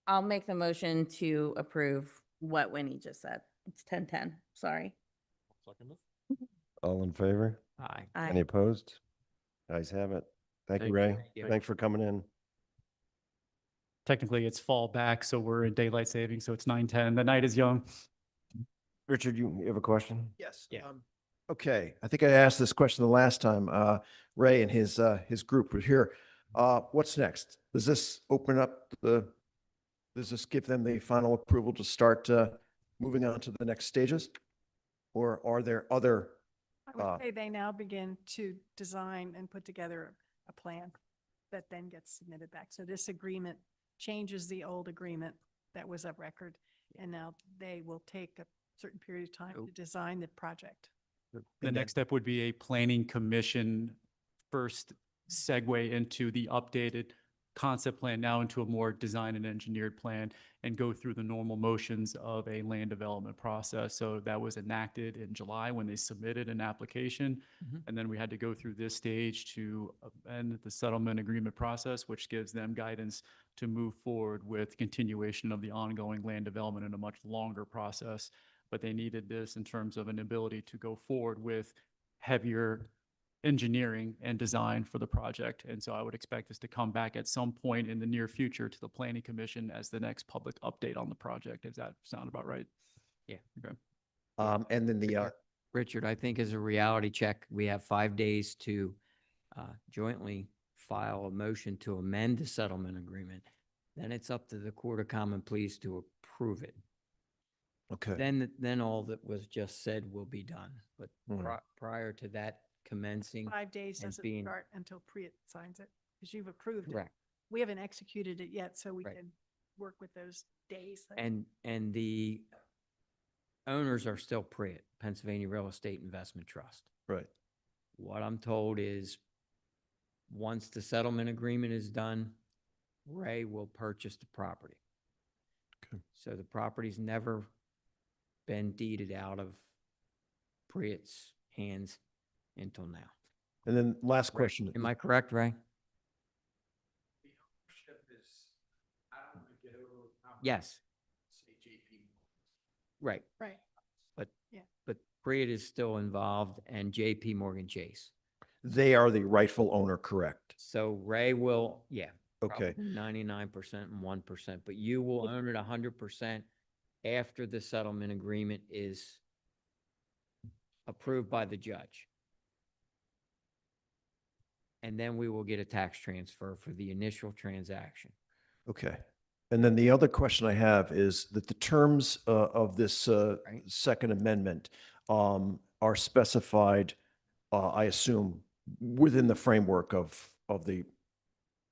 I'll make the motion to approve what Winnie just said. It's 10-10, sorry. All in favor? Aye. Aye. Any opposed? Guys have it. Thank you, Thank you. Ray. Thank you. Thanks for coming in. Technically, it's fall back, so we're in daylight saving, so it's 9:10. The night is young. Richard, you have a question? Yes. Yeah. Okay, I think I asked this question the last time. Ray and his group were here. What's next? Does this open up does this give them the final approval to start moving on to the next stages? Or are there other, I would say they now begin to design and put together a plan that then gets submitted back. So this agreement changes the old agreement that was of record. And now they will take a certain period of time to design the project. The next step would be a planning commission first segue into the updated concept plan, now into a more design and engineered plan, and go through the normal motions of a land development process. So that was enacted in July when they submitted an application. Mhm. And then we had to go through this stage to amend the settlement agreement process, which gives them guidance to move forward with continuation of the ongoing land development in a much longer process. But they needed this in terms of an ability to go forward with heavier engineering and design for the project. And so I would expect this to come back at some point in the near future to the Planning Commission as the next public update on the project. Does that sound about right? Yeah. Okay. and then the, Richard, I think as a reality check, we have 5 days to jointly file a motion to amend the settlement agreement. Then it's up to the Court of Common Pleas to approve it. okay. Then all that was just said will be done. But Mhm. prior to that commencing, 5 days and doesn't being- start until Priet signs it, because you've approved it. correct. We haven't executed it yet, so we Right. can work with those days. And the owners are still Priet, Pennsylvania Real Estate Investment Trust. Right. What I'm told is, once the settlement agreement is done, Ray will purchase the property. Okay. So the property's never been deeded out of Priet's hands until now. And then last Ray, question. Am I correct, Ray? The ownership is, I don't want to get over. Yes. Say JP. Right. Right. But Priet is still involved and JP Morgan Chase. They are the rightful owner, correct? So Ray will, yeah. Okay. 99% and 1%, but you will own it 100% after the settlement agreement is approved by the judge. And then we will get a tax transfer for the initial transaction. Okay. And then the other question I have is that the terms of this Second Amendment are specified, I assume, within the framework of the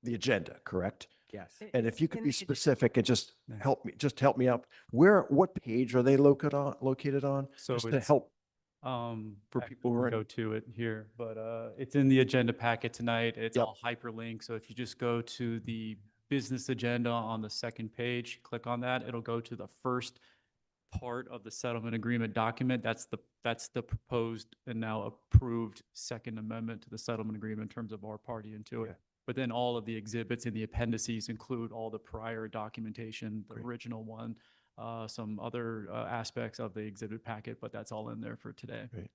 agenda, correct? Yes. And if you could in be the agenda. specific and just help me out, what page are they located on? So Just to it's, help. for actually, people who we're in- go to it here, but it's in the agenda packet tonight. It's Yep. all hyperlinked. So if you just go to the business agenda on the second page, click on that, it'll go to the first part of the settlement agreement document. That's the proposed and now approved Second Amendment to the settlement agreement in terms of our party into it. Okay. But then all of the exhibits in the appendices include all the prior documentation, the Great. original one, some other aspects of the exhibit packet, but that's all in there for today. Great.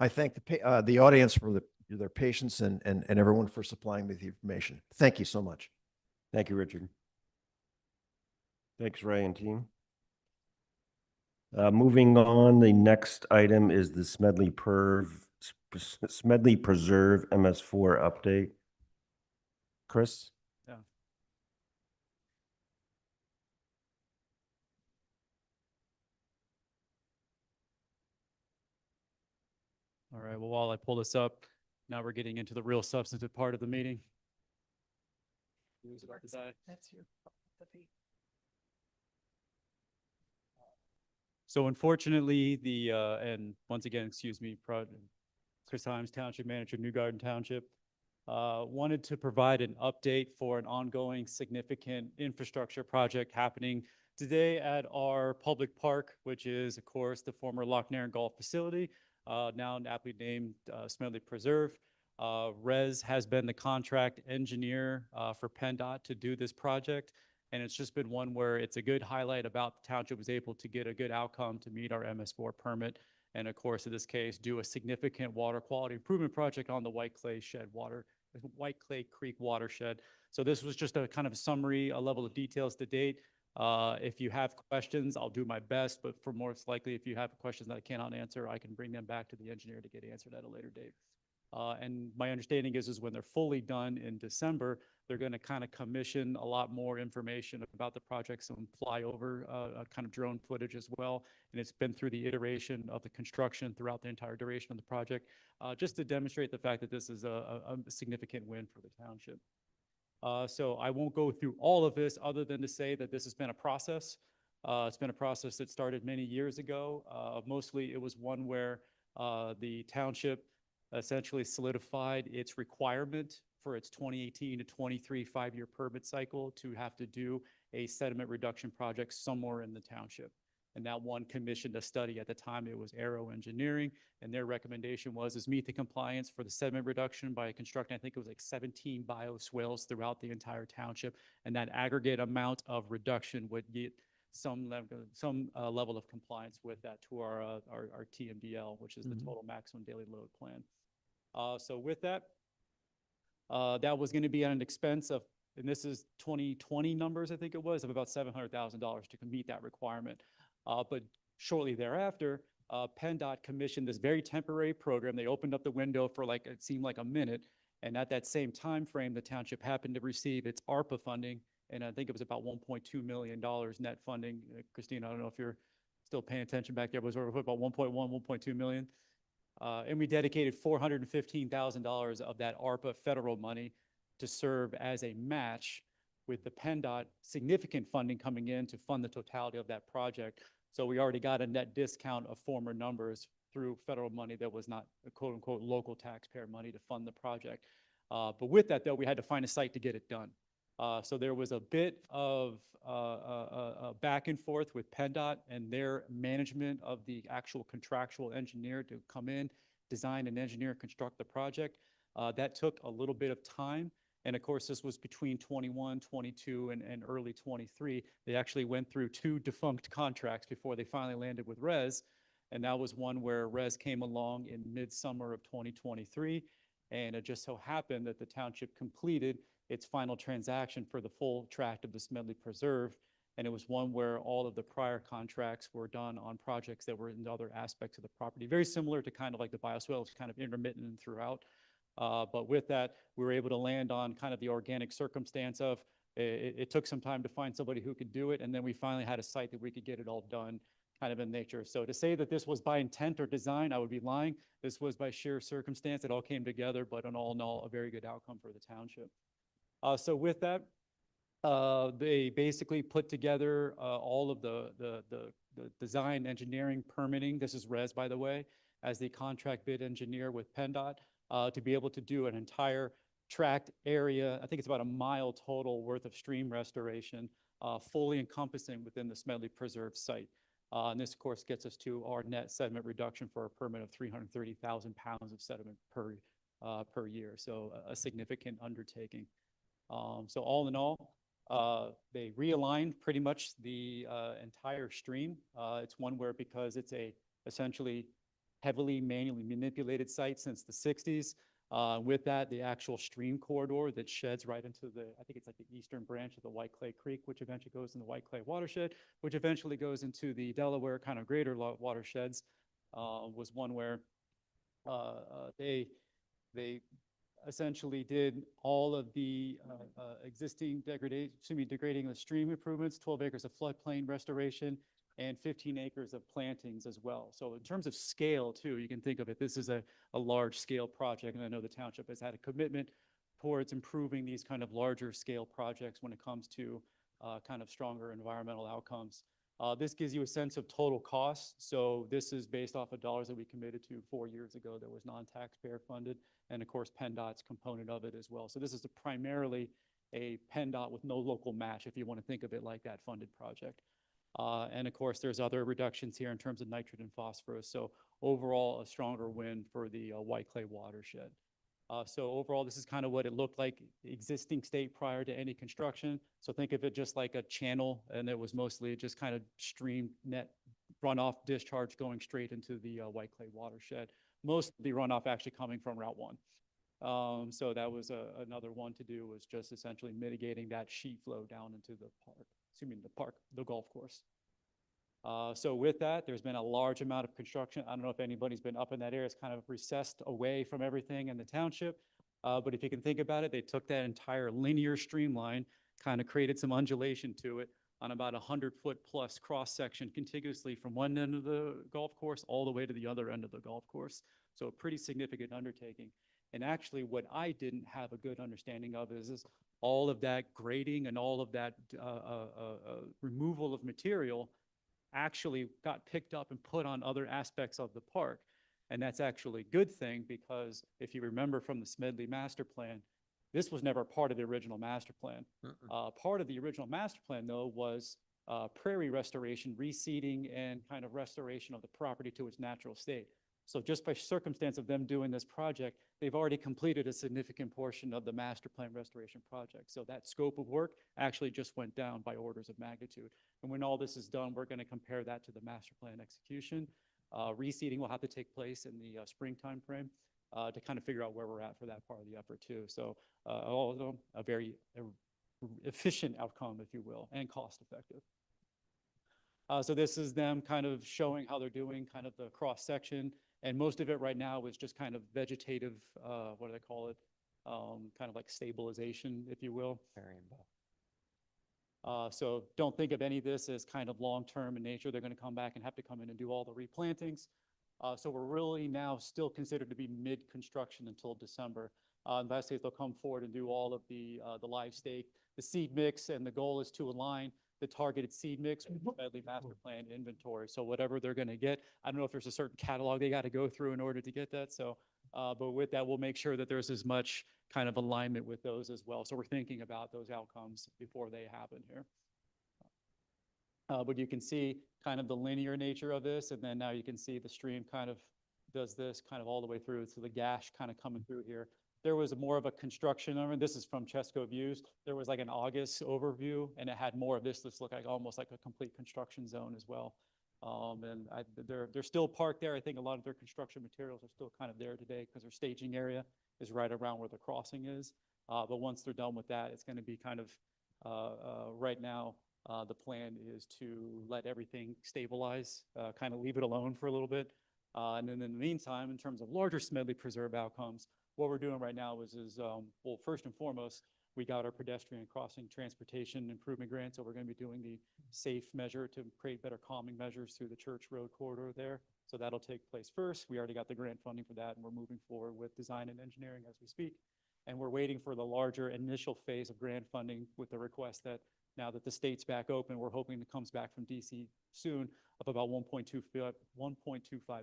I thank the audience for their patience and everyone for supplying me with the information. Thank you so much. Thank you, Richard. Thanks, Ray and team. Moving on, the next item is the Smedley Perv Smedley Preserve MS4 update. Chris? Yeah. All right, well, while I pull this up, now we're getting into the real substantive part of the meeting. Who's about to die? That's your, the fee. So unfortunately, and once again, excuse me, Chris Himes, Township Manager, New Garden Township, wanted to provide an update for an ongoing significant infrastructure project happening today at our public park, which is, of course, the former Lochnair Golf Facility, now aptly named Smedley Preserve. Res has been the contract engineer for PennDOT to do this project. And it's just been one where it's a good highlight about the township was able to get a good outcome to meet our MS4 permit. And of course, in this case, do a significant water quality improvement project on the White Clay Creek watershed. So this was just a kind of summary, a level of details to date. If you have questions, I'll do my best, but for most likely, if you have questions that I cannot answer, I can bring them back to the engineer to get answered at a later date. And my understanding is when they're fully done in December, they're going to kind of commission a lot more information about the project, some flyover kind of drone footage as well. And it's been through the iteration of the construction throughout the entire duration of the project, just to demonstrate the fact that this is a significant win for the township. So I won't go through all of this other than to say that this has been a process. It's been a process that started many years ago. Mostly it was one where the township essentially solidified its requirement for its 2018 to 23 5-year permit cycle to have to do a sediment reduction project somewhere in the township. And that one commissioned a study. At the time, it was Aero Engineering, and their recommendation was meet the compliance for the sediment reduction by constructing, I think it was like 17 bioswales throughout the entire township. And that aggregate amount of reduction would get some level of compliance with that to our TMDL, which is the total maximum daily load plan. So with that, that was going to be at an expense of, and this is 2020 numbers, I think it was, of about $700,000 to meet that requirement. But shortly thereafter, PennDOT commissioned this very temporary program. They opened up the window for it seemed like a minute. And at that same time frame, the township happened to receive its ARPA funding. And I think it was about $1.2 million net funding. Christine, I don't know if you're still paying attention back there, but it was about 1.1, 1.2 million. And we dedicated $415,000 of that ARPA federal money to serve as a match with the PennDOT significant funding coming in to fund the totality of that project. So we already got a net discount of former numbers through federal money that was not a quote unquote local taxpayer money to fund the project. But with that though, we had to find a site to get it done. So there was a bit of back and forth with PennDOT and their management of the actual contractual engineer to come in, design and engineer, construct the project. That took a little bit of time. And of course, this was between 21, 22, and early 23. They actually went through 2 defunct contracts before they finally landed with Res. And that was one where Res came along in midsummer of 2023. And it just so happened that the township completed its final transaction for the full tract of the Smedley Preserve. And it was one where all of the prior contracts were done on projects that were in other aspects of the property. Very similar to kind of like the bioswale, it's kind of intermittent throughout. But with that, we were able to land on kind of the organic circumstance of it took some time to find somebody who could do it. And then we finally had a site that we could get it all done kind of in nature. So to say that this was by intent or design, I would be lying. This was by sheer circumstance. It all came together, but in all, a very good outcome for the township. So with that, they basically put together all of the design, engineering, permitting. This is Res, by the way, as the contract bid engineer with PennDOT to be able to do an entire tract area. I think it's about a mile total worth of stream restoration, fully encompassing within the Smedley Preserve site. And this, of course, gets us to our net sediment reduction for a permit of 330,000 pounds of sediment per year. So a significant undertaking. So all in all, they realigned pretty much the entire stream. It's one where, because it's a essentially heavily manually manipulated site since the 60s, with that, the actual stream corridor that sheds right into I think it's like the eastern branch of the White Clay Creek, which eventually goes in the White Clay watershed, which eventually goes into the Delaware kind of greater watersheds, was one where They essentially did all of the existing degrading of stream improvements, 12 acres of floodplain restoration, and 15 acres of plantings as well. So in terms of scale too, you can think of it, this is a large scale project, and I know the township has had a commitment towards improving these kind of larger scale projects when it comes to kind of stronger environmental outcomes. This gives you a sense of total cost. So this is based off of dollars that we committed to 4 years ago that was non-taxpayer funded. And of course, PennDOT's component of it as well. So this is primarily a PennDOT with no local match, if you want to think of it like that funded project. And of course, there's other reductions here in terms of nitrogen and phosphorus. So overall, a stronger win for the White Clay watershed. So overall, this is kind of what it looked like existing state prior to any construction. So think of it just like a channel, and it was mostly just kind of stream net runoff discharge going straight into the White Clay watershed. Most of the runoff actually coming from Route 1. So that was another one to do, was just essentially mitigating that sheet flow down into the the golf course. So with that, there's been a large amount of construction. I don't know if anybody's been up in that area. It's kind of recessed away from everything in the township. But if you can think about it, they took that entire linear streamline, kind of created some undulation to it on about 100-foot plus cross section contiguously from one end of the golf course all the way to the other end of the golf course. So a pretty significant undertaking. And actually what I didn't have a good understanding of is all of that grading and all of that removal of material actually got picked up and put on other aspects of the park. And that's actually a good thing, because if you remember from the Smedley master plan, this was never part of the original master plan. Part of the original master plan, though, was prairie restoration, reseeding, and kind of restoration of the property to its natural state. So just by circumstance of them doing this project, they've already completed a significant portion of the master plan restoration project. So that scope of work actually just went down by orders of magnitude. And when all this is done, we're going to compare that to the master plan execution. Reseeding will have to take place in the spring timeframe to kind of figure out where we're at for that part of the effort too. So all of them, a very efficient outcome, if you will, and cost effective. So this is them kind of showing how they're doing kind of the cross section. And most of it right now is just kind of vegetative, what do they call it? Kind of like stabilization, if you will. So don't think of any of this as kind of long-term in nature. They're going to come back and have to come in and do all the replantings. So we're really now still considered to be mid-construction until December. In that case, they'll come forward and do all of the live stake, the seed mix, and the goal is to align the targeted seed mix with the Medley master plan inventory. So whatever they're going to get, I don't know if there's a certain catalog they got to go through in order to get that. So, but with that, we'll make sure that there's as much kind of alignment with those as well. So we're thinking about those outcomes before they happen here. But you can see kind of the linear nature of this, and then now you can see the stream kind of does this kind of all the way through to the gash kind of coming through here. There was more of a construction, I mean, this is from Chesco Views. There was like an August overview, and it had more of this. This looked like almost like a complete construction zone as well. And they're still parked there. I think a lot of their construction materials are still kind of there today because their staging area is right around where the crossing is. But once they're done with that, it's going to be kind of right now. The plan is to let everything stabilize, kind of leave it alone for a little bit. And then in the meantime, in terms of larger Smedley Preserve outcomes, what we're doing right now is well, first and foremost, we got our pedestrian crossing transportation improvement grant. So we're going to be doing the safe measure to create better calming measures through the Church Road corridor there. So that'll take place first. We already got the grant funding for that, and we're moving forward with design and engineering as we speak. And we're waiting for the larger initial phase of grant funding with the request that now that the state's back open, we're hoping it comes back from DC soon of about $1.25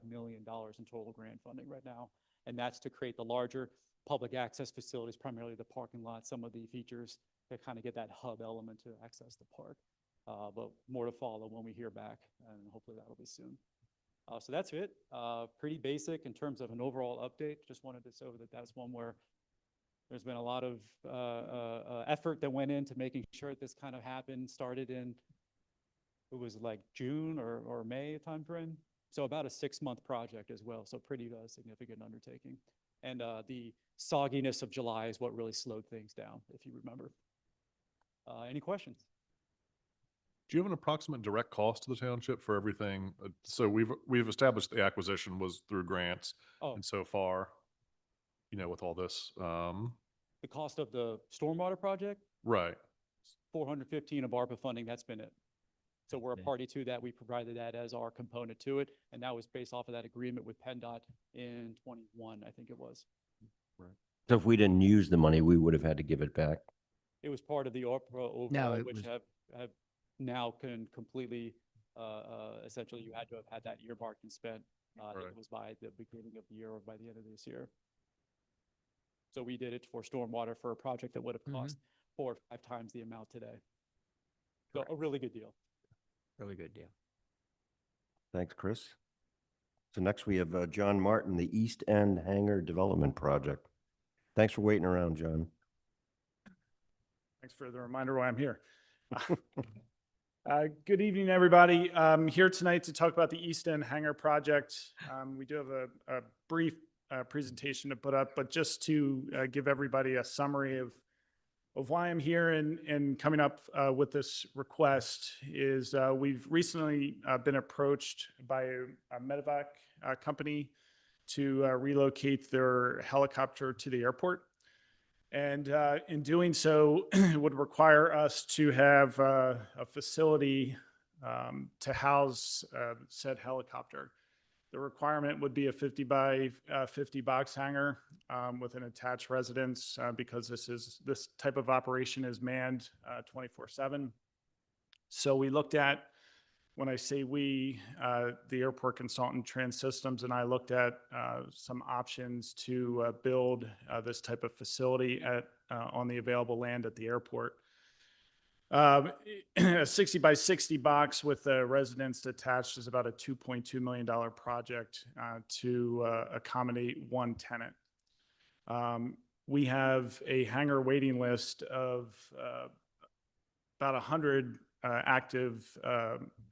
million in total grant funding right now. And that's to create the larger public access facilities, primarily the parking lot, some of the features that kind of get that hub element to access the park. But more to follow when we hear back, and hopefully that'll be soon. So that's it. Pretty basic in terms of an overall update. Just wanted to show that that's one where there's been a lot of effort that went into making sure this kind of happened. Started in, it was like June or May timeframe. So about a 6-month project as well. So pretty significant undertaking. And the sogginess of July is what really slowed things down, if you remember. Any questions? Do you have an approximate direct cost to the township for everything? So we've established the acquisition was through grants. Oh. And so far, with all this, The cost of the stormwater project, right. 415 of ARPA funding, that's been it. So we're a Yeah. party to that. We provided that as our component to it. And that was based off of that agreement with PennDOT in 21, I think it was. So if we didn't use the money, we would have had to give it back. It was part of the ARPA No, overall, it which was- have now can completely, essentially you had to have had that earmarked and spent. I think Right. it was by the beginning of the year or by the end of this year. So we did it for stormwater for a project that would have cost 4 or 5 times the amount today. So a really good deal. Really good deal. Thanks, Chris. So next we have John Martin, the East End Hangar Development Project. Thanks for waiting around, John. Thanks for the reminder why I'm here. Good evening, everybody. I'm here tonight to talk about the East End Hangar project. We do have a brief presentation to put up, but just to give everybody a summary of why I'm here and coming up with this request is we've recently been approached by a medevac company to relocate their helicopter to the airport. And in doing so, it would require us to have a facility to house said helicopter. The requirement would be a 50 by 50 box hangar with an attached residence because this type of operation is manned 24/7. So we looked at, when I say we, the airport consultant Trans Systems and I looked at some options to build this type of facility on the available land at the airport. A 60 by 60 box with a residence attached is about a $2.2 million project to accommodate one tenant. We have a hangar waiting list of about 100 active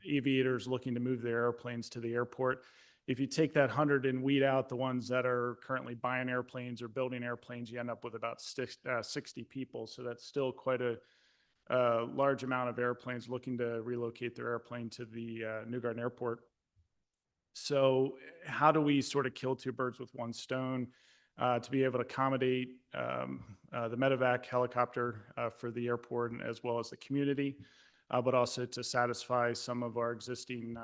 aviators looking to move their airplanes to the airport. If you take that 100 and weed out the ones that are currently buying airplanes or building airplanes, you end up with about 60 people. So that's still quite a large amount of airplanes looking to relocate their airplane to the New Garden Airport. So how do we sort of kill two birds with one stone to be able to accommodate the medevac helicopter for the airport and as well as the community, but also to satisfy some of our existing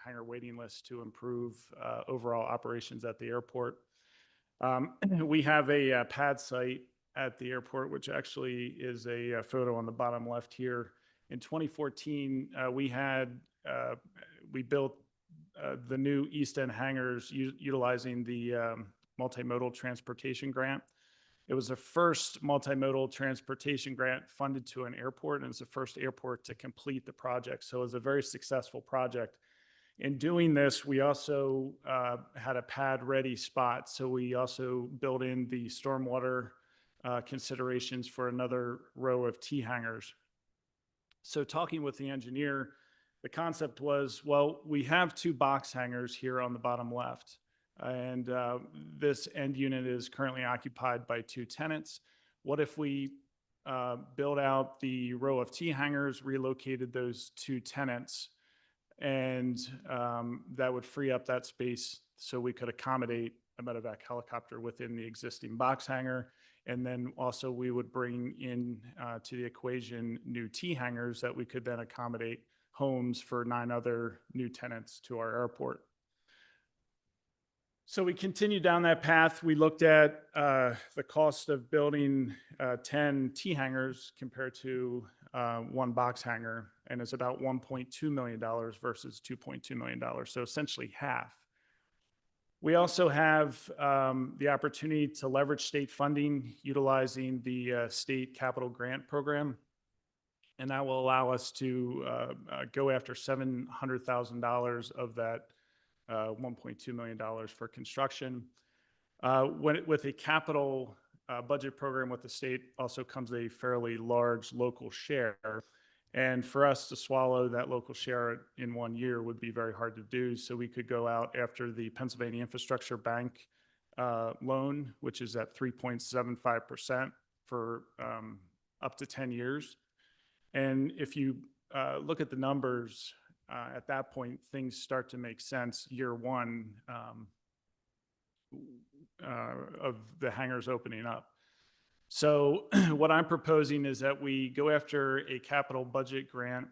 hangar waiting lists to improve overall operations at the airport. We have a pad site at the airport, which actually is a photo on the bottom left here. In 2014, we built the new East End hangars utilizing the multimodal transportation grant. It was the first multimodal transportation grant funded to an airport, and it's the first airport to complete the project. So it was a very successful project. In doing this, we also had a pad-ready spot. So we also built in the stormwater considerations for another row of T hangars. So talking with the engineer, the concept was, well, we have 2 box hangars here on the bottom left. And this end unit is currently occupied by 2 tenants. What if we build out the row of T hangars, relocated those 2 tenants, and that would free up that space so we could accommodate a medevac helicopter within the existing box hangar. And then also we would bring in to the equation new T hangars that we could then accommodate homes for 9 other new tenants to our airport. So we continued down that path. We looked at the cost of building 10 T hangars compared to 1 box hangar, and it's about $1.2 million versus $2.2 million, so essentially half. We also have the opportunity to leverage state funding utilizing the state capital grant program, and that will allow us to go after $700,000 of that $1.2 million for construction. With a capital budget program with the state also comes a fairly large local share. And for us to swallow that local share in 1 year would be very hard to do. So we could go out after the Pennsylvania Infrastructure Bank loan, which is at 3.75% for up to 10 years. And if you look at the numbers, at that point, things start to make sense year one of the hangars opening up. So what I'm proposing is that we go after a capital budget grant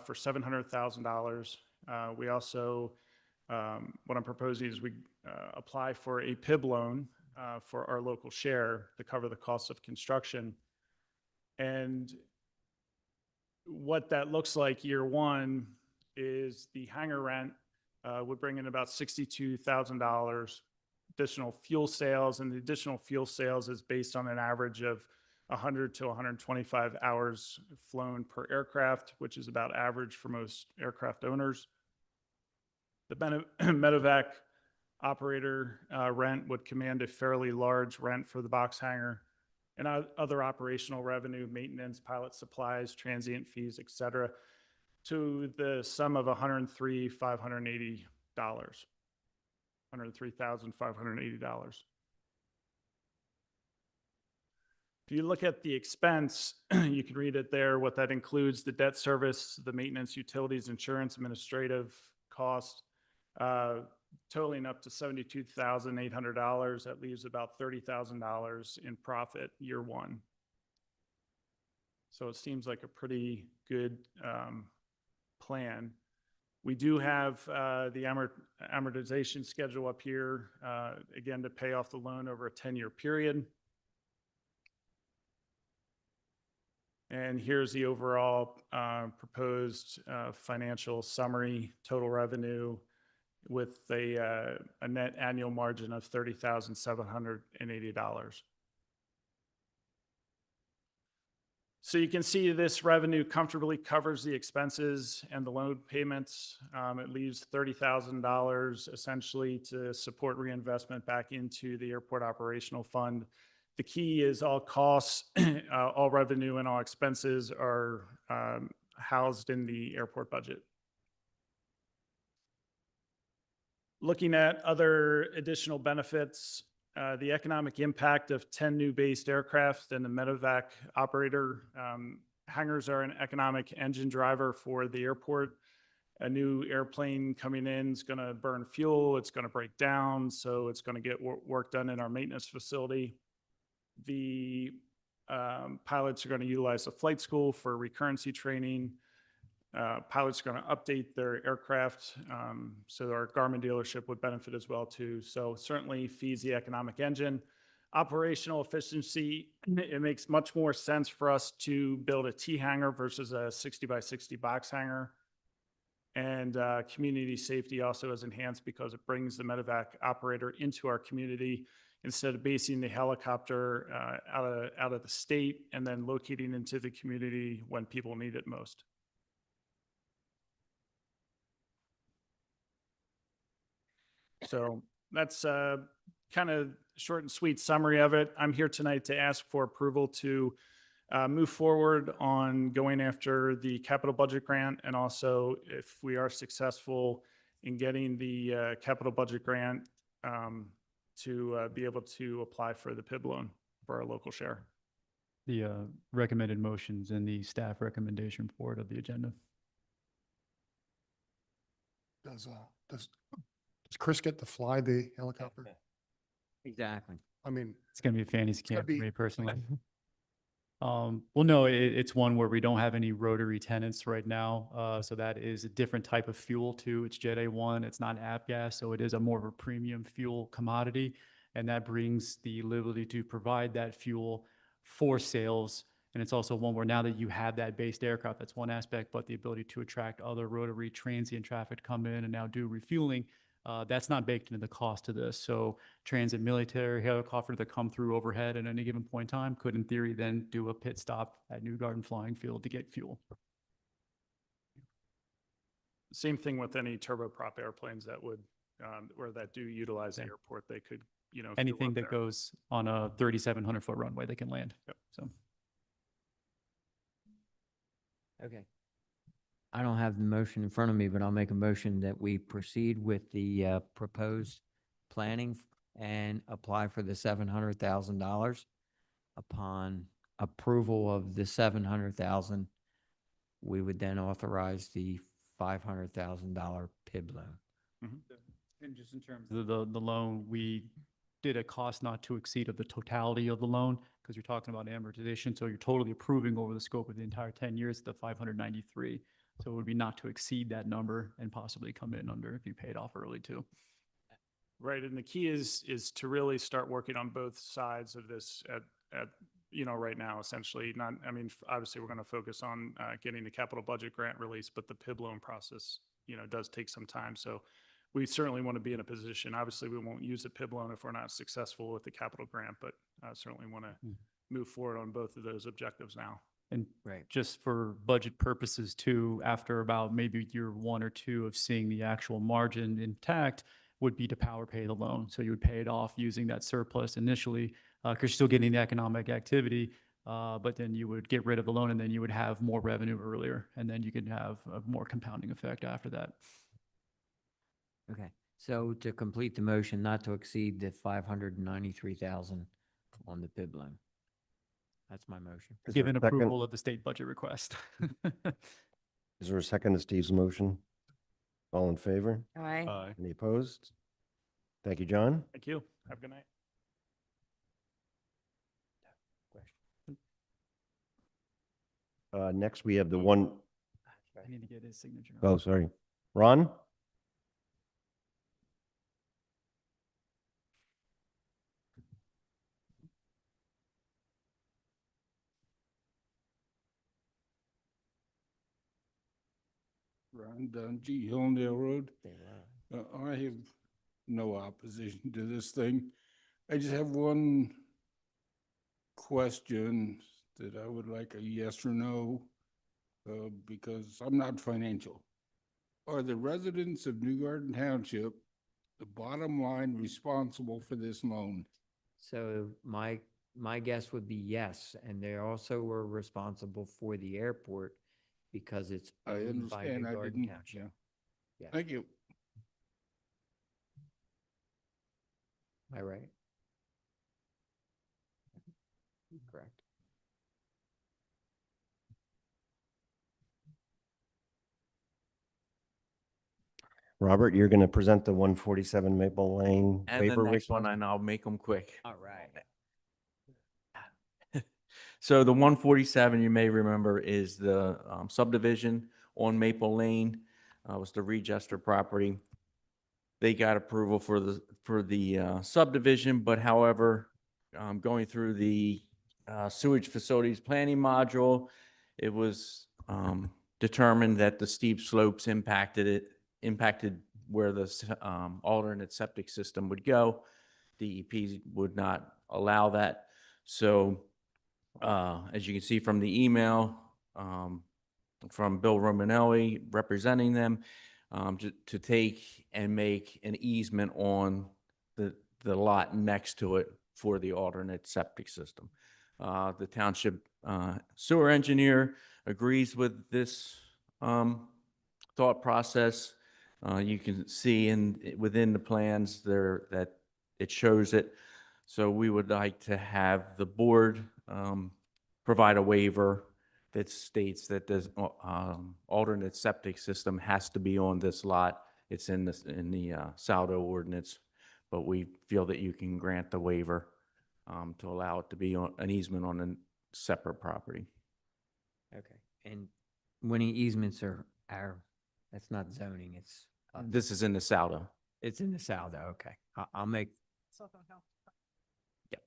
for $700,000. We also, what I'm proposing is we apply for a PIB loan for our local share to cover the costs of construction. And what that looks like year one is the hangar rent would bring in about $62,000 additional fuel sales, and the additional fuel sales is based on an average of 100 to 125 hours flown per aircraft, which is about average for most aircraft owners. The medevac operator rent would command a fairly large rent for the box hangar, and other operational revenue, maintenance, pilot supplies, transient fees, et cetera, to the sum of $103,580. $103,580. If you look at the expense, you can read it there, what that includes: the debt service, the maintenance, utilities, insurance, administrative costs, totaling up to $72,800. That leaves about $30,000 in profit year one. So it seems like a pretty good plan. We do have the amortization schedule up here, again, to pay off the loan over a 10-year period. And here's the overall proposed financial summary: total revenue with a net annual margin of $30,780. So you can see this revenue comfortably covers the expenses and the loan payments. It leaves $30,000 essentially to support reinvestment back into the airport operational fund. The key is all costs, all revenue, and all expenses are housed in the airport budget. Looking at other additional benefits, the economic impact of 10 new based aircraft and the medevac operator. Hangars are an economic engine driver for the airport. A new airplane coming in is going to burn fuel, it's going to break down, so it's going to get work done in our maintenance facility. The pilots are going to utilize the flight school for recurrency training. Pilots are going to update their aircraft, so our Garmin dealership would benefit as well too. So certainly feeds the economic engine. Operational efficiency, it makes much more sense for us to build a T hangar versus a 60 by 60 box hangar. And community safety also is enhanced because it brings the medevac operator into our community instead of basing the helicopter out of the state and then locating into the community when people need it most. So that's kind of short and sweet summary of it. I'm here tonight to ask for approval to move forward on going after the capital budget grant, and also if we are successful in getting the capital budget grant to be able to apply for the PIB loan for our local share. The recommended motions in the staff recommendation report of the agenda. Does Chris get to fly the helicopter? Exactly. I mean, It's going to be a fantasy gonna camp for be- me personally. Well, no, it's one where we don't have any rotary tenants right now. So that is a different type of fuel too. It's Jet A1. It's not avgas. So it is a more of a premium fuel commodity. And that brings the ability to provide that fuel for sales. And it's also one where now that you have that based aircraft, that's one aspect, but the ability to attract other rotary transient traffic to come in and now do refueling, that's not baked into the cost of this. So transit military helicopter that come through overhead at any given point in time could in theory then do a pit stop at New Garden Flying Field to get fuel. Same thing with any turboprop airplanes that would, or that do utilize the airport, they could, fuel Anything up that there. goes on a 3,700-foot runway, they can land. Yep. So. Okay. I don't have the motion in front of me, but I'll make a motion that we proceed with the proposed planning and apply for the $700,000. Upon approval of the $700,000, we would then authorize the $500,000 PIB loan. And just in terms of the loan, we did a cost not to exceed of the totality of the loan, because you're talking about amortization, so you're totally approving over the scope of the entire 10 years, the 593. So it would be not to exceed that number and possibly come in under if you paid off early too. Right, and the key is to really start working on both sides of this at right now, essentially. Not, I mean, obviously, we're going to focus on getting the capital budget grant released, but the PIB loan process, does take some time. So we certainly want to be in a position, obviously, we won't use a PIB loan if we're not successful with the capital grant, but certainly want to move forward on both of those objectives now. And Right. just for budget purposes too, after about maybe year 1 or 2 of seeing the actual margin intact, would be to power pay the loan. So you would pay it off using that surplus initially, because you're still getting the economic activity, but then you would get rid of the loan and then you would have more revenue earlier, and then you could have a more compounding effect after that. Okay, so to complete the motion, not to exceed the 593,000 on the PIB loan. That's my motion. Is there a Given second? approval of the state budget request. Is there a second to Steve's motion? All in favor? Aye. Aye. Any opposed? Thank you, John. Thank you. Have a good night. Next, we have the one, I need to get his signature. oh, sorry. Ron? Ron Dungy, Hillendale Road. I have no opposition to this thing. I just have one question that I would like a yes or no, because I'm not financial. Are the residents of New Garden Township the bottom line responsible for this loan? So my guess would be yes, and they also were responsible for the airport because it's I owned by understand. New I Garden didn't, Township. yeah. Yes. Thank you. Am I right? Correct. Robert, you're going to present the 147 Maple Lane And the waiver next one, request? and I'll make them quick. All right. So the 147, you may remember, is the subdivision on Maple Lane. Was the Regester property. They got approval for the subdivision, but however, going through the sewage facilities planning module, it was determined that the steep slopes impacted where the alternate septic system would go. DEP would not allow that. So as you can see from the email from Bill Romanelli representing them, to take and make an easement on the lot next to it for the alternate septic system. The township sewer engineer agrees with this thought process. You can see within the plans there that it shows it. So we would like to have the board provide a waiver that states that the alternate septic system has to be on this lot. It's in the Saldo ordinance, but we feel that you can grant the waiver to allow it to be on an easement on a separate property. Okay. And winning easements are that's not zoning, it's. This is in the Saldo. It's in the Saldo, okay. I'll make, Southern Health. Yep.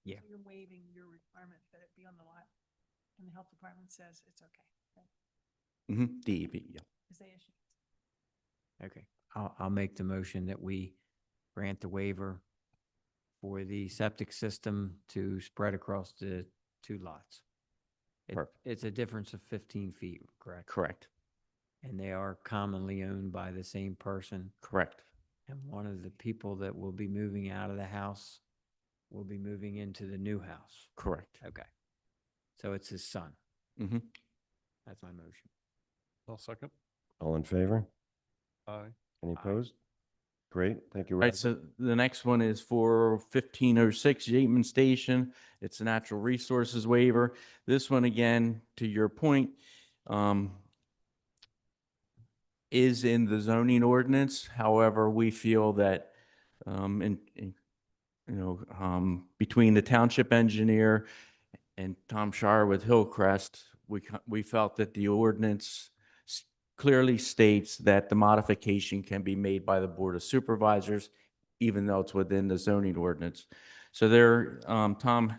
Yeah. So you're waiving your requirement that it be on the lot, and the health department says it's okay. Right? DEP, yeah. Because they issue. okay. I'll make the motion that we grant the waiver for the septic system to spread across the 2 lots. Perfect. It's a difference of 15 feet, correct? Correct. And they are commonly owned by the same person. Correct. And one of the people that will be moving out of the house will be moving into the new house. Correct. Okay. So it's his son. Mm-hmm. That's my motion. I'll second. All in favor? Aye. Any opposed? Great, thank you, Right, Roger. so the next one is for 1506 Yateman Station. It's a natural resources waiver. This one, again, to your point, is in the zoning ordinance. However, we feel that between the township engineer and Tom Shire with Hillcrest, we felt that the ordinance clearly states that the modification can be made by the Board of Supervisors, even though it's within the zoning ordinance. So there, Tom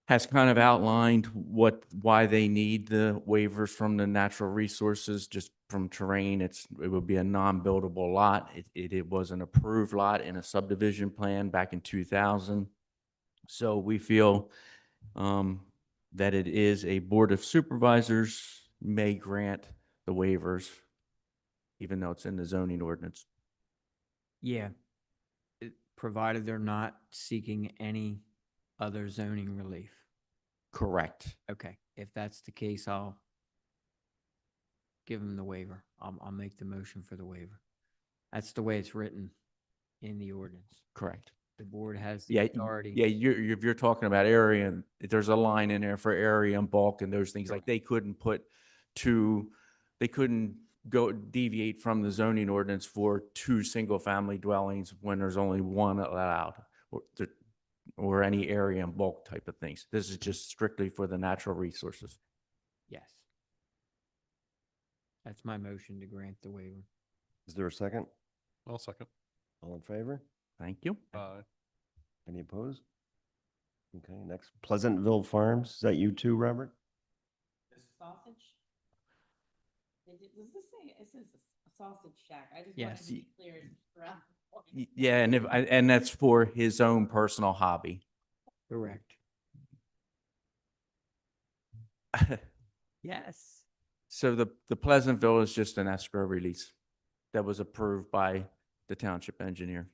has kind of outlined why they need the waivers from the natural resources, just from terrain. It would be a non-buildable lot. It was an approved lot in a subdivision plan back in 2000. So we feel that it is a Board of Supervisors may grant the waivers, even though it's in the zoning ordinance. Yeah. Provided they're not seeking any other zoning relief. Correct. Okay, if that's the case, I'll give them the waiver. I'll make the motion for the waiver. That's the way it's written in the ordinance. Correct. The board has the Yeah, authority. yeah, if you're talking about area, and there's a line in there for area and bulk and those things, like they couldn't go deviate from the zoning ordinance for 2 single-family dwellings when there's only 1 allowed, or any area and bulk type of things. This is just strictly for the natural resources. Yes. That's my motion to grant the waiver. Is there a second? I'll second. All in favor? Thank you. Aye. Any opposed? Okay, next, Pleasantville Farms. Is that you too, Robert? Sausage? Does this say, it says a sausage shack? I just wanted Yes. to be clear. Yeah, and that's for his own personal hobby. Correct. Yes. So the Pleasantville is just an escrow release that was approved by the township engineer.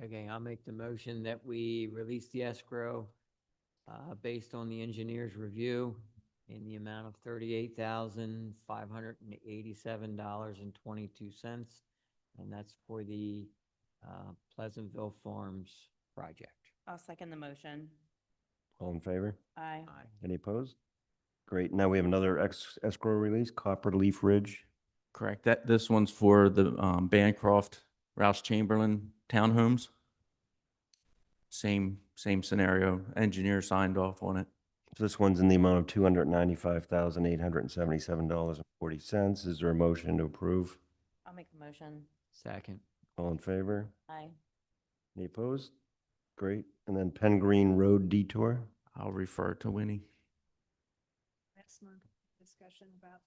Okay, I'll make the motion that we release the escrow based on the engineer's review in the amount of $38,587.22. And that's for the Pleasantville Farms project. I'll second the motion. All in favor? Aye. Any opposed? Great. Now we have another escrow release, Copper Leaf Ridge. Correct. This one's for the Bancroft, Rouse Chamberlain townhomes. Same scenario. Engineer signed off on it. So this one's in the amount of $295,877.40. Is there a motion to approve? I'll make a motion. Second. All in favor? Aye. Any opposed? Great. And then Penn Green Road Detour. I'll refer to Winnie. Last month, discussion about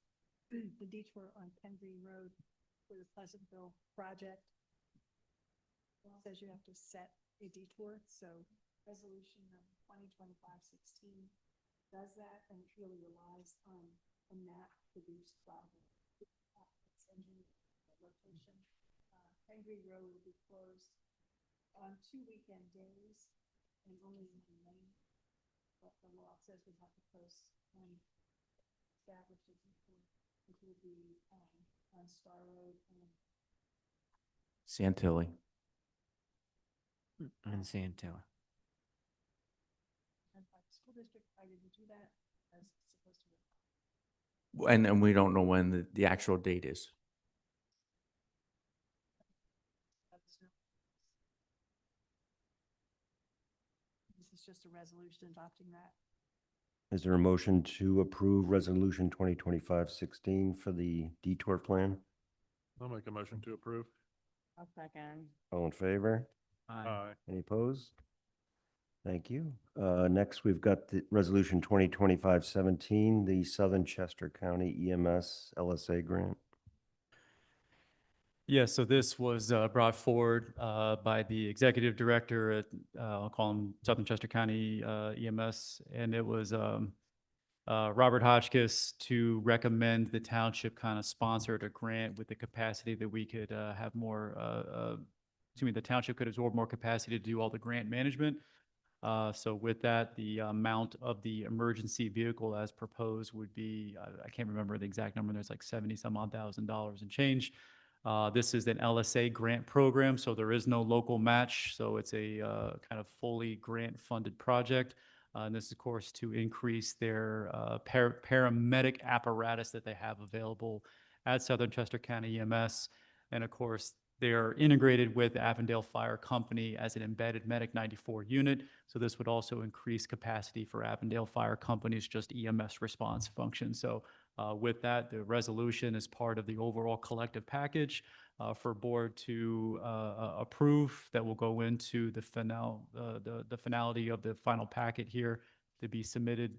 the detour on Penn Green Road for the Pleasantville project. It says you have to set a detour, so resolution number 2025-16 does that, and it really relies on a map produced by the engineer location. Penn Green Road will be closed on 2 weekend days and only in May. But the law says we have to post when establishes it will be on Star Road and Santilli. And Santilla. by the school district. I didn't do that as it's supposed to be. And we don't know when the actual date is. This is just a resolution adopting that. Is there a motion to approve Resolution 2025-16 for the detour plan? I'll make a motion to approve. I'll second. All in favor? Aye. Any opposed? Thank you. Next, we've got the Resolution 2025-17, the Southern Chester County EMS LSA grant. Yeah, so this was brought forward by the executive director at, I'll call him Southern Chester County EMS, and it was Robert Hotchkiss to recommend the township kind of sponsored a grant with the capacity that we could have more, the township could absorb more capacity to do all the grant management. So with that, the amount of the emergency vehicle as proposed would be, I can't remember the exact number, there's like 70 some odd $1,000 and change. This is an LSA grant program, so there is no local match. So it's a kind of fully grant funded project. And this is, of course, to increase their paramedic apparatus that they have available at Southern Chester County EMS. And of course, they are integrated with Avondale Fire Company as an embedded Medic 94 unit. So this would also increase capacity for Avondale Fire Company's just EMS response function. So with that, the resolution is part of the overall collective package for board to approve that will go into the finality of the final packet here to be submitted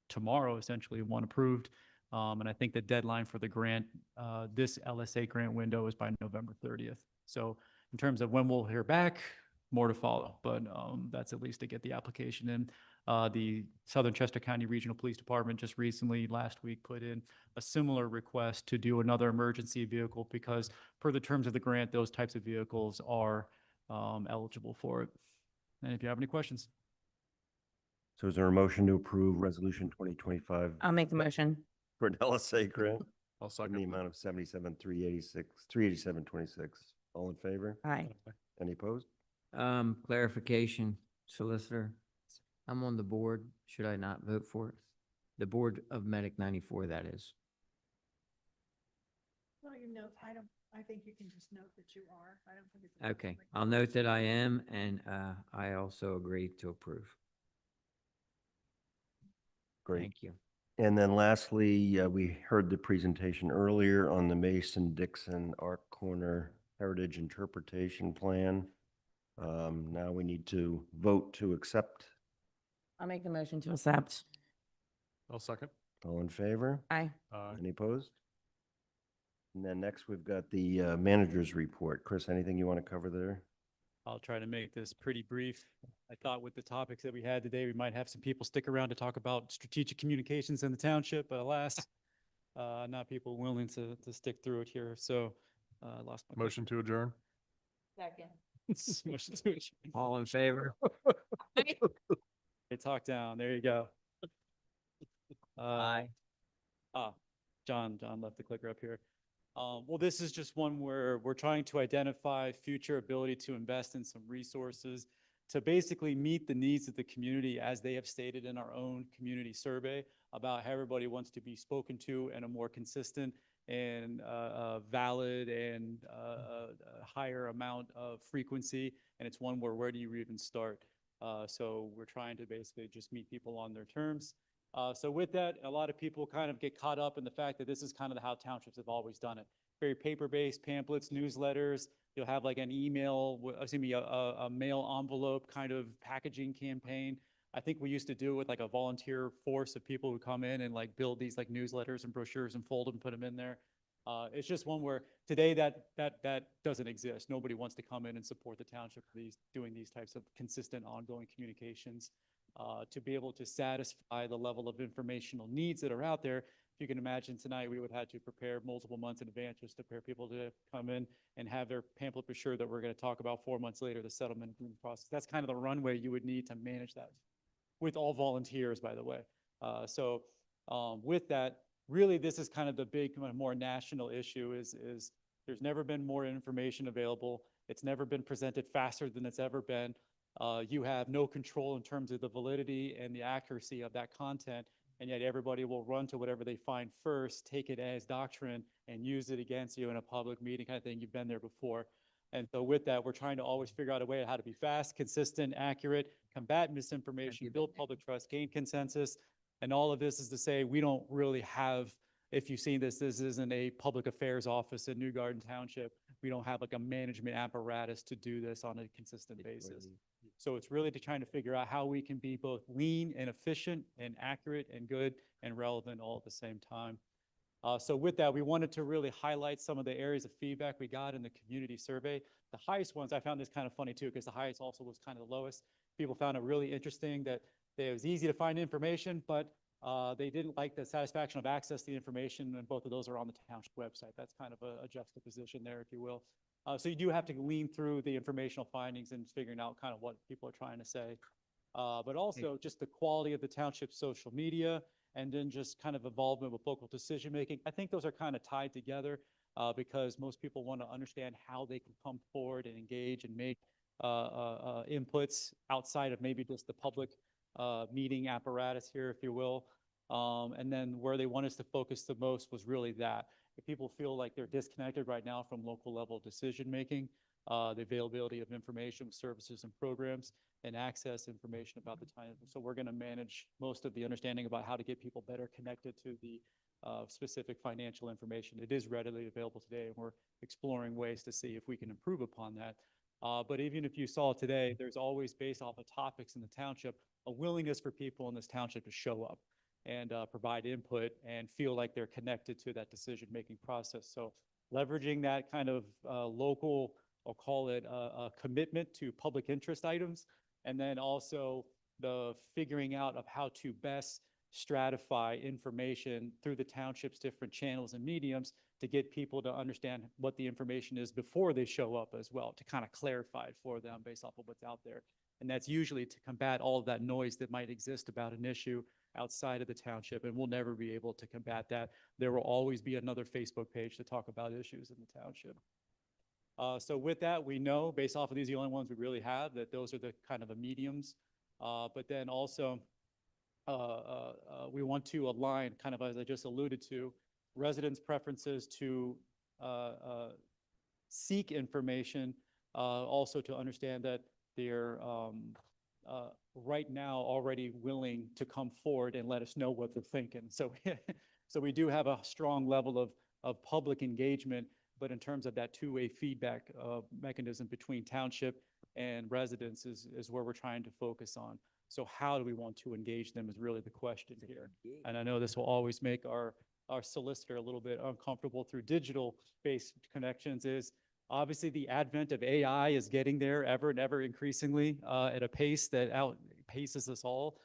tomorrow, essentially, when approved. And I think the deadline for the grant, this LSA grant window is by November 30th. So in terms of when we'll hear back, more to follow, but that's at least to get the application in. The Southern Chester County Regional Police Department just recently, last week, put in a similar request to do another emergency vehicle because per the terms of the grant, those types of vehicles are eligible for it. And if you have any questions. So is there a motion to approve Resolution 2025? I'll make the motion. For an LSA grant? I'll In second. the amount of 387,26. All in favor? Aye. Any opposed? Clarification, solicitor. I'm on the board. Should I not vote for it? The board of Medic 94, that is. Well, you know, I think you can just note that you are. I don't think it's. Okay, I'll note that I am, and I also agree to approve. Great. Thank you. And then lastly, we heard the presentation earlier on the Mason-Dixon Arc Corner Heritage Interpretation Plan. Now we need to vote to accept. I'll make the motion to accept. I'll second. All in favor? Aye. Any opposed? And then next, we've got the manager's report. Chris, anything you want to cover there? I'll try to make this pretty brief. I thought with the topics that we had today, we might have some people stick around to talk about strategic communications in the township, but alas, not people willing to stick through it here. So I lost my Motion to adjourn. Second. motion to adjourn. All in favor? Hey, talk down. There you go. Aye. John left the clicker up here. Well, this is just one where we're trying to identify future ability to invest in some resources to basically meet the needs of the community as they have stated in our own community survey about how everybody wants to be spoken to in a more consistent and valid and higher amount of frequency. And it's one where do you even start? So we're trying to basically just meet people on their terms. So with that, a lot of people kind of get caught up in the fact that this is kind of how townships have always done it. Very paper-based pamphlets, newsletters. You'll have like an email, a mail envelope kind of packaging campaign. I think we used to do it with like a volunteer force of people who come in and like build these like newsletters and brochures and fold them and put them in there. It's just one where today that doesn't exist. Nobody wants to come in and support the township for doing these types of consistent ongoing communications. To be able to satisfy the level of informational needs that are out there. If you can imagine tonight, we would have had to prepare multiple months in advance just to prepare people to come in and have their pamphlet brochure that we're going to talk about 4 months later, the settlement process. That's kind of the runway you would need to manage that with all volunteers, by the way. So with that, really, this is kind of the big, more national issue is there's never been more information available. It's never been presented faster than it's ever been. You have no control in terms of the validity and the accuracy of that content, and yet everybody will run to whatever they find first, take it as doctrine, and use it against you in a public meeting kind of thing. You've been there before. And so with that, we're trying to always figure out a way of how to be fast, consistent, accurate, combat misinformation, build public trust, gain consensus. And all of this is to say we don't really have, if you've seen this isn't a public affairs office in New Garden Township. We don't have like a management apparatus to do this on a consistent basis. So it's really trying to figure out how we can be both lean and efficient and accurate and good and relevant all at the same time. So with that, we wanted to really highlight some of the areas of feedback we got in the community survey. The highest ones, I found this kind of funny too, because the highest also was kind of the lowest. People found it really interesting that it was easy to find information, but they didn't like the satisfaction of access to the information, and both of those are on the township website. That's kind of a juxtaposition there, if you will. So you do have to lean through the informational findings and figuring out kind of what people are trying to say. but also just the quality of the township's social media, and then just kind of involvement with local decision-making. I think those are kind of tied together because most people want to understand how they can come forward and engage and make inputs outside of maybe just the public meeting apparatus here, if you will. And then where they want us to focus the most was really that. If people feel like they're disconnected right now from local level decision-making, the availability of information, services and programs, and access information about the time. So we're going to manage most of the understanding about how to get people better connected to the specific financial information. It is readily available today, and we're exploring ways to see if we can improve upon that. But even if you saw today, there's always, based off of topics in the township, a willingness for people in this township to show up and provide input and feel like they're connected to that decision-making process. So leveraging that kind of local, I'll call it a commitment to public interest items, and then also the figuring out of how to best stratify information through the township's different channels and mediums to get people to understand what the information is before they show up as well, to kind of clarify it for them based off of what's out there. And that's usually to combat all of that noise that might exist about an issue outside of the township, and we'll never be able to combat that. There will always be another Facebook page to talk about issues in the township. So with that, we know, based off of these, the only ones we really have, that those are the kind of the mediums. But then also, we want to align, kind of as I just alluded to, residents' preferences to seek information, also to understand that they're right now already willing to come forward and let us know what they're thinking. So, so we do have a strong level of public engagement, but in terms of that two-way feedback mechanism between township and residents is where we're trying to focus on. So how do we want to engage them is really the question here. And I know this will always make our solicitor a little bit uncomfortable through digital-based connections is obviously the advent of AI is getting there ever and ever increasingly at a pace that outpaces us all.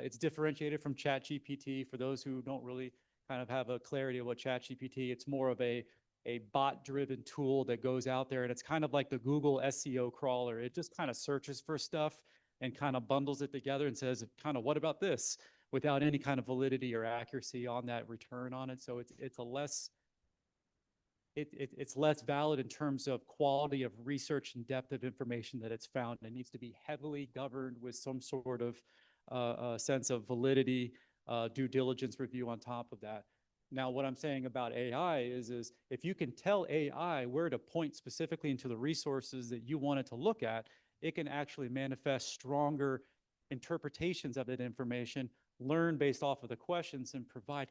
It's differentiated from ChatGPT. For those who don't really kind of have a clarity of what ChatGPT, it's more of a bot-driven tool that goes out there, and it's kind of like the Google SEO crawler. It just kind of searches for stuff and kind of bundles it together and says, kind of, what about this? Without any kind of validity or accuracy on that return on it. So it's a less, it's less valid in terms of quality of research and depth of information that it's found. It needs to be heavily governed with some sort of sense of validity, due diligence review on top of that. Now, what I'm saying about AI is if you can tell AI where to point specifically into the resources that you want it to look at, it can actually manifest stronger interpretations of that information, learn based off of the questions, and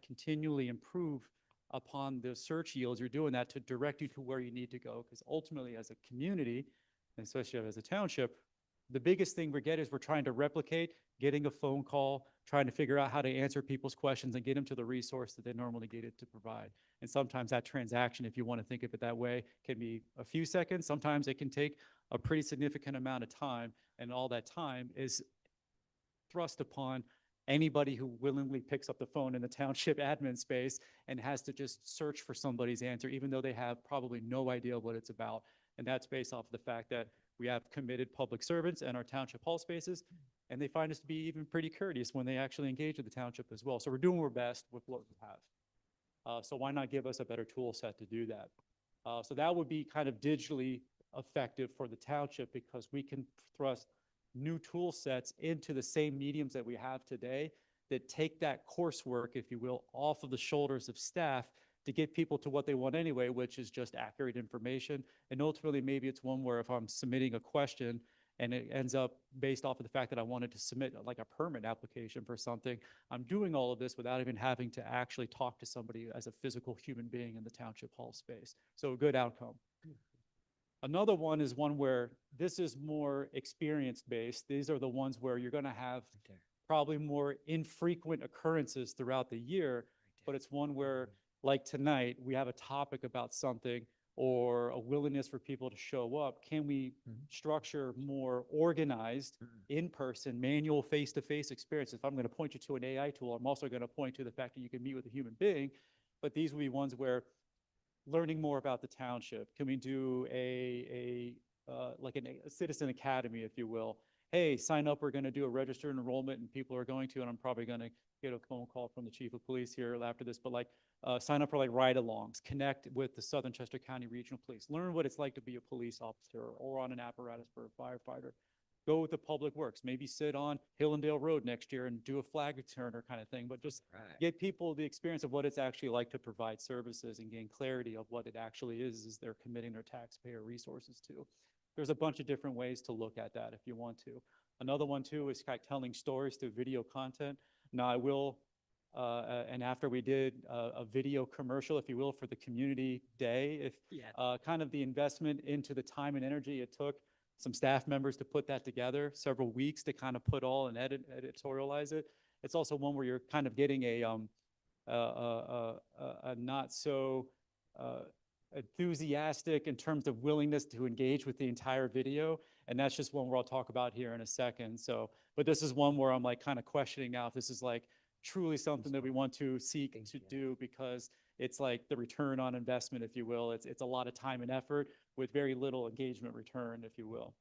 continually improve upon the search yields you're doing that to direct you to where you need to go. Because ultimately, as a community, and especially as a township, the biggest thing we get is we're trying to replicate getting a phone call, trying to figure out how to answer people's questions and get them to the resource that they normally get it to provide. And sometimes that transaction, if you want to think of it that way, can be a few seconds. Sometimes it can take a pretty significant amount of time, and all that time is thrust upon anybody who willingly picks up the phone in the township admin space and has to just search for somebody's answer, even though they have probably no idea what it's about. And that's based off of the fact that we have committed public servants in our township hall spaces, and they find us to be even pretty courteous when they actually engage with the township as well. So we're doing our best with what we have. So why not give us a better tool set to do that? So that would be kind of digitally effective for the township, because we can thrust new tool sets into the same mediums that we have today that take that coursework, if you will, off of the shoulders of staff to get people to what they want anyway, which is just accurate information. And ultimately, maybe it's one where if I'm submitting a question and it ends up based off of the fact that I wanted to submit like a permit application for something, I'm doing all of this without even having to actually talk to somebody as a physical human being in the township hall space. So a good outcome. Another one is one where this is more experience-based. These are the ones where you're going to have probably more infrequent occurrences throughout the year, but it's one where, like tonight, we have a topic about something or a willingness for people to show up. Can we structure more organized, in-person, manual, face-to-face experiences? If I'm going to point you to an AI tool, I'm also going to point to the fact that you can meet with a human being, but these will be ones where learning more about the township. Can we do like a citizen academy, if you will? hey, sign up, we're going to do a registered enrollment, and people are going to, and I'm probably going to get a phone call from the chief of police here after this, but like, sign up for like ride-alongs, connect with the Southern Chester County Regional Police, learn what it's like to be a police officer or on an apparatus for a firefighter. Go with the Public Works, maybe sit on Hillendale Road next year and do a flag turner kind of thing, but just get people the experience of what it's actually like to provide services and gain clarity of what it actually is they're committing their taxpayer resources to. There's a bunch of different ways to look at that if you want to. Another one too is kind of telling stories through video content. Now I will, and after we did a video commercial, if you will, for the community day, if kind of the investment into the time and energy it took some staff members to put that together, several weeks to kind of put all and editorialize it. It's also one where you're kind of getting a not so enthusiastic in terms of willingness to engage with the entire video. And that's just one where I'll talk about here in a second. So, but this is one where I'm like kind of questioning now if this is like truly something that we want to seek to do, because it's like the return on investment, if you will. It's a lot of time and effort with very little engagement return, if you will.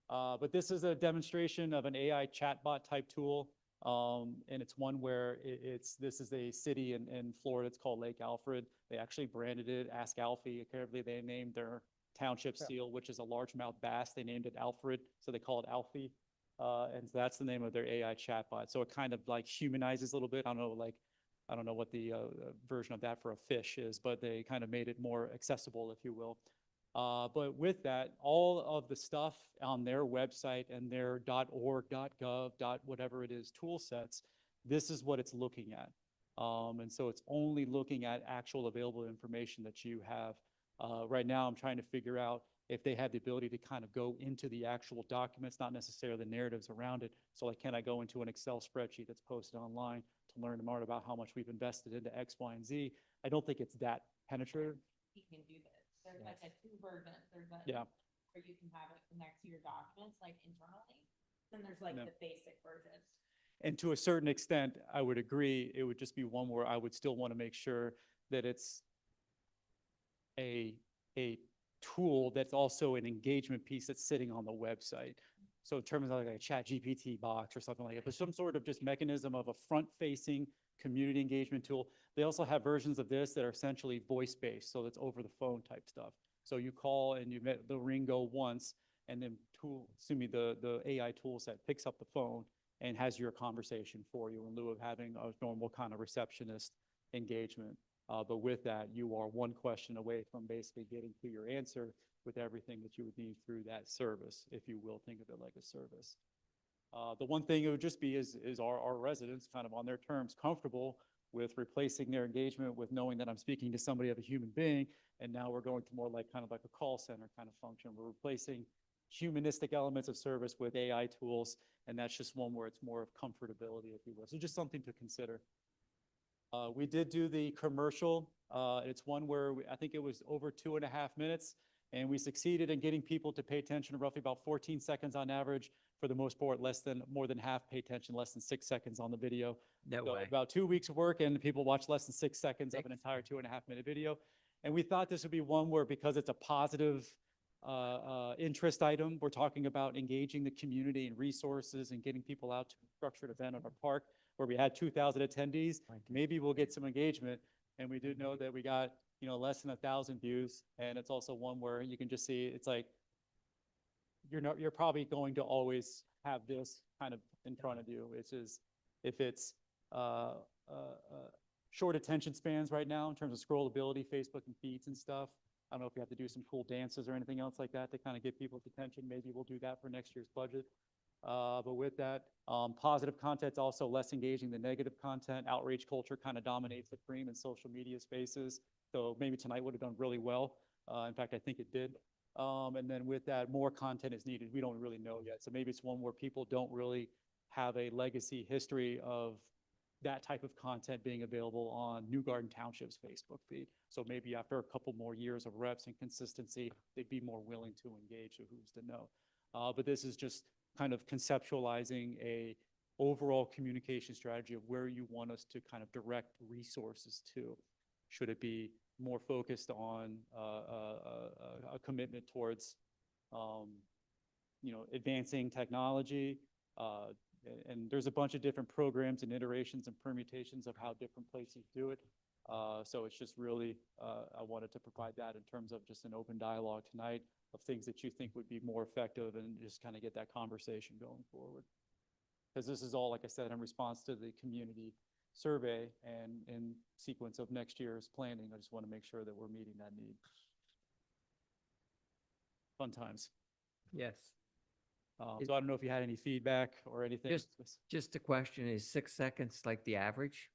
But this is a demonstration of an AI chatbot type tool. And it's one where this is a city in Florida. It's called Lake Alfred. They actually branded it Ask Alfie. Apparently they named their township seal, which is a largemouth bass. They named it Alfred, so they call it Alfie. And so that's the name of their AI chatbot. So it kind of like humanizes a little bit. I don't know what the version of that for a fish is, but they kind of made it more accessible, if you will. But with that, all of the stuff on their website and their .org, .gov, whatever it is, tool sets, this is what it's looking at. And so it's only looking at actual available information that you have. Right now, I'm trying to figure out if they have the ability to kind of go into the actual documents, not necessarily the narratives around it. So like, can I go into an Excel spreadsheet that's posted online to learn more about how much we've invested into X, Y, and Z? I don't think it's that penetrative. You can do this. There's like a two version. There's a where you can have it connect to your documents like internally. Then there's like the basic version. And to a certain extent, I would agree. It would just be one where I would still want to make sure that it's a tool that's also an engagement piece that's sitting on the website. So in terms of like a chat GPT box or something like that, but some sort of just mechanism of a front-facing community engagement tool. They also have versions of this that are essentially voice-based, so it's over the phone type stuff. So you call and you met the ring go once, and then the AI tool set picks up the phone and has your conversation for you in lieu of having a normal kind of receptionist engagement. But with that, you are one question away from basically getting to your answer with everything that you would need through that service, if you will think of it like a service. The one thing it would just be is our residents kind of on their terms comfortable with replacing their engagement with knowing that I'm speaking to somebody of a human being, and now we're going to more like kind of like a call center kind of function. We're replacing humanistic elements of service with AI tools, and that's just one where it's more of comfortability, if you will. So just something to consider. We did do the commercial. It's one where I think it was over 2.5 minutes, and we succeeded in getting people to pay attention roughly about 14 seconds on average. For the most part, more than half pay attention, less than 6 seconds on the video. No So way. about 2 weeks of work, and people watch less than 6 seconds of an entire 2.5-minute video. And we thought this would be one where, because it's a positive interest item, we're talking about engaging the community and resources and getting people out to a structured event at our park where we had 2,000 attendees. Maybe we'll get some engagement. And we did know that we got, less than 1,000 views. And it's also one where you can just see, it's like, you're probably going to always have this kind of in front of you, which is if it's short attention spans right now in terms of scrollability, Facebook and feeds and stuff. I don't know if we have to do some cool dances or anything else like that to kind of get people's attention. Maybe we'll do that for next year's budget. But with that, positive content's also less engaging than negative content. Outrage culture kind of dominates the stream and social media spaces. So maybe tonight would have done really well. In fact, I think it did. And then with that, more content is needed. We don't really know yet. So maybe it's one where people don't really have a legacy history of that type of content being available on New Garden Township's Facebook feed. So maybe after a couple more years of reps and consistency, they'd be more willing to engage, so who's to know. But this is just kind of conceptualizing a overall communication strategy of where you want us to kind of direct resources to. Should it be more focused on a commitment towards advancing technology. And there's a bunch of different programs and iterations and permutations of how different places do it. So it's just really, I wanted to provide that in terms of just an open dialogue tonight of things that you think would be more effective and just kind of get that conversation going forward. Because this is all, like I said, in response to the community survey and in sequence of next year's planning. I just want to make sure that we're meeting that need. Fun times. Yes. So I don't know if you had any feedback or anything. Just a question, is 6 seconds like the average?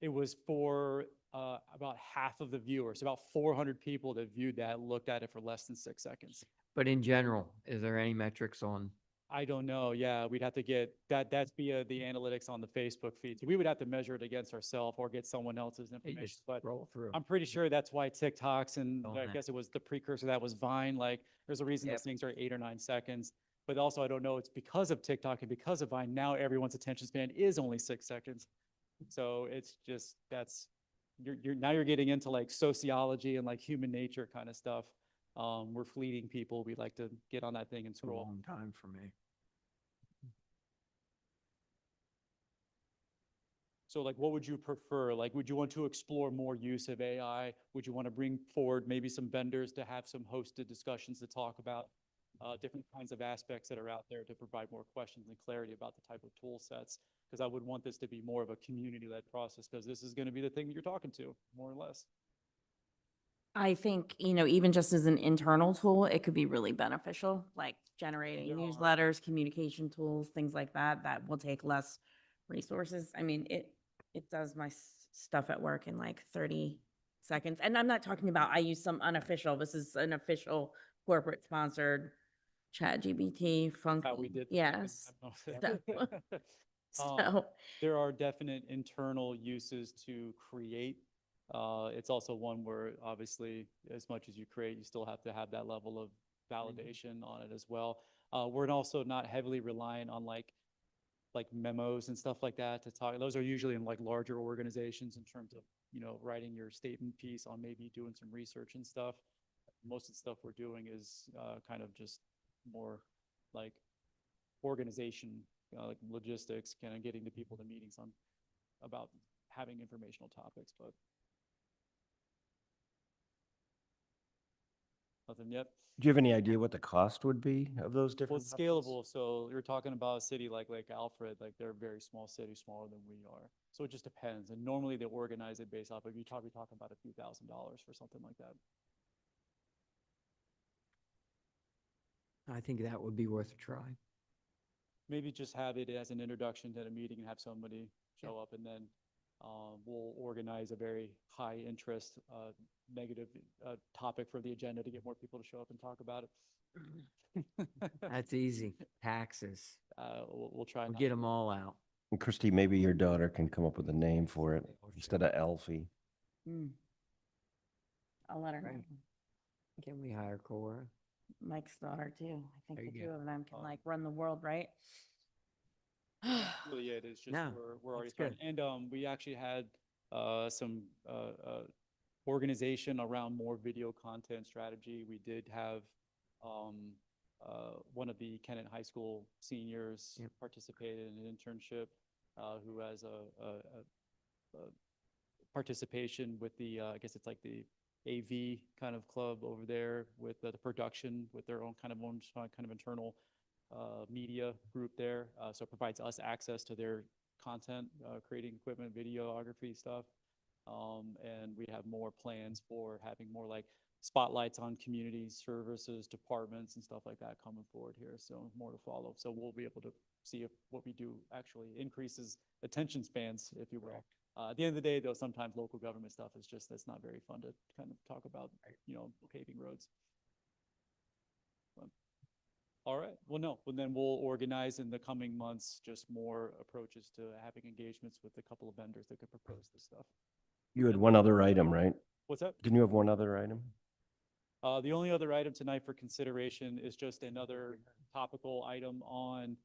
It was for about half of the viewers, about 400 people that viewed that looked at it for less than 6 seconds. But in general, is there any metrics on? I don't know. Yeah, we'd have to get that. That's via the analytics on the Facebook feed. So we would have to measure it against ourselves or get someone else's information. But roll through. I'm pretty sure that's why TikToks and On I that. guess it was the precursor that was Vine. Like there's a reason Yep. those things are 8 or 9 seconds. But also I don't know, it's because of TikTok and because of Vine, now everyone's attention span is only 6 seconds. So it's just, now you're getting into like sociology and like human nature kind of stuff. We're fleeting people. We like to get on that thing and It's a scroll. long time for me. So like, what would you prefer? Like, would you want to explore more use of AI? Would you want to bring forward maybe some vendors to have some hosted discussions to talk about different kinds of aspects that are out there to provide more questions and clarity about the type of tool sets? Because I would want this to be more of a community-led process because this is going to be the thing that you're talking to, more or less. I think, even just as an internal tool, it could be really beneficial, like generating There are. newsletters, communication tools, things like that, that will take less resources. I mean, it does my stuff at work in like 30 seconds. And I'm not talking about, I use some unofficial, this is an official corporate sponsored ChatGPT function. How we did. Yes. So, There are definite internal uses to create. It's also one where obviously as much as you create, you still have to have that level of validation on it as well. We're also not heavily reliant on like memos and stuff like that to talk. Those are usually in like larger organizations in terms of, writing your statement piece on maybe doing some research and stuff. Most of the stuff we're doing is kind of just more like organization, like logistics, kind of getting the people to meetings on about having informational topics, but nothing yet. Do you have any idea what the cost would be of those Well, different? it's scalable. So you're talking about a city like Lake Alfred, like they're a very small city, smaller than we are. So it just depends. And normally they organize it based off of, you're probably talking about a few $1,000s for something like that. I think that would be worth a try. Maybe just have it as an introduction to the meeting and have somebody show up, and then we'll organize a very high interest, negative topic for the agenda to get more people to show up and talk about it. That's easy. Taxes. We'll try. We'll not get to. them all out. And Christy, maybe your daughter can come up with a name for it instead of Elfie. I'll let her know. Right. Can we hire Cora? Mike's daughter too. I think There the you two go. of them can like run the world, right? Really, it is just No, we're already that's good. starting. And we actually had some organization around more video content strategy. We did have one of the Kennett High School seniors participate in an internship who has a participation with the, I guess it's like the AV kind of club over there with the production, with their own kind of internal media group there. So it provides us access to their content, creating equipment, videography stuff. And we have more plans for having more like spotlights on community services, departments and stuff like that coming forward here. So more to follow. So we'll be able to see if what we do actually increases attention spans, if you will. At the end of the day, though, sometimes local government stuff is just, that's not very fun to kind of talk about, paving roads. But, all right. Well, no, well, then we'll organize in the coming months just more approaches to having engagements with a couple of vendors that could propose this stuff. You had one other item, right? What's that? Didn't you have one other item? The only other item tonight for consideration is just another topical item on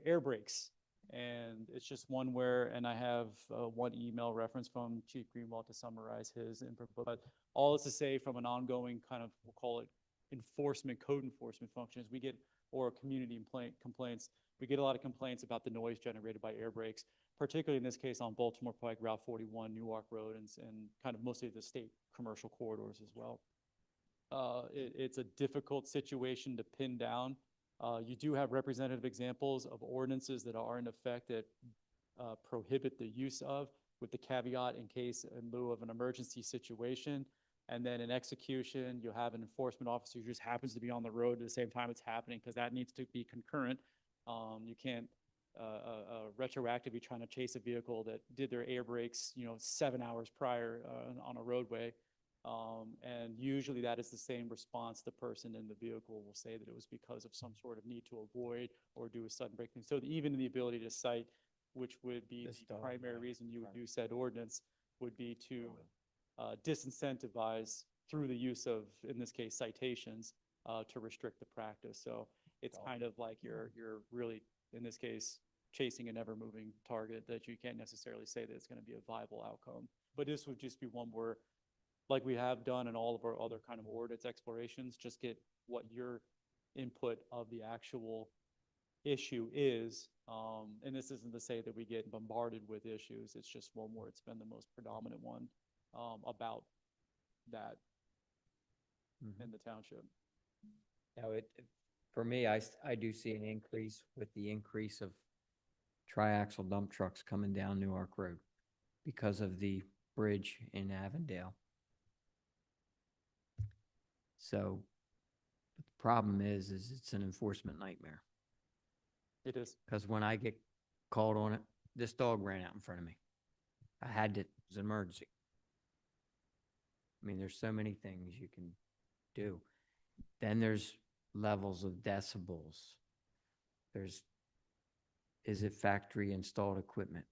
air brakes. And it's just one where, and I have one email reference from Chief Greenwald to summarize his input, but all is to say from an ongoing kind of, we'll call it code enforcement functions. We get, or community complaints. We get a lot of complaints about the noise generated by air brakes, particularly in this case on Baltimore Pike, Route 41, Newark Road, and kind of mostly the state commercial corridors as well. It's a difficult situation to pin down. You do have representative examples of ordinances that are in effect that prohibit the use of, with the caveat in case in lieu of an emergency situation. And then in execution, you'll have an enforcement officer who just happens to be on the road at the same time it's happening, because that needs to be concurrent. You can't retroactively trying to chase a vehicle that did their air brakes, 7 hours prior on a roadway. And usually that is the same response. The person in the vehicle will say that it was because of some sort of need to avoid or do a sudden braking. So even the ability to cite, which would be the primary reason you would do said ordinance, would be to disincentivize through the use of, in this case, citations, to restrict the practice. So it's kind of like you're really, in this case, chasing an ever-moving target that you can't necessarily say that it's going to be a viable outcome. But this would just be one where, like we have done in all of our other kind of ordinance explorations, just get what your input of the actual issue is. And this isn't to say that we get bombarded with issues. It's just one where it's been the most predominant one about that in the township. Now, for me, I do see an increase with the increase of triaxle dump trucks coming down Newark Road because of the bridge in Avondale. So the problem is it's an enforcement nightmare. It is. Because when I get called on it, this dog ran out in front of me. It was an emergency. I mean, there's so many things you can do. Then there's levels of decibels. Is it factory installed equipment?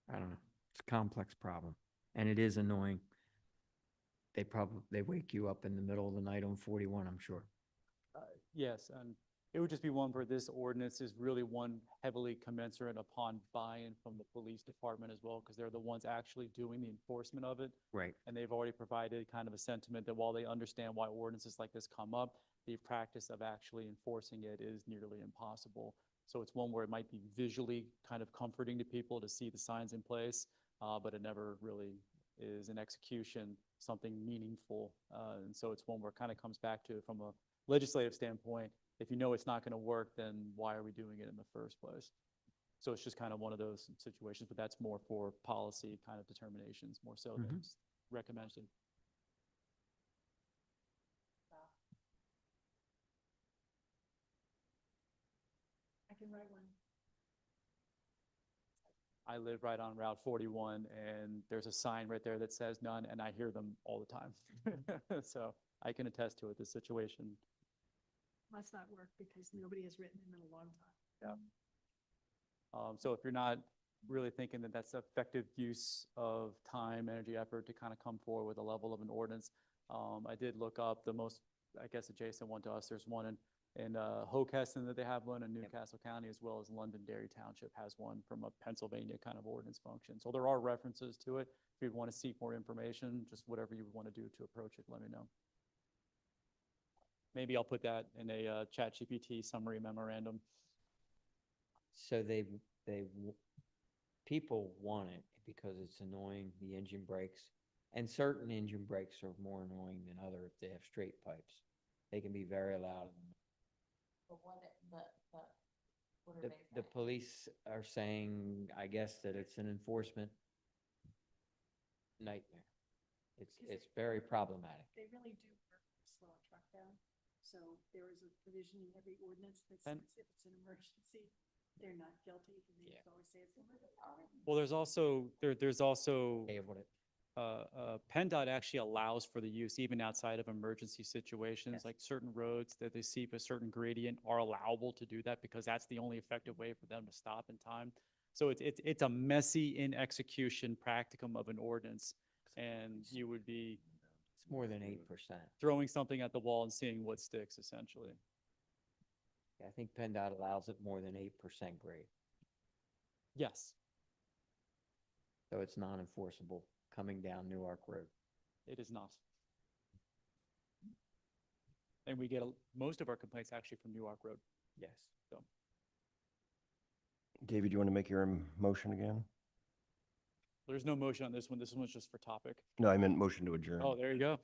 I don't know. It's a complex problem. And it is annoying. They wake you up in the middle of the night on 41, I'm sure. Yes, and it would just be one where this ordinance is really one heavily commensurate upon buy-in from the police department as well, because they're the ones actually doing the enforcement of it. Right. And they've already provided kind of a sentiment that while they understand why ordinances like this come up, the practice of actually enforcing it is nearly impossible. So it's one where it might be visually kind of comforting to people to see the signs in place, but it never really is in execution something meaningful. And so it's one where it kind of comes back to, from a legislative standpoint, if you know it's not going to work, then why are we doing it in the first place? So it's just kind of one of those situations, but that's more for policy kind of determinations, more so than recommended. I can write one. I live right on Route 41, and there's a sign right there that says none, and I hear them all the time. So I can attest to it, this situation. Must not work because nobody has written them in a long time. Yeah. So if you're not really thinking that that's effective use of time, energy, effort to kind of come forward with a level of an ordinance, I did look up the most, I guess, adjacent one to us. There's one in Hocassin that they have one in Newcastle County, as well as Londonderry Township has one from a Pennsylvania kind of ordinance function. So there are references to it. If you want to seek more information, just whatever you want to do to approach it, let me know. Maybe I'll put that in a ChatGPT summary memorandum. So people want it because it's annoying, the engine brakes. And certain engine brakes are more annoying than other if they have straight pipes. They can be very loud. But what are The, they the saying? police are saying, I guess, that it's an enforcement nightmare. It's very problematic. They really do work to slow a truck down. So there is a provision in every ordinance that says if it's an emergency, they're not guilty, and they just always say it's an emergency. Well, there's also PennDOT actually allows for the use even outside of emergency situations, like certain roads that they see a certain gradient are allowable to do that because that's the only effective way for them to stop in time. So it's a messy in execution practicum of an ordinance, and you would be It's more than 8%. throwing something at the wall and seeing what sticks, essentially. I think PennDOT allows it more than 8% grade. Yes. So it's non-enforceable coming down Newark Road. It is not. And we get most of our complaints actually from Newark Road. Yes. So David, you want to make your motion again? there's no motion on this one. This one's just for topic. No, I meant motion to adjourn. Oh, there you go.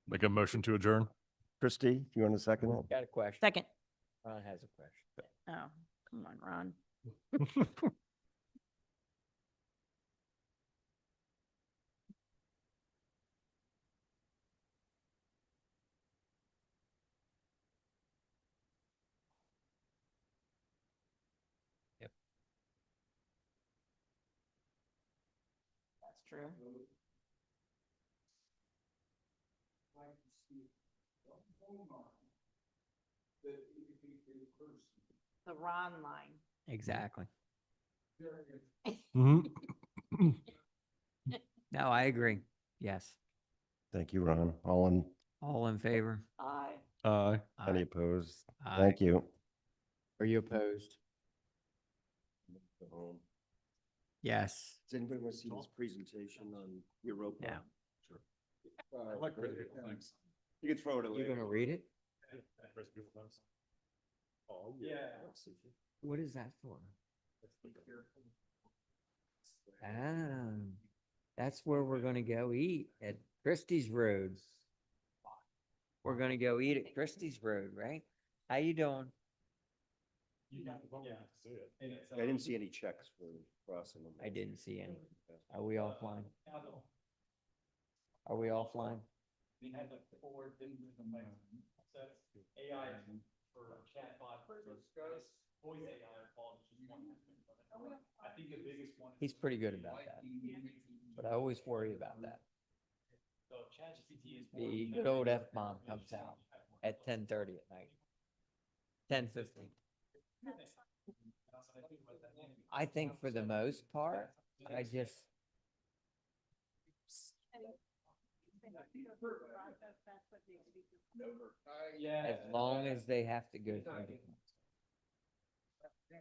Make a motion to adjourn. Christie, do you want to second it? Got a question. Second. Ron has a question. Oh, come on, Ron. Yep. That's true. The Ron line. Exactly. Mhm. No, I agree. Yes. Thank you, Ron. All in favor? Aye. Aye. Any Aye. opposed? Aye. Thank you. Are you opposed? Yes. Does anybody want to see this presentation on Europa? No. Sure. I like radio. Thanks. You can throw it away. You're gonna read it? Oh, yeah. What is that for? Ah, that's where we're gonna go eat at Christie's Road. We're gonna go eat at Christie's Road, right? How you doing? I didn't see any checks for crossing them. I didn't see any. Are we offline? Are we offline? We had like 4 different sets, AI for chatbot, voice AI called, which is one. I think the biggest one. He's pretty good about that, but I always worry about that. So ChatGPT is. The good old F-bomb comes out at 10:30 at night. 10:15. I think for the most part, I just, as long as they have to go through the.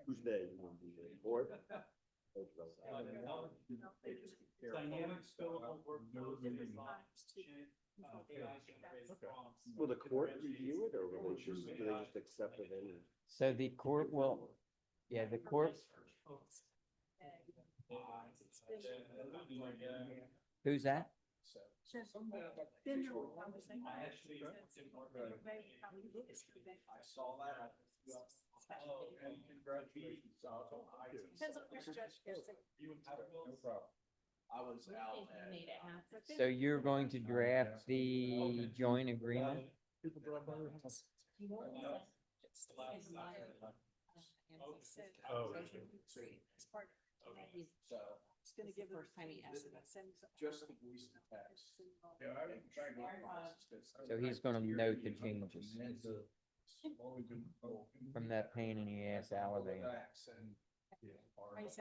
Who's they? Board? Dynamic scalable workflows and Will the court review it or will they just, do they just accept it in? So the court will, yeah, the court. Who's that? I saw that. Oh, and congratulations. No problem. I was out at. So you're going to draft the joint agreement? Oh. It's gonna give first time he asked about sending. Just the voice to text. Yeah, I haven't tried to. So he's gonna note the changes from that pain in the ass elevator.